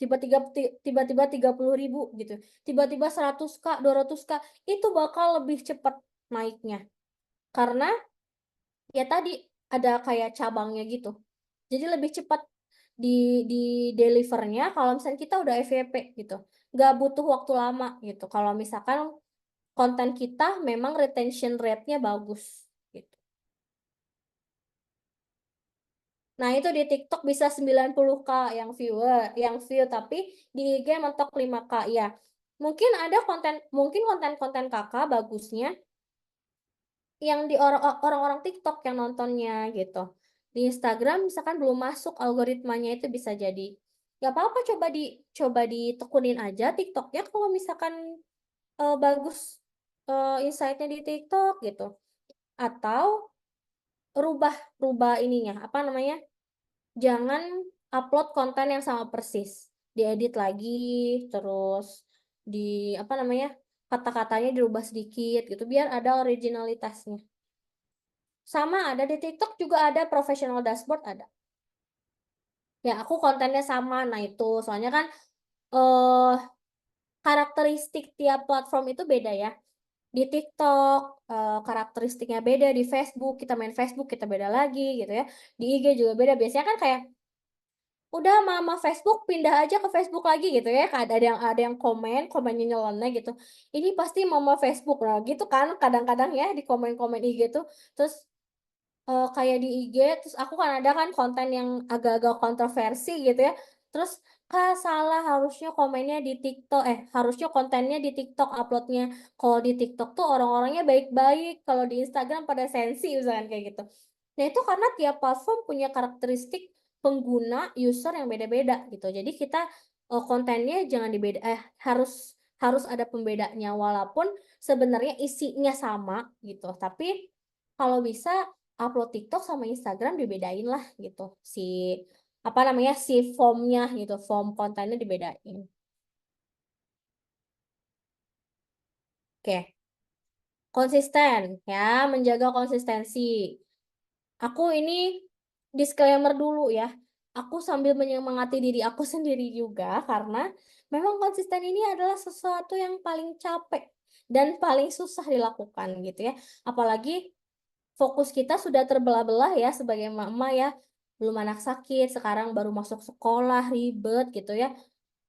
A: tiba-tiba 30.000 gitu. Tiba-tiba 100K, 200K, itu bakal lebih cepat naiknya. Karena ya tadi ada kayak cabangnya gitu. Jadi lebih cepat di delivernya kalau misalnya kita udah FYP gitu. Nggak butuh waktu lama gitu. Kalau misalkan konten kita memang retention rate-nya bagus gitu. Nah, itu di TikTok bisa 90K yang view, tapi di IG mentok 5K ya. Mungkin konten-konten kakak bagusnya yang di orang-orang TikTok yang nontonnya gitu. Di Instagram misalkan belum masuk algoritmanya itu bisa jadi. Gak apa-apa coba ditekunin aja TikToknya kalau misalkan bagus insight-nya di TikTok gitu. Atau rubah rubah ininya apa namanya, jangan upload konten yang sama persis, diedit lagi, terus di apa namanya, kata-katanya dirubah sedikit gitu biar ada originalitasnya. Sama ada di TikTok juga ada professional dashboard ada ya, aku kontennya sama. Nah itu soalnya kan eh karakteristik tiap platform itu beda ya. Di TikTok karakteristiknya beda, di Facebook kita main Facebook kita beda lagi gitu ya, di IG juga beda. Biasanya kan kayak udah mama Facebook pindah aja ke Facebook lagi gitu ya, ada yang komennya nyeleneh gitu, ini pasti mama Facebook lah gitu kan kadang-kadang ya di komen-komen IG tuh. Terus kayak di IG, terus aku kan ada kan konten yang agak-agak kontroversi gitu ya, terus, "Kak, salah harusnya komennya di TikTok harusnya kontennya di TikTok upload-nya. Kalau di TikTok tuh orang-orangnya baik-baik, kalau di Instagram pada sensi," misalkan kayak gitu. Nah, itu karena tiap platform punya karakteristik pengguna, user yang beda-beda gitu. Jadi kita, kontennya jangan harus harus ada pembedanya walaupun sebenarnya isinya sama gitu, tapi kalau bisa upload TikTok sama Instagram dibedain lah gitu, apa namanya, si formnya gitu, form kontennya dibedain. Oke, konsisten ya, menjaga konsistensi. Aku ini disclaimer dulu ya, aku sambil menyemangati diri aku sendiri juga karena memang konsisten ini adalah sesuatu yang paling capek dan paling susah dilakukan gitu ya. Apalagi fokus kita sudah terbelah-belah ya sebagai emak-emak ya, belum anak sakit, sekarang baru masuk sekolah, ribet gitu ya,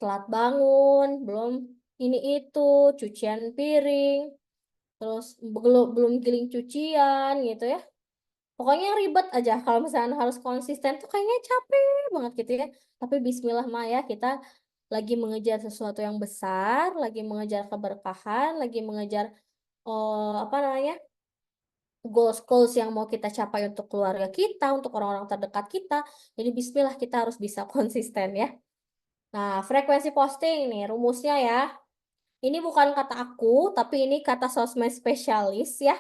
A: telat bangun, belum ini itu, cucian piring, terus belum giling cucian gitu ya. Pokoknya ribet aja kalau misalnya harus konsisten tuh kayaknya capek banget gitu ya. Tapi bismillah mah ya, kita lagi mengejar sesuatu yang besar, lagi mengejar keberkahan, lagi mengejar apa namanya, goals-goals yang mau kita capai untuk keluarga kita, untuk orang-orang terdekat kita. Jadi bismillah kita harus bisa konsisten ya. Nah, frekuensi posting nih rumusnya ya. Ini bukan kata aku, tapi ini kata sosmed spesialis ya.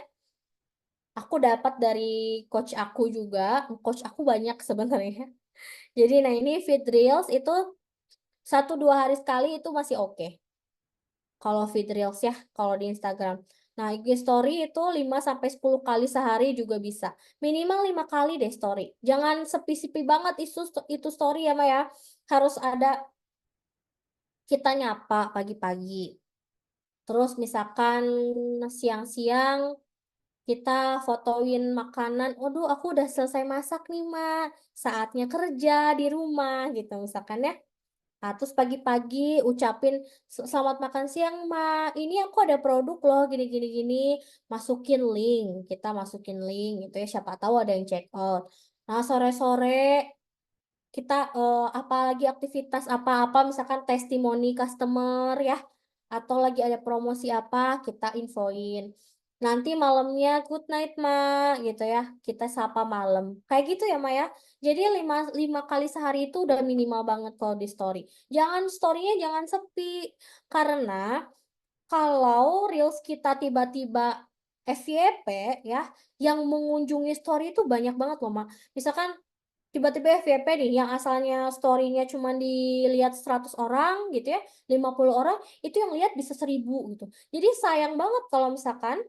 A: Aku dapat dari coach aku juga. Coach aku banyak sebenarnya. Jadi nah ini feed reels itu 1-2 hari sekali itu masih oke. Kalau feed reels ya, kalau di Instagram. Nah, IG story itu 5 sampai 10 kali sehari juga bisa. Minimal 5 kali deh story. Jangan sepi-sepi banget itu story ya, Maya. Harus ada kita nyapa pagi-pagi. Terus misalkan siang-siang kita fotoin makanan. Waduh, aku udah selesai masak nih, Mak. Saatnya kerja di rumah gitu misalkan ya. Nah, terus pagi-pagi ucapin selamat makan siang, Mak. Ini aku ada produk loh gini gini gini. Masukin link, kita masukin link gitu ya. Siapa tahu ada yang check out. Nah, sore-sore kita apalagi aktivitas apa-apa misalkan testimoni customer ya atau lagi ada promosi apa kita infoin. Nanti malamnya good night, Ma, gitu ya. Kita sapa malam. Kayak gitu ya, Ma ya. Jadi 5 kali sehari itu udah minimal banget kalau di story. Story-nya jangan sepi. Karena kalau reels kita tiba-tiba FYP ya, yang mengunjungi story itu banyak banget loh, Mak. Misalkan tiba-tiba FYP nih, yang asalnya story-nya cuma dilihat 100 orang gitu ya, 50 orang, itu yang lihat bisa 1000 gitu. Jadi sayang banget kalau misalkan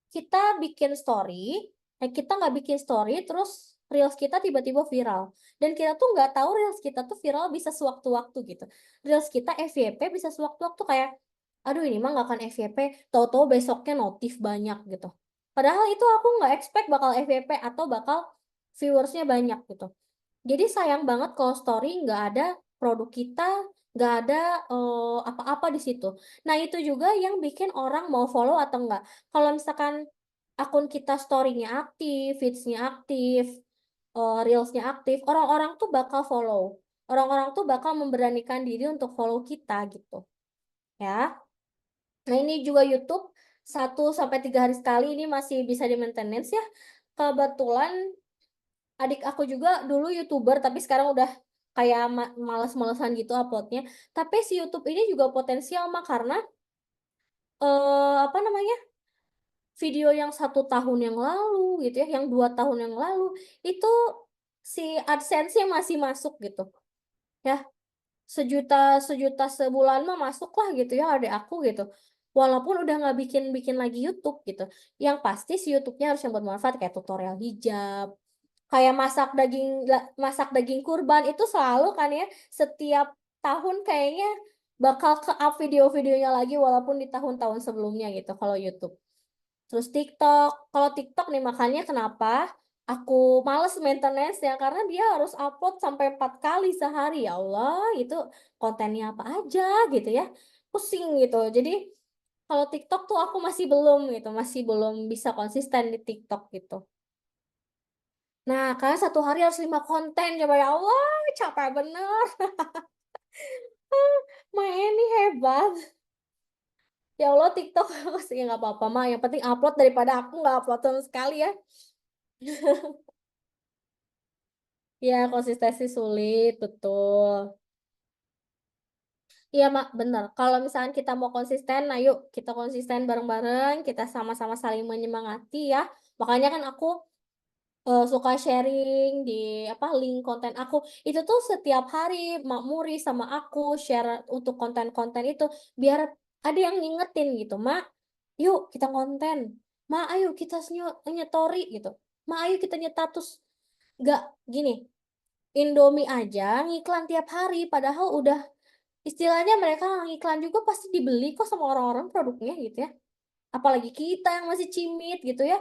A: kita bikin story, kita nggak bikin story, terus reels kita tiba-tiba viral. Dan kita tuh nggak tahu reels kita tuh viral bisa sewaktu-waktu gitu. Reels kita FYP bisa sewaktu-waktu kayak, aduh ini mah nggak akan FYP, tahu-tahu besoknya notif banyak gitu. Padahal itu aku nggak expect bakal FYP atau bakal viewersnya banyak gitu. Jadi sayang banget kalau story nggak ada produk kita, nggak ada apa-apa di situ. Nah itu juga yang bikin orang mau follow atau enggak. Kalau misalkan akun kita story-nya aktif, feeds-nya aktif, reels-nya aktif, orang-orang tuh bakal follow. Orang-orang tuh bakal memberanikan diri untuk follow kita gitu. Ya. Nah ini juga YouTube 1 sampai 3 hari sekali ini masih bisa di maintenance ya. Kebetulan adik aku juga dulu YouTuber tapi sekarang udah kayak males-malesan gitu uploadnya. Tapi si YouTube ini juga potensial mah karena apa namanya, video yang 1 tahun yang lalu gitu ya, yang 2 tahun yang lalu itu si AdSense-nya masih masuk gitu ya, sejuta sejuta sebulan mah masuk lah gitu ya adek aku gitu. Walaupun udah nggak bikin lagi YouTube gitu, yang pasti si YouTube-nya harus yang bermanfaat kayak tutorial hijab, kayak masak daging kurban itu selalu kan ya, setiap tahun kayaknya bakal ke up video-videonya lagi walaupun di tahun-tahun sebelumnya gitu kalau YouTube. Terus TikTok, kalau TikTok nih makanya kenapa aku males maintenance ya, karena dia harus upload sampai 4 kali sehari. Ya Allah, itu kontennya apa aja gitu ya, pusing gitu. Jadi kalau TikTok tuh aku masih belum gitu, masih belum bisa konsisten di TikTok gitu. Nah, kalian 1 hari harus 5 konten, coba ya Allah, capek bener. Main ini hebat. Ya Allah, TikTok aku sih nggak apa-apa mah. Yang penting upload daripada aku nggak upload sama sekali ya. Ya, konsistensi sulit, betul. Iya, Mak, bener. Kalau misalkan kita mau konsisten, nah yuk kita konsisten bareng-bareng, kita sama-sama saling menyemangati ya. Makanya kan aku suka sharing di apa link konten aku itu tuh setiap hari Mak Muri sama aku share untuk konten-konten itu biar ada yang ngingetin gitu, Mak, yuk kita konten, Mak ayo kita nyetori gitu, Mak ayo kita nyetatus. Gak gini, Indomie aja ngiklan tiap hari padahal udah istilahnya mereka ngiklan juga pasti dibeli kok sama orang-orang produknya gitu ya, apalagi kita yang masih cimit gitu ya.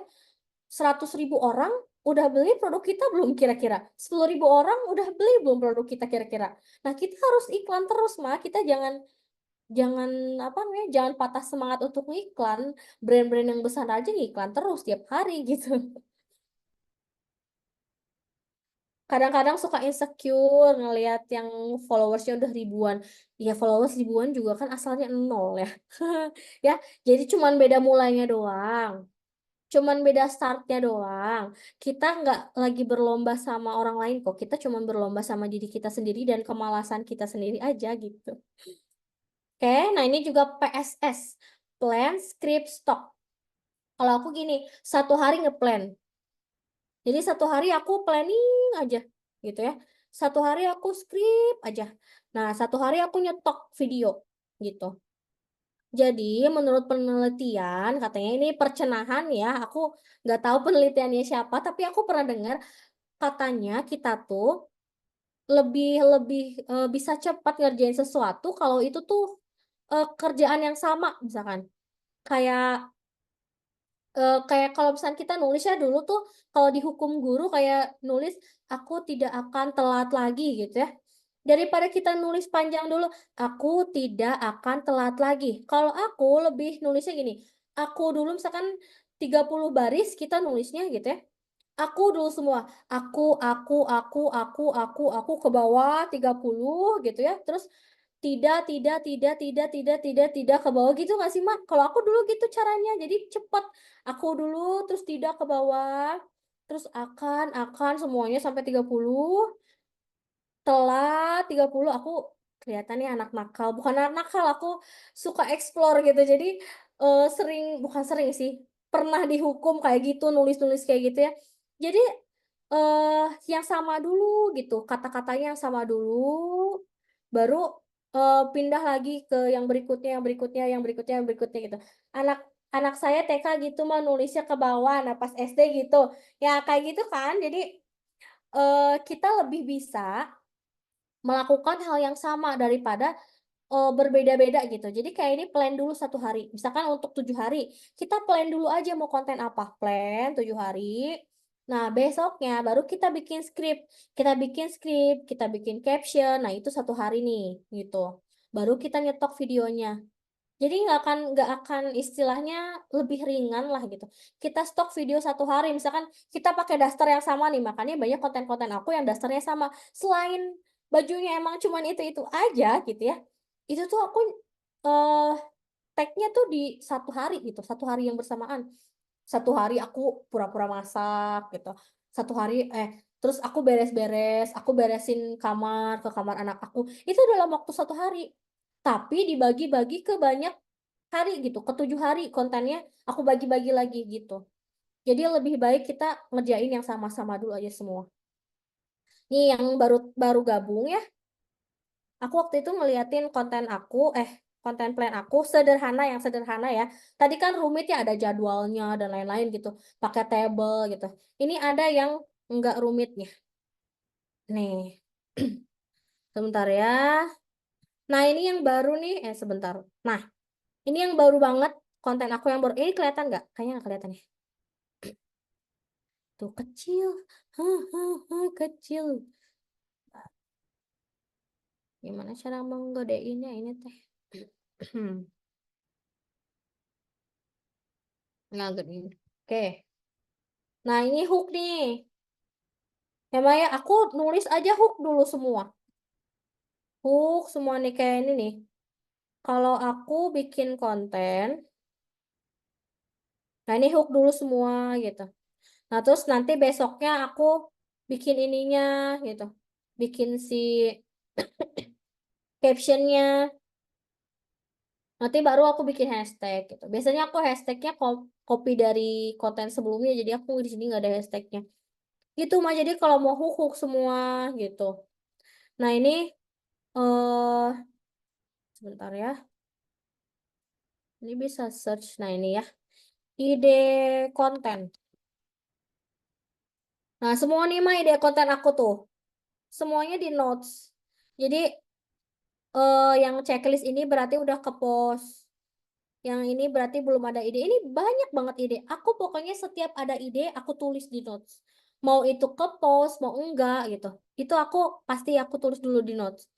A: 100.000 orang udah beli produk kita belum kira-kira? 10.000 orang udah beli belum produk kita kira-kira? Nah, kita harus iklan terus, mah. Kita jangan jangan apa namanya? Jangan patah semangat untuk ngiklan. Brand-brand yang besar aja ngiklan terus tiap hari gitu. Kadang-kadang suka insecure ngelihat yang followersnya udah ribuan. Ya followers ribuan juga kan asalnya nol ya. Ya, jadi cuman beda mulainya doang. Cuman beda startnya doang. Kita nggak lagi berlomba sama orang lain kok. Kita cuman berlomba sama diri kita sendiri dan kemalasan kita sendiri aja gitu. Oke, nah ini juga PSS. Plan, script, stock. Kalau aku gini, 1 hari ngeplan. Jadi 1 hari aku planning aja gitu ya. 1 hari aku script aja. Nah, 1 hari aku nyetok video gitu. Jadi, menurut penelitian, katanya ini percenahan ya, aku nggak tahu penelitiannya siapa, tapi aku pernah dengar katanya kita tuh lebih lebih bisa cepat ngerjain sesuatu kalau itu tuh kerjaan yang sama, misalkan kayak kayak kalau misalnya kita nulis ya dulu tuh kalau dihukum guru kayak nulis aku tidak akan telat lagi gitu ya. Daripada kita nulis panjang dulu, aku tidak akan telat lagi. Kalau aku lebih nulisnya gini, aku dulu misalkan 30 baris kita nulisnya gitu ya. Aku dulu semua. Aku ke bawah 30 gitu ya. Terus tidak ke bawah gitu nggak sih, Mak? Kalau aku dulu gitu caranya. Jadi cepet. Aku dulu terus tidak ke bawah. terus akan semuanya sampai 30, telat 30 aku kelihatannya anak nakal, bukan anak nakal, aku suka explore gitu. Jadi, bukan sering sih, pernah dihukum kayak gitu, nulis-nulis kayak gitu ya. Jadi, yang sama dulu gitu, kata-katanya yang sama dulu, baru, pindah lagi ke yang berikutnya yang berikutnya yang berikutnya yang berikutnya gitu. Anak anak saya TK gitu mah nulisnya ke bawah, nah pas SD gitu, ya kayak gitu kan. Jadi, kita lebih bisa melakukan hal yang sama daripada, berbeda-beda gitu. Jadi kayak ini plan dulu 1 hari, misalkan untuk 7 hari, kita plan dulu aja mau konten apa, plan 7 hari. Nah, besoknya baru kita bikin caption, nah itu 1 hari nih, gitu. Baru kita nyetok videonya. Jadi nggak akan istilahnya lebih ringan lah gitu. Kita stok video 1 hari, misalkan kita pakai daster yang sama nih, makanya banyak konten-konten aku yang dasternya sama. Selain bajunya emang cuman itu-itu aja gitu ya, itu tuh aku, eee, tag-nya tuh di 1 hari gitu, 1 hari yang bersamaan. 1 hari aku pura-pura masak gitu, 1 hari terus aku beres-beres, aku beresin kamar, ke kamar anak aku, itu dalam waktu 1 hari. Tapi dibagi-bagi ke banyak hari gitu, ke 7 hari kontennya aku bagi-bagi lagi gitu. Jadi lebih baik kita ngerjain yang sama-sama dulu aja semua. Nih yang baru baru gabung ya, aku waktu itu ngeliatin konten plan aku yang sederhana ya. Tadi kan rumit ya, ada jadwalnya dan lain-lain gitu, pakai table gitu. Ini ada yang enggak rumitnya. Nih, sebentar ya. Nah, ini yang baru nih, sebentar. Nah, ini yang baru banget, konten aku yang baru ini kelihatan nggak? Kayaknya nggak kelihatan ya. Tuh kecil, kecil. Gimana cara menggedeinnya ini teh? Nggak gedein. Oke. Nah, ini hook nih. Emang ya aku nulis aja hook dulu semua. Hook semua nih kayak ini nih. Kalau aku bikin konten, nah ini hook dulu semua gitu. Nah, terus nanti besoknya aku bikin ininya gitu. Bikin si captionnya. Nanti baru aku bikin hashtag gitu. Biasanya aku hashtagnya copy dari konten sebelumnya, jadi aku di sini nggak ada hashtagnya. Gitu mah, jadi kalau mau hook hook semua gitu. Nah ini eh sebentar ya. Ini bisa search. Nah ini ya, ide konten. Nah semua nih mah ide konten aku tuh. Semuanya di notes. Jadi yang checklist ini berarti udah ke post. Yang ini berarti belum ada ide. Ini banyak banget ide. Aku pokoknya setiap ada ide, aku tulis di notes. Mau itu ke post, mau enggak gitu. Itu aku tulis dulu di notes.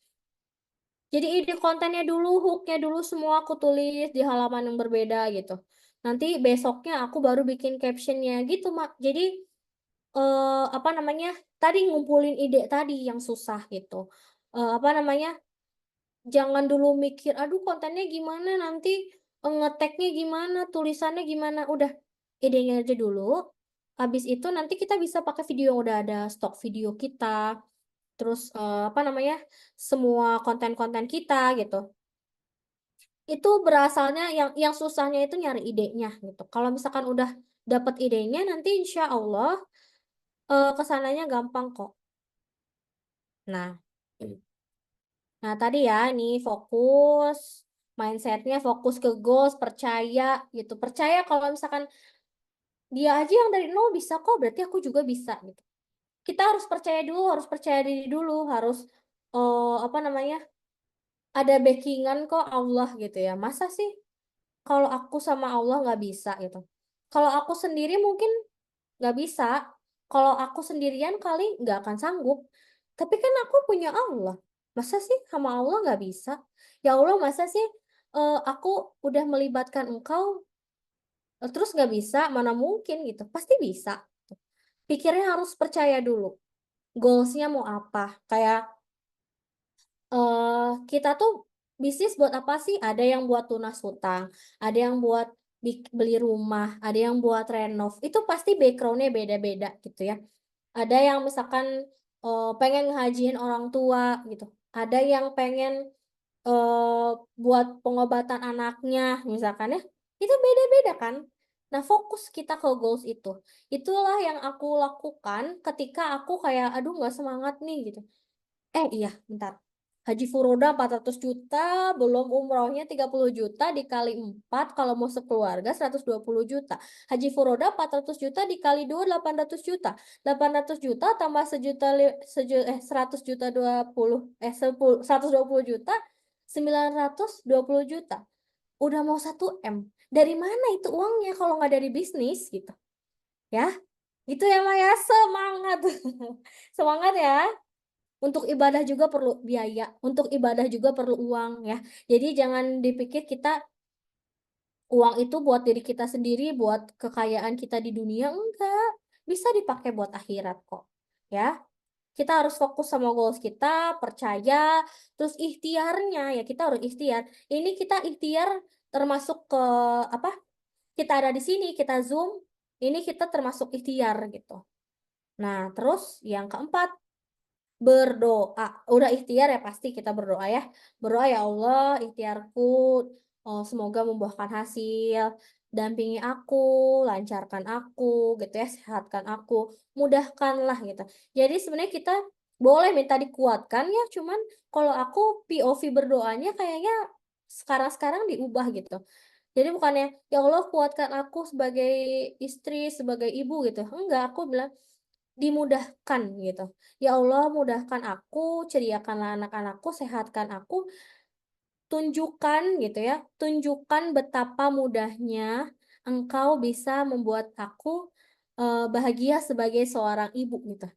A: Jadi ide kontennya dulu, hooknya dulu semua aku tulis di halaman yang berbeda gitu. Nanti besoknya aku baru bikin captionnya gitu, Mak. Jadi apa namanya? Tadi ngumpulin ide tadi yang susah gitu. Apa namanya? Jangan dulu mikir, "Aduh kontennya gimana nanti, nge-tag-nya gimana, tulisannya gimana." Udah, idenya aja dulu, habis itu nanti kita bisa pakai video yang udah ada, stok video kita, terus, apa namanya, semua konten-konten kita gitu. Itu berasalnya yang susahnya itu nyari idenya gitu. Kalau misalkan udah dapet idenya nanti insya Allah, ke sananya gampang kok. Nah Nah, tadi ya, ini fokus, mindsetnya fokus ke goals, percaya gitu. Percaya kalau misalkan dia aja yang dari nol bisa kok, berarti aku juga bisa gitu. Kita harus percaya dulu, harus percaya diri dulu, harus apa namanya? Ada backingan kok Allah gitu ya. Masa sih kalau aku sama Allah nggak bisa gitu. Kalau aku sendiri mungkin nggak bisa. Kalau aku sendirian kali nggak akan sanggup. Tapi kan aku punya Allah. Masa sih sama Allah nggak bisa? Ya Allah, masa sih aku udah melibatkan engkau, terus nggak bisa? Mana mungkin gitu. Pasti bisa. Pikirnya harus percaya dulu. Goalsnya mau apa? Kayak kita tuh bisnis buat apa sih? Ada yang buat lunas hutang, ada yang buat beli rumah, ada yang buat renov. Itu pasti backgroundnya beda-beda gitu ya. Ada yang misalkan pengen ngehajiin orang tua gitu. Ada yang pengen buat pengobatan anaknya misalkan ya. Itu beda-beda kan. Nah, fokus kita ke goals itu. Itulah yang aku lakukan ketika aku kayak aduh nggak semangat nih gitu. Iya, bentar. Haji Furoda 400 juta, belum umrohnya 30 juta dikali 4 kalau mau sekeluarga 120 juta. Haji Furoda 400 juta dikali 2 800 juta. 800 juta tambah 100 juta 120 juta 920 juta. Udah mau 1 M. Dari mana itu uangnya kalau nggak dari bisnis gitu. Ya, itu ya Maya, semangat. Semangat ya. Untuk ibadah juga perlu biaya, untuk ibadah juga perlu uang ya. Jadi jangan dipikir uang itu buat diri kita sendiri, buat kekayaan kita di dunia, enggak. Bisa dipakai buat akhirat kok. Ya. Kita harus fokus sama goals kita, percaya, terus ikhtiarnya ya kita harus ikhtiar. Ini kita ikhtiar termasuk ke apa? Kita ada di sini, kita Zoom, ini kita termasuk ikhtiar gitu. Nah, terus yang keempat, berdoa. Udah ikhtiar ya pasti kita berdoa ya. Berdoa ya Allah, ikhtiarku semoga membuahkan hasil. Dampingi aku, lancarkan aku gitu ya, sehatkan aku, mudahkanlah gitu. Jadi sebenarnya kita boleh minta dikuatkan ya, cuman kalau aku POV berdoanya kayaknya sekarang-sekarang diubah gitu. Jadi bukannya ya Allah kuatkan aku sebagai istri, sebagai ibu gitu. Enggak, aku bilang dimudahkan gitu. Ya Allah, mudahkan aku, ceriakanlah anak-anakku, sehatkan aku, tunjukkan gitu ya, tunjukkan betapa mudahnya Engkau bisa membuat aku bahagia sebagai seorang ibu gitu.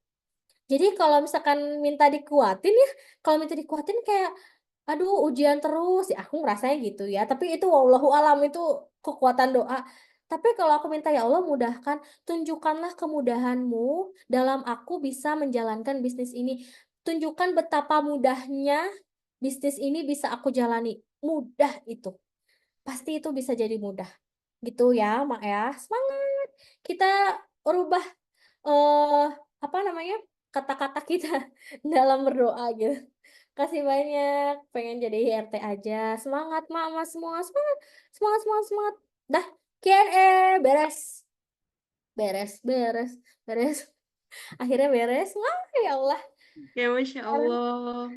A: Jadi kalau misalkan minta dikuatin ya, kalau minta dikuatin kayak aduh ujian terus ya aku ngerasanya gitu ya. Tapi itu wallahu alam itu kekuatan doa. Tapi kalau aku minta ya Allah mudahkan, tunjukkanlah kemudahanmu dalam aku bisa menjalankan bisnis ini. Tunjukkan betapa mudahnya bisnis ini bisa aku jalani. Mudah itu. Pasti itu bisa jadi mudah. Gitu ya, Mak ya. Semangat. Kita rubah eh apa namanya? Kata-kata kita dalam berdoa gitu. Kasih banyak, pengen jadi RT aja. Semangat, Mama semua. Semangat, semangat, semangat, semangat. Dah, Q&A, beres. Beres, beres, beres. Akhirnya beres. Wah, ya Allah.
B: Ya, Masya Allah.